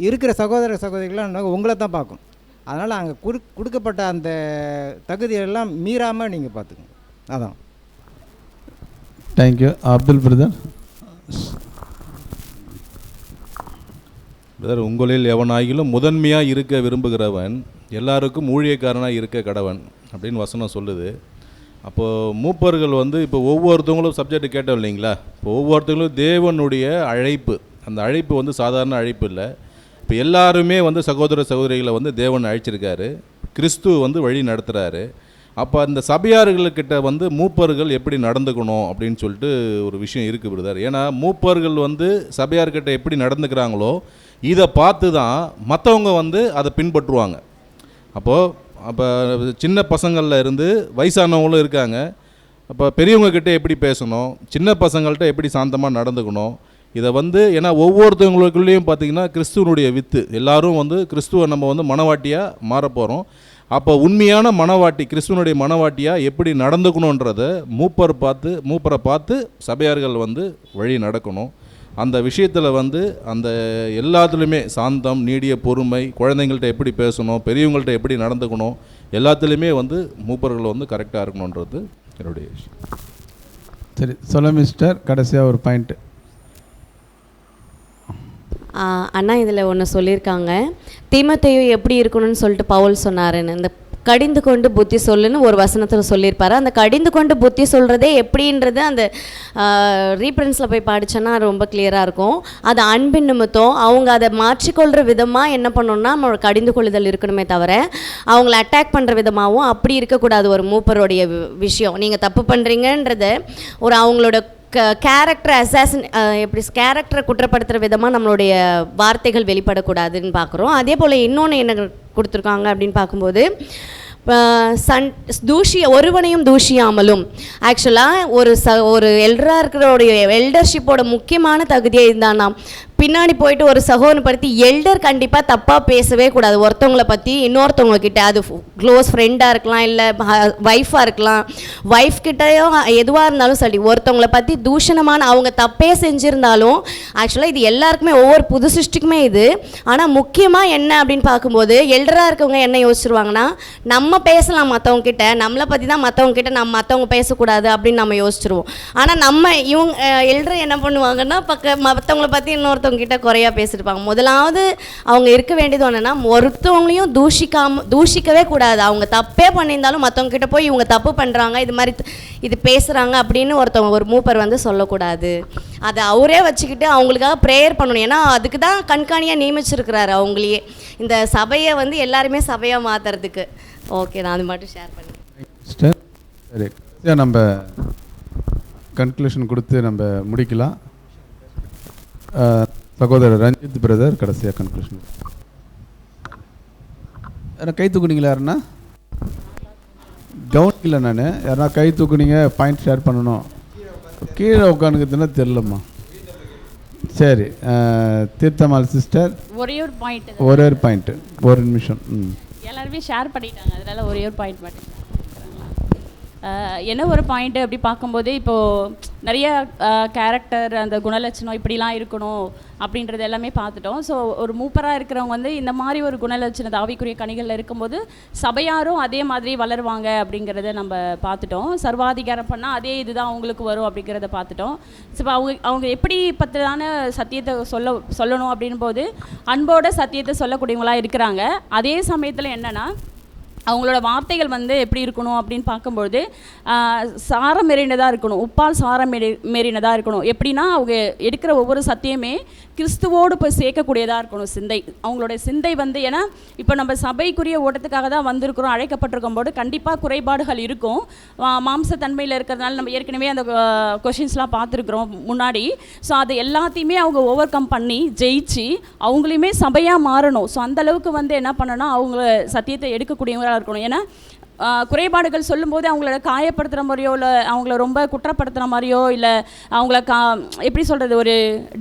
இருக்கிற சகோதரிகள்லாம் உங்களை தான் பார்க்கும். அதனால் அங்கே கொடுக்கப்பட்ட அந்த தகுதியெல்லாம் மீறாமல் நீங்கள் பார்த்துக்கோங்க. அதான். தேங்க்யூ. அப்துல் பிரதர். பிரதர், உங்களில் எவனாகிலும் முதன்மையாக இருக்க விரும்புகிறவன் எல்லாருக்கும் ஊழியக்காரனாக இருக்க கடவன் அப்படின்னு வசனம் சொல்லுது. அப்போது மூப்பர்கள் வந்து இப்போ ஒவ்வொருத்தவங்களும் சப்ஜெக்ட் கேட்டோம் இல்லைங்களா, இப்போ ஒவ்வொருத்தவங்களும் தேவனுடைய அழைப்பு, அந்த அழைப்பு வந்து சாதாரண அழைப்பு இல்லை. இப்போ எல்லாருமே வந்து சகோதர சகோதரிகளை வந்து தேவன் அழைச்சிருக்காரு, கிறிஸ்து வந்து வழி நடத்துகிறாரு. அப்போ அந்த சபையார்கள்கிட்ட வந்து மூப்பர்கள் எப்படி நடந்துக்கணும் அப்படின்னு சொல்லிட்டு ஒரு விஷயம் இருக்குது பிரதர். ஏன்னா மூப்பர்கள் வந்து சபையார்கிட்ட எப்படி நடந்துக்கிறாங்களோ இதை பார்த்து தான் மற்றவங்க வந்து அதை பின்பற்றுவாங்க. அப்போது அப்போ சின்ன பசங்களில் இருந்து வயசானவங்களும் இருக்காங்க. அப்போ பெரியவங்கக்கிட்ட எப்படி பேசணும், சின்ன பசங்கள்கிட்ட எப்படி சாந்தமாக நடந்துக்கணும், இதை வந்து ஏன்னா ஒவ்வொருத்தவங்களுக்குள்ளேயும் பார்த்திங்கன்னா கிறிஸ்துவனுடைய வித்து, எல்லோரும் வந்து கிறிஸ்துவை நம்ம வந்து மனவாட்டியாக மாறப்போகிறோம். அப்போ உண்மையான மனவாட்டி, கிறிஸ்துவனுடைய மனவாட்டியாக எப்படி நடந்துக்கணுன்றதை மூப்பரை பார்த்து சபையார்கள் வந்து வழி நடக்கணும். அந்த விஷயத்தில் வந்து அந்த எல்லாத்துலேயுமே சாந்தம், நீடிய பொறுமை, குழந்தைங்கள்ட்ட எப்படி பேசணும், பெரியவங்கள்ட்ட எப்படி நடந்துக்கணும், எல்லாத்துலேயுமே வந்து மூப்பர்கள் வந்து கரெக்டாக இருக்கணுன்றது என்னுடைய விஷயம். சரி, சொல்ல மிஸ்டர், கடைசியாக ஒரு பாயிண்ட்டு. அண்ணா இதில் ஒன்று சொல்லியிருக்காங்க, தீமோத்தேயு எப்படி இருக்கணும்னு சொல்லிட்டு பவுல் சொன்னாருன்னு. இந்த கடிந்து கொண்டு புத்தி சொல்லுன்னு ஒரு வசனத்தில் சொல்லியிருப்பாரு. அந்த கடிந்து கொண்டு புத்தி சொல்கிறதே எப்படின்றது அந்த ரீப்ரின்ஸில் போய் படித்தோன்னா ரொம்ப கிளியராக இருக்கும். அது அன்பின் நிமித்தம் அவங்க அதை மாற்றிக்கொள்கிற விதமாக என்ன பண்ணணும்னா நம்ம கடிந்து கொள்ளுதல் இருக்கணுமே தவிர அவங்கள அட்டாக் பண்ணுற விதமாகவும் அப்படி இருக்கக்கூடாது. ஒரு மூப்பருடைய விஷயம், நீங்கள் தப்பு பண்ணுறீங்கன்றத ஒரு அவங்களோட கேரக்டர் அசாசின் எப்படி கேரக்டரை குற்றப்படுத்துகிற விதமாக நம்மளுடைய வார்த்தைகள் வெளிப்படக்கூடாதுன்னு பார்க்குறோம். அதே போல் இன்னொன்று என்ன கொடுத்துருக்காங்க அப்படின்னு பார்க்கும்போது ஒருவனையும் தூஷியாமலும், ஆக்சுவலாக ஒரு எல்டராக இருக்கிறோடைய எல்டர்ஷிப்போட முக்கியமான தகுதியே இதுதான். நாம் பின்னாடி போயிட்டு ஒரு சகோதரனை பற்றி எல்டர் கண்டிப்பாக தப்பாக பேசவே கூடாது. ஒருத்தவங்களை பற்றி இன்னொருத்தவங்க கிட்ட, அது க்ளோஸ் ஃப்ரெண்டாக இருக்கலாம், இல்லை ஒய்ஃபாக இருக்கலாம், ஒய்ஃப் கிட்டேயோ எதுவாக இருந்தாலும் சரி, ஒருத்தவங்களை பற்றி தூஷணமான அவங்க தப்பே செஞ்சுருந்தாலும் ஆக்சுவலாக இது எல்லாருக்குமே ஒவ்வொரு புது சிருஷ்டிக்குமே இது. ஆனால் முக்கியமாக என்ன அப்படின்னு பார்க்கும்போது எல்டராக இருக்கவங்க என்ன யோசிச்சிருவாங்கன்னா, நம்ம பேசலாம் மற்றவங்க கிட்ட, நம்மளை பற்றி தான் மற்றவங்க கிட்ட நம்ம மற்றவங்க பேசக்கூடாது அப்படின்னு நம்ம யோசிச்சிருவோம். ஆனால் இவங்க எல்டர் என்ன பண்ணுவாங்கன்னா மற்றவங்களை பற்றி இன்னொருத்தவங்க கிட்ட குறையா பேசியிருப்பாங்க. முதலாவது அவங்க இருக்க வேண்டியது ஒன்றுனா ஒருத்தவங்களையும் தூஷிக்கவே கூடாது. அவங்க தப்பே பண்ணியிருந்தாலும் மற்றவங்க கிட்ட போய் இவங்க தப்பு பண்ணுறாங்க, இது மாதிரி இது பேசுகிறாங்க அப்படின்னு ஒரு மூப்பர் வந்து சொல்லக்கூடாது. அதை அவரே வச்சுக்கிட்டு அவங்களுக்காக ப்ரேயர் பண்ணணும். ஏன்னா அதுக்கு தான் கண்காணியாக நியமிச்சிருக்கிறாரு அவங்களையே, இந்த சபையை வந்து எல்லாருமே சபையாக மாற்றுறதுக்கு. ஓகே, நான் அது மட்டும் ஷேர் பண்ணிக்கிறேன். சரி, நம்ம கன்க்ளூஷன் கொடுத்து நம்ம முடிக்கலாம். சகோதரர் ரஞ்சித் பிரதர் கடைசியாக கன்க்ளூஷன். கை தூக்குனீங்களா? யாருன்னா கவனிக்கல நான். யாருன்னா கை தூக்குனீங்க, பாயிண்ட் ஷேர் பண்ணணும். கீழே உட்காந்துக்கிறதுனா தெரிலம்மா. சரி, தீர்த்தமால் சிஸ்டர் ஒரே ஒரு பாயிண்ட், ஒரு நிமிஷம். எல்லாருமே ஷேர் பண்ணிட்டாங்க, அதனால ஒரே ஒரு பாயிண்ட் மட்டும். என்ன ஒரு பாயிண்ட்டு அப்படி பார்க்கும்போது இப்போது நிறைய கேரக்டர், அந்த குணலட்சணம் இப்படிலாம் இருக்கணும் அப்படின்றது எல்லாமே பார்த்துட்டோம். ஸோ ஒரு மூப்பராக இருக்கிறவங்க வந்து இந்த மாதிரி ஒரு குணலட்சணத்தை ஆவிக்குரிய கனிகளில் இருக்கும்போது சபையாரும் அதே மாதிரி வளருவாங்க அப்படிங்கிறத நம்ம பார்த்துட்டோம். சர்வாதிகாரம் பண்ணால் அதே இதுதான் அவங்களுக்கு வரும் அப்படிங்கிறத பார்த்துட்டோம். ஸோ அவங்க எப்படி பத்திரான சத்தியத்தை சொல்லணும் அப்படின் போது அன்போட சத்தியத்தை சொல்லக்கூடியவங்களாக இருக்கிறாங்க. அதே சமயத்தில் என்னென்னா அவங்களோட வார்த்தைகள் வந்து எப்படி இருக்கணும் அப்படின்னு பார்க்கும்பொழுது சாரம் மேறினதாக இருக்கணும், உப்பால் சாரம் மேறினதாக இருக்கணும். எப்படின்னா அவங்க எடுக்கிற ஒவ்வொரு சத்தியமே கிறிஸ்துவோடு போய் சேர்க்கக்கூடியதாக இருக்கணும் சிந்தை. அவங்களோட சிந்தை வந்து, ஏன்னா இப்போ நம்ம சபைக்குரிய ஓட்டத்துக்காக தான் வந்திருக்கிறோம், அழைக்கப்பட்டிருக்கும் போது கண்டிப்பாக குறைபாடுகள் இருக்கும். மாம்சத்தன்மையில் இருக்கிறதுனால நம்ம ஏற்கனவே அந்த கொஷின்ஸ்லாம் பார்த்துருக்குறோம் முன்னாடி. ஸோ அது எல்லாத்தையுமே அவங்க ஓவர் கம் பண்ணி ஜெயிச்சு அவங்களையுமே சபையாக மாறணும். ஸோ அந்தளவுக்கு வந்து என்ன பண்ணணும், அவங்க சத்தியத்தை எடுக்கக்கூடியவங்களாக இருக்கணும். ஏன்னா குறைபாடுகள் சொல்லும்போது அவங்கள காயப்படுத்துகிற மாதிரியோ இல்லை அவங்கள ரொம்ப குற்றப்படுத்துகிற மாதிரியோ இல்லை அவங்கள எப்படி சொல்கிறது, ஒரு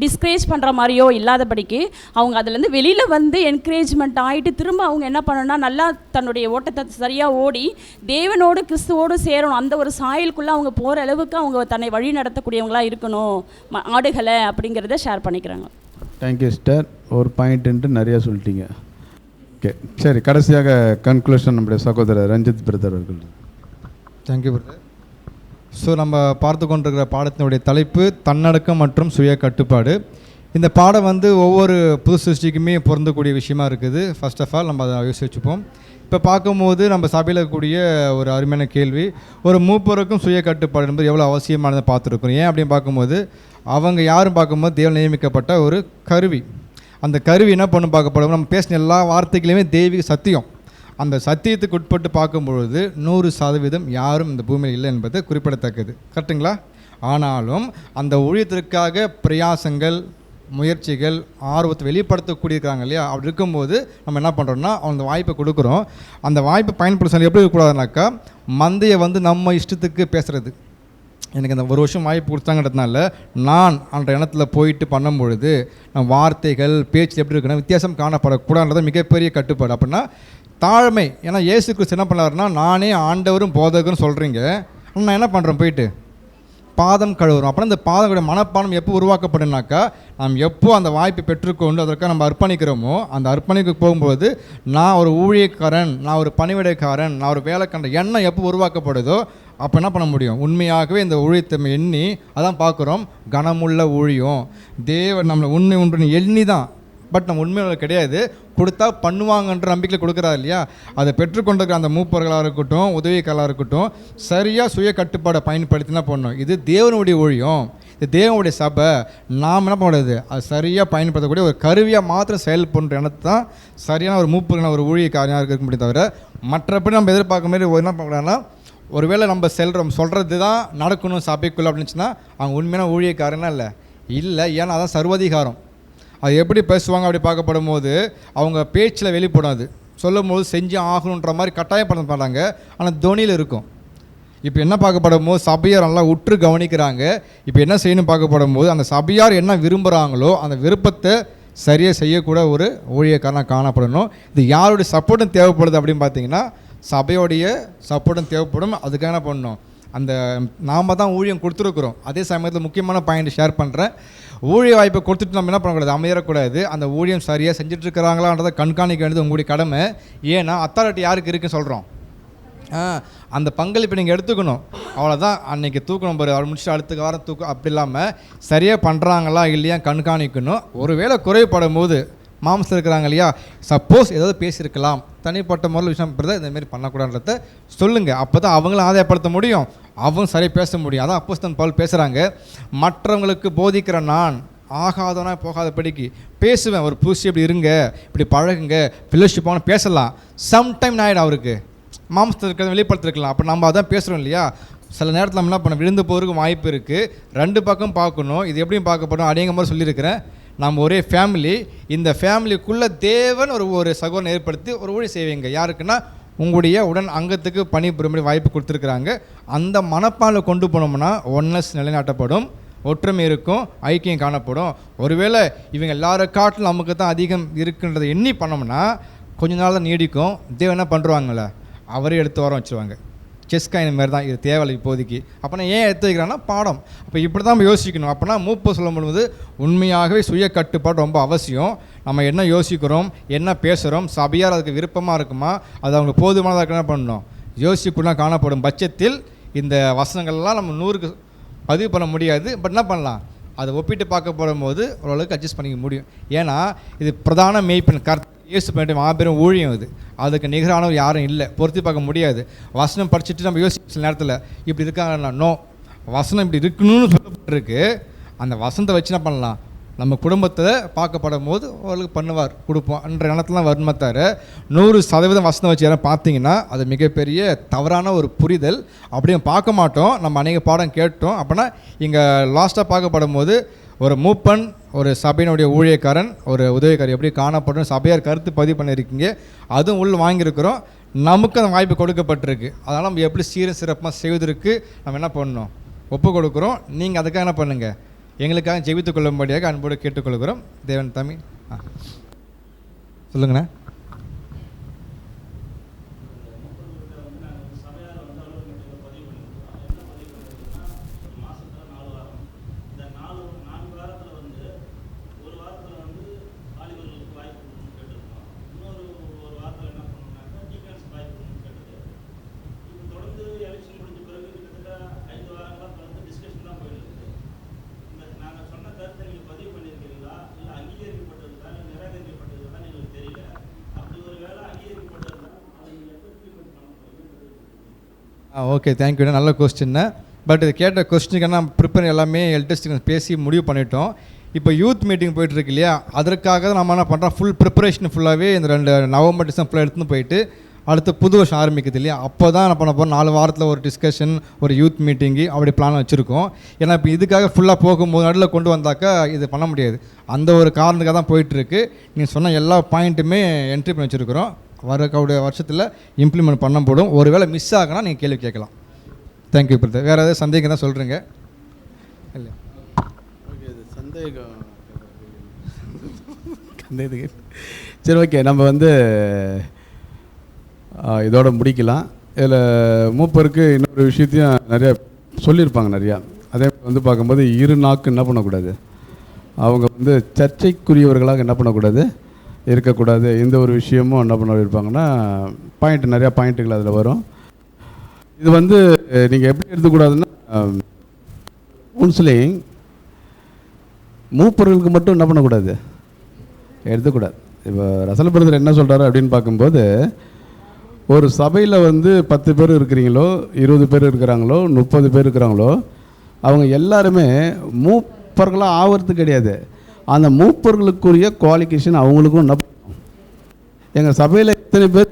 டிஸ்கரேஜ் பண்ணுற மாதிரியோ இல்லாதபடிக்கு அவங்க அதுலேருந்து வெளியில் வந்து என்கரேஜ்மெண்ட் ஆகிட்டு திரும்ப அவங்க என்ன பண்ணணும்னா நல்லா தன்னுடைய ஓட்டத்தை சரியாக ஓடி தேவனோடு கிறிஸ்துவோடு சேரணும். அந்த ஒரு சாயலுக்குள்ளே அவங்க போகிற அளவுக்கு அவங்க தன்னை வழி நடத்தக்கூடியவங்களாக இருக்கணும் ஆடுகளை அப்படிங்கிறத ஷேர் பண்ணிக்கிறாங்க. Thank you sister. ஒரு பாயிண்ட்டு நிறையா சொல்லிட்டீங்க. ஓகே, சரி, கடைசியாக கன்க்ளூஷன் நம்முடைய சகோதரர் ரஞ்சித் பிரதர் அவர்கள். Thank you brother. ஸோ நம்ம பார்த்து கொண்டிருக்கிற பாடத்தினுடைய தலைப்பு தன்னடக்கம் மற்றும் சுய கட்டுப்பாடு. இந்த பாடம் வந்து ஒவ்வொரு புது சிருஷ்டிக்குமே பொருந்தக்கூடிய விஷயமா இருக்குது. ஃபர்ஸ்ட் ஆஃப் ஆல் நம்ம அதை யோசிச்சுப்போம். இப்போ பார்க்கும்போது நம்ம சபையில் இருக்கக்கூடிய ஒரு அருமையான கேள்வி, ஒரு மூப்பருக்கும் சுய கட்டுப்பாடு என்பது எவ்வளோ அவசியமானதை பார்த்துருக்கோம். ஏன் அப்படின்னு பார்க்கும்போது அவங்க யாரும் பார்க்கும்போது தேவன் நியமிக்கப்பட்ட ஒரு கருவி. அந்த கருவி என்ன பண்ணு பார்க்கப்படும், நம்ம பேசின எல்லா வார்த்தைகளையுமே தெய்வீக சத்தியம். அந்த சத்தியத்துக்கு உட்பட்டு பார்க்கும்பொழுது 100% யாரும் இந்த பூமியில் இல்லை என்பது குறிப்பிடத்தக்கது. கரெக்டுங்களா? ஆனாலும் அந்த ஊழியத்திற்காக பிரயாசங்கள், முயற்சிகள் ஆர்வத்தை வெளிப்படுத்தக்கூடிய இருக்காங்க இல்லையா, அப்படி இருக்கும்போது நம்ம என்ன பண்ணுறோம்னா அந்த வாய்ப்பை கொடுக்குறோம். அந்த வாய்ப்பை பயன்படுத்த எப்படி இருக்கக்கூடாதுனாக்கா, மந்தையை வந்து நம்ம இஷ்டத்துக்கு பேசுகிறது. எனக்கு அந்த ஒரு வருஷம் வாய்ப்பு கொடுத்தாங்கிறதுனால நான் அந்த இடத்துல போயிட்டு பண்ணும்பொழுது நம்ம வார்த்தைகள் பேச்சு எப்படி இருக்குன்னா வித்தியாசம் காணப்படக்கூடாதுன்றது மிகப்பெரிய கட்டுப்பாடு. அப்படின்னா தாழ்மை. ஏன்னா இயேசு கிறிஸ்து என்ன பண்ணாருன்னா, நானே ஆண்டவரும் போதகரும் சொல்கிறீங்க, நான் என்ன பண்ணுறேன், போயிட்டு பாதம் கழுவுறோம். அப்புறம் இந்த பாதம் கழுவு மனப்பானம் எப்போ உருவாக்கப்படுனாக்கா, நாம் எப்போ அந்த வாய்ப்பை பெற்றுக்கொண்டு அதற்காக நம்ம அர்ப்பணிக்கிறோமோ, அந்த அர்ப்பணிக்க போகும்போது நான் ஒரு ஊழியக்காரன், நான் ஒரு பணிவிடைக்காரன், நான் ஒரு வேலைக்காரன் எண்ணம் எப்போ உருவாக்கப்படுதோ அப்போ என்ன பண்ண முடியும், உண்மையாகவே இந்த ஊழியத்தை எண்ணி அதான் பார்க்குறோம், கனமுள்ள ஊழியம். தேவன் நம்மளை உண்மை ஒன்று எண்ணி தான், பட் நம்ம உண்மையாக கிடையாது, கொடுத்தா பண்ணுவாங்கன்ற நம்பிக்கையில் கொடுக்குறாரு இல்லையா. அதை பெற்றுக்கொண்டிருக்கிற அந்த மூப்பர்களாக இருக்கட்டும், உதவிக்காரர்களாக இருக்கட்டும், சரியாக சுய கட்டுப்பாடை பயன்படுத்தினா பண்ணணும். இது தேவனுடைய ஊழியம், இது தேவனுடைய சபை. நாம் என்ன பண்ணுறது, அது சரியாக பயன்படுத்தக்கூடிய ஒரு கருவியாக மாத்திரம் செயல்படுற இடத்து தான் சரியான ஒரு மூப்புக்கான ஒரு ஊழியக்காரனாக இருக்க முடியும். தவிர மற்றபடி நம்ம எதிர்பார்க்க மாதிரி என்ன பண்ணுறாங்கன்னா, ஒருவேளை நம்ம சொல்கிறது தான் நடக்கணும் சபைக்குள்ளே அப்படின்னுச்சுன்னா அவங்க உண்மையான ஊழியக்காரனா இல்லை. ஏன்னா அதான் சர்வதிகாரம். அது எப்படி பேசுவாங்க அப்படி பார்க்கப்படும் போது அவங்க பேச்சில் வெளிப்படும். அது சொல்லும் போது செஞ்சு ஆகணுன்ற மாதிரி கட்டாயப்படுத்த மாட்டாங்க, ஆனால் துணியில் இருக்கும். இப்போ என்ன பார்க்கப்படும் போது சபையார் நல்லா உற்று கவனிக்கிறாங்க. இப்போ என்ன செய்யணும் பார்க்கப்படும் போது அந்த சபையார் என்ன விரும்புகிறாங்களோ அந்த விருப்பத்தை சரியாக செய்யக்கூட ஒரு ஊழியக்காரனாக காணப்படணும். இது யாருடைய சப்போர்ட்டும் தேவைப்படுது அப்படின்னு பார்த்தீங்கன்னா சபையோடைய சப்போர்ட்டும் தேவைப்படும். அதுக்காக என்ன பண்ணணும், அந்த நாம் தான் ஊழியம் கொடுத்துருக்குறோம். அதே சமயத்தில் முக்கியமான பாயிண்ட் ஷேர் பண்ணுறேன். ஊழிய வாய்ப்பை கொடுத்துட்டு நம்ம என்ன பண்ணக்கூடாது, அமையக்கூடாது. அந்த ஊழியம் சரியாக செஞ்சிட்ருக்கிறாங்களான்றதை கண்காணிக்க வேண்டியது உங்களுடைய கடமை. ஏன்னா அத்தாரிட்டி யாருக்கு இருக்குன்னு சொல்கிறோம், அந்த பங்களிப்பை நீங்கள் எடுத்துக்கணும். அவ்வளோதான். அன்றைக்கி தூக்கணும் பாரு, அவள் முடிச்சுட்டு அடுத்த வாரம் தூக்கம் அப்படி இல்லாமல் சரியாக பண்ணுறாங்களா இல்லையா கண்காணிக்கணும். ஒருவேளை குறைபடும் போது மாம்சத்தில் இருக்கிறாங்க இல்லையா, சப்போஸ் ஏதாவது பேசியிருக்கலாம், தனிப்பட்ட முறையில் விஷயம் இந்தமாரி பண்ணக்கூடாதுன்றத சொல்லுங்கள். அப்போ தான் அவங்களும் ஆதாயப்படுத்த முடியும், அவங்க சரியாக பேச முடியும். அதான் அப்போஸ்தலன் பவுல் பேசுகிறாங்க, மற்றவங்களுக்கு போதிக்கிற நான் ஆகாதவனா போகாதபடிக்கு பேசுவேன். ஒரு புதுசு இப்படி இருங்க, இப்படி பழகுங்க, ஃபெல்லோஷிப்பான பேசலாம். சம்டைம் ஆகிடும் அவருக்கு மாம்சத்தில் இருக்கிறத வெளிப்படுத்திருக்கலாம். அப்போ நம்ம அதான் பேசுகிறோம் இல்லையா. சில நேரத்தில் நம்ம என்ன பண்ண விழுந்து போகிறதுக்கு வாய்ப்பு இருக்குது. ரெண்டு பக்கம் பார்க்கணும். இது எப்படியும் பார்க்கப்படும் அப்படிங்கிற மாதிரி சொல்லியிருக்கிறேன். நம்ம ஒரே ஃபேமிலி, இந்த ஃபேமிலிக்குள்ளே தேவன் ஒரு சகோதரனை ஏற்படுத்தி ஒரு ஊழியம் செய்வீங்க. யாருக்குன்னா உங்களுடைய உடன் அங்கத்துக்கு பணிபுரியும்படி வாய்ப்பு கொடுத்துருக்குறாங்க. அந்த மனப்பானில் கொண்டு போனோம்னா ஒன்னஸ் நிலைநாட்டப்படும், ஒற்றுமை இருக்கும், ஐக்கியம் காணப்படும். ஒருவேளை இவங்க எல்லாரும் காட்டிலும் நமக்கு தான் அதிகம் இருக்குன்றதை எண்ணி பண்ணோம்னா கொஞ்ச நாள் தான் நீடிக்கும். தேவன் என்ன பண்ணுறாங்களே, அவரே எடுத்து வர வச்சுருவாங்க. செஸ்காயின் மாதிரி தான், இது தேவையில்லை இப்போதைக்கு. அப்போனா ஏன் எடுத்து வைக்கிறாங்கன்னா பாடம். அப்போ இப்படி தான் நம்ம யோசிக்கணும். அப்போனா மூப்பு சொல்லும்போது உண்மையாகவே சுய கட்டுப்பாடு ரொம்ப அவசியம். நம்ம என்ன யோசிக்கிறோம், என்ன பேசுகிறோம், சபையார் அதுக்கு விருப்பமாக இருக்குமா, அது அவங்க போதுமானதாக இருக்க என்ன பண்ணணும், யோசிப்புலாம் காணப்படும் பட்சத்தில் இந்த வசனங்கள்லாம் நம்ம 100க்கு பதிவு பண்ண முடியாது. பட் என்ன பண்ணலாம், அதை ஒப்பிட்டு பார்க்க போடும்போது ஓரளவுக்கு அட்ஜஸ்ட் பண்ணிக்க முடியும். ஏன்னா இது பிரதான மெய்ப்பெண் இயேசு பண்ணிட்டு மாபெரும் ஊழியம் இது. அதுக்கு நிகரானவர் யாரும் இல்லை, பொருத்தி பார்க்க முடியாது. வசனம் படிச்சுட்டு நம்ம யோசிக்க சில நேரத்தில் இப்படி இருக்காங்கன்னா நோ, வசனம் இப்படி இருக்கணும்னு சொல்லப்பட்டிருக்கு. அந்த வசனத்தை வச்சு என்ன பண்ணலாம், நம்ம குடும்பத்தில் பார்க்கப்படும் போது ஓரளவுக்கு பண்ணுவார், கொடுப்போம் என்ற எண்ணத்துலாம் வருமத்தார். 100% வசனம் வச்சு யாரும் பார்த்தீங்கன்னா அது மிகப்பெரிய தவறான ஒரு புரிதல். அப்படியும் பார்க்க மாட்டோம். நம்ம அநேக பாடம் கேட்டோம். அப்படின்னா இங்கே லாஸ்ட்டாக பார்க்கப்படும் போது ஒரு மூப்பன், ஒரு சபையினுடைய ஊழியக்காரன், ஒரு உதவிக்காரர் எப்படி காணப்படும் சபையார் கருத்து பதிவு பண்ணியிருக்கீங்க. அதுவும் உள் வாங்கியிருக்கிறோம். நமக்கு அந்த வாய்ப்பு கொடுக்கப்பட்டிருக்கு. அதனால் நம்ம எப்படி சிறப்பாக செய்வதற்கு நம்ம என்ன பண்ணணும், ஒப்பு கொடுக்குறோம். நீங்கள் அதுக்காக என்ன பண்ணுங்கள், எங்களுக்காக ஜெபித்துக் கொள்ளும்படியாக அன்போடு கேட்டுக்கொள்கிறோம். தேவன் தமிழ் சொல்லுங்கண்ணா. ஓகே, தேங்க்யூண்ணா. நல்ல கொஸ்டின்னு. பட் இது கேட்ட கொஸ்டினுக்கான ப்ரிப்பேர் எல்லாமே எல்டெஸ்ட் பேசி முடிவு பண்ணிட்டோம். இப்போ யூத் மீட்டிங் போயிட்டுருக்கு இல்லையா, அதற்காக நம்ம என்ன பண்ணுறோம், ஃபுல் ப்ரிப்பரேஷன் ஃபுல்லாகவே இந்த 2 நவம்பர் டிசம்பர் ஃபுல்லாக எடுத்துன்னு போயிட்டு அடுத்து புது வருஷம் ஆரம்பிக்குது இல்லையா, அப்போ தான் என்ன பண்ண போகிறோம், 4 வாரத்தில் ஒரு டிஸ்கஷன், ஒரு யூத் மீட்டிங்கு அப்படி பிளான் வச்சுருக்கோம். ஏன்னா இப்போ இதுக்காக ஃபுல்லாக போகும்போது நடுவில் கொண்டு வந்தாக்கா இது பண்ண முடியாது. அந்த ஒரு காரணத்துக்காக தான் போயிட்டுருக்கு. நீங்கள் சொன்ன எல்லா பாயிண்ட்டுமே என்ட்ரி பண்ணி வச்சுருக்கிறோம். வரக்கூடிய வருஷத்தில் இம்ப்ளிமெண்ட் பண்ணப்படும். ஒரு வேளை மிஸ் ஆகினா நீங்கள் கேள்வி கேட்கலாம். Thank you brother. வேறு ஏதாவது சந்தேகம் தான் சொல்கிறீங்க இல்லை? சந்தேகம் சரி, ஓகே. நம்ம வந்து இதோட முடிக்கலாம். இதில் மூப்பருக்கு இன்னொரு விஷயத்தையும் நிறையா சொல்லியிருப்பாங்க நிறையா. அதே வந்து பார்க்கும்போது இரு நாக்கு என்ன பண்ணக்கூடாது, அவங்க வந்து சர்ச்சைக்குரியவர்களாக என்ன பண்ணக்கூடாது, இருக்கக்கூடாது. எந்த ஒரு விஷயமும் என்ன பண்ண இருப்பாங்கன்னா நிறையா பாயிண்ட்டுகள் அதில் வரும். இது வந்து நீங்கள் எப்படி எடுத்துக்கூடாதுன்னா, கவுன்சிலிங் மூப்பர்களுக்கு மட்டும் என்ன பண்ணக்கூடாது, எடுத்துக்கூடாது. இப்போ ரசல் பிரதர் என்ன சொல்கிறாரு அப்படின்னு பார்க்கும்போது, ஒரு சபையில் வந்து 10 பேர் இருக்கிறீங்களோ, 20 பேர் இருக்கிறாங்களோ, 30 பேர் இருக்கிறாங்களோ, அவங்க எல்லாருமே மூப்பர்களாக ஆகிறது கிடையாது. அந்த மூப்பர்களுக்குரிய குவாலிஃபிகேஷன் அவங்களுக்கும் என்ன பண்ணணும். எங்கள் சபையில் எத்தனை பேர்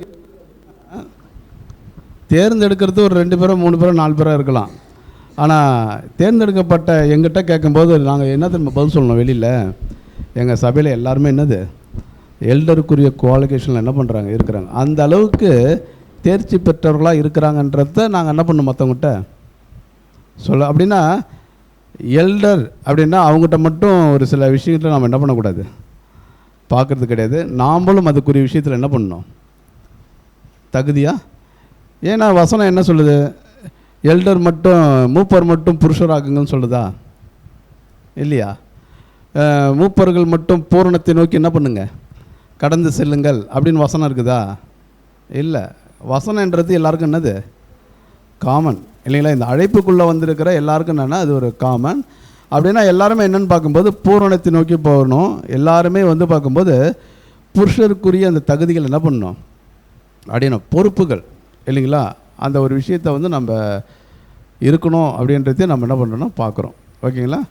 தேர்ந்தெடுக்கிறது ஒரு 2 பேரோ 3 பேரோ 4 பேரோ இருக்கலாம். ஆனால் தேர்ந்தெடுக்கப்பட்ட எங்கிட்ட கேட்கும்போது நாங்கள் என்ன திரும்ப பதில் சொல்லணும், வெளியில் எங்கள் சபையில் எல்லாருமே என்னது எல்டருக்குரிய குவாலிஃபிகேஷனில் என்ன பண்ணுறாங்க, இருக்கிறாங்க. அந்த அளவுக்கு தேர்ச்சி பெற்றவர்களாக இருக்கிறாங்கன்றத நாங்கள் என்ன பண்ணணும் மற்றவங்ககிட்ட சொல்ல. அப்படின்னா எல்டர் அப்படின்னா அவங்ககிட்ட மட்டும் ஒரு சில விஷயத்தில் நம்ம என்ன பண்ணக்கூடாது, பார்க்குறது கிடையாது. நாம்ளும் அதுக்குரிய விஷயத்தில் என்ன பண்ணணும், தகுதியாக. ஏன்னா வசனம் என்ன சொல்லுது, எல்டர் மட்டும் மூப்பர் மட்டும் புருஷராகுங்கன்னு சொல்லுதா இல்லையா? மூப்பர்கள் மட்டும் பூரணத்தை நோக்கி என்ன பண்ணுங்க, கடந்து செல்லுங்கள் அப்படின்னு வசனம் இருக்குதா? இல்லை. வசனன்றது எல்லாருக்கும் என்னது, காமன் இல்லைங்களா? இந்த அழைப்புக்குள்ளே வந்திருக்கிற எல்லாருக்கும் என்னென்னா அது ஒரு காமன். அப்படின்னா எல்லாருமே என்னென்னு பார்க்கும்போது பூரணத்தை நோக்கி போகணும். எல்லாருமே வந்து பார்க்கும்போது புருஷருக்குரிய அந்த தகுதிகள் என்ன பண்ணணும், அடையணும், பொறுப்புகள் இல்லைங்களா? அந்த ஒரு விஷயத்தை வந்து நம்ம இருக்கணும் அப்படின்றதையும் நம்ம என்ன பண்ணுறோன்னா பார்க்குறோம். ஓகேங்களா?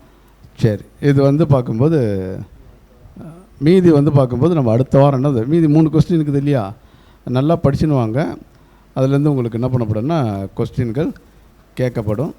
சரி, இது வந்து பார்க்கும்போது மீதி வந்து பார்க்கும்போது நம்ம அடுத்த வாரம் என்னது மீதி 3 கொஸ்டின் இருக்குது இல்லையா, நல்லா படிச்சுன்னு வாங்க. அதுலேருந்து உங்களுக்கு என்ன பண்ணப்படும்னா கொஸ்டின்கள் கேட்கப்படும்.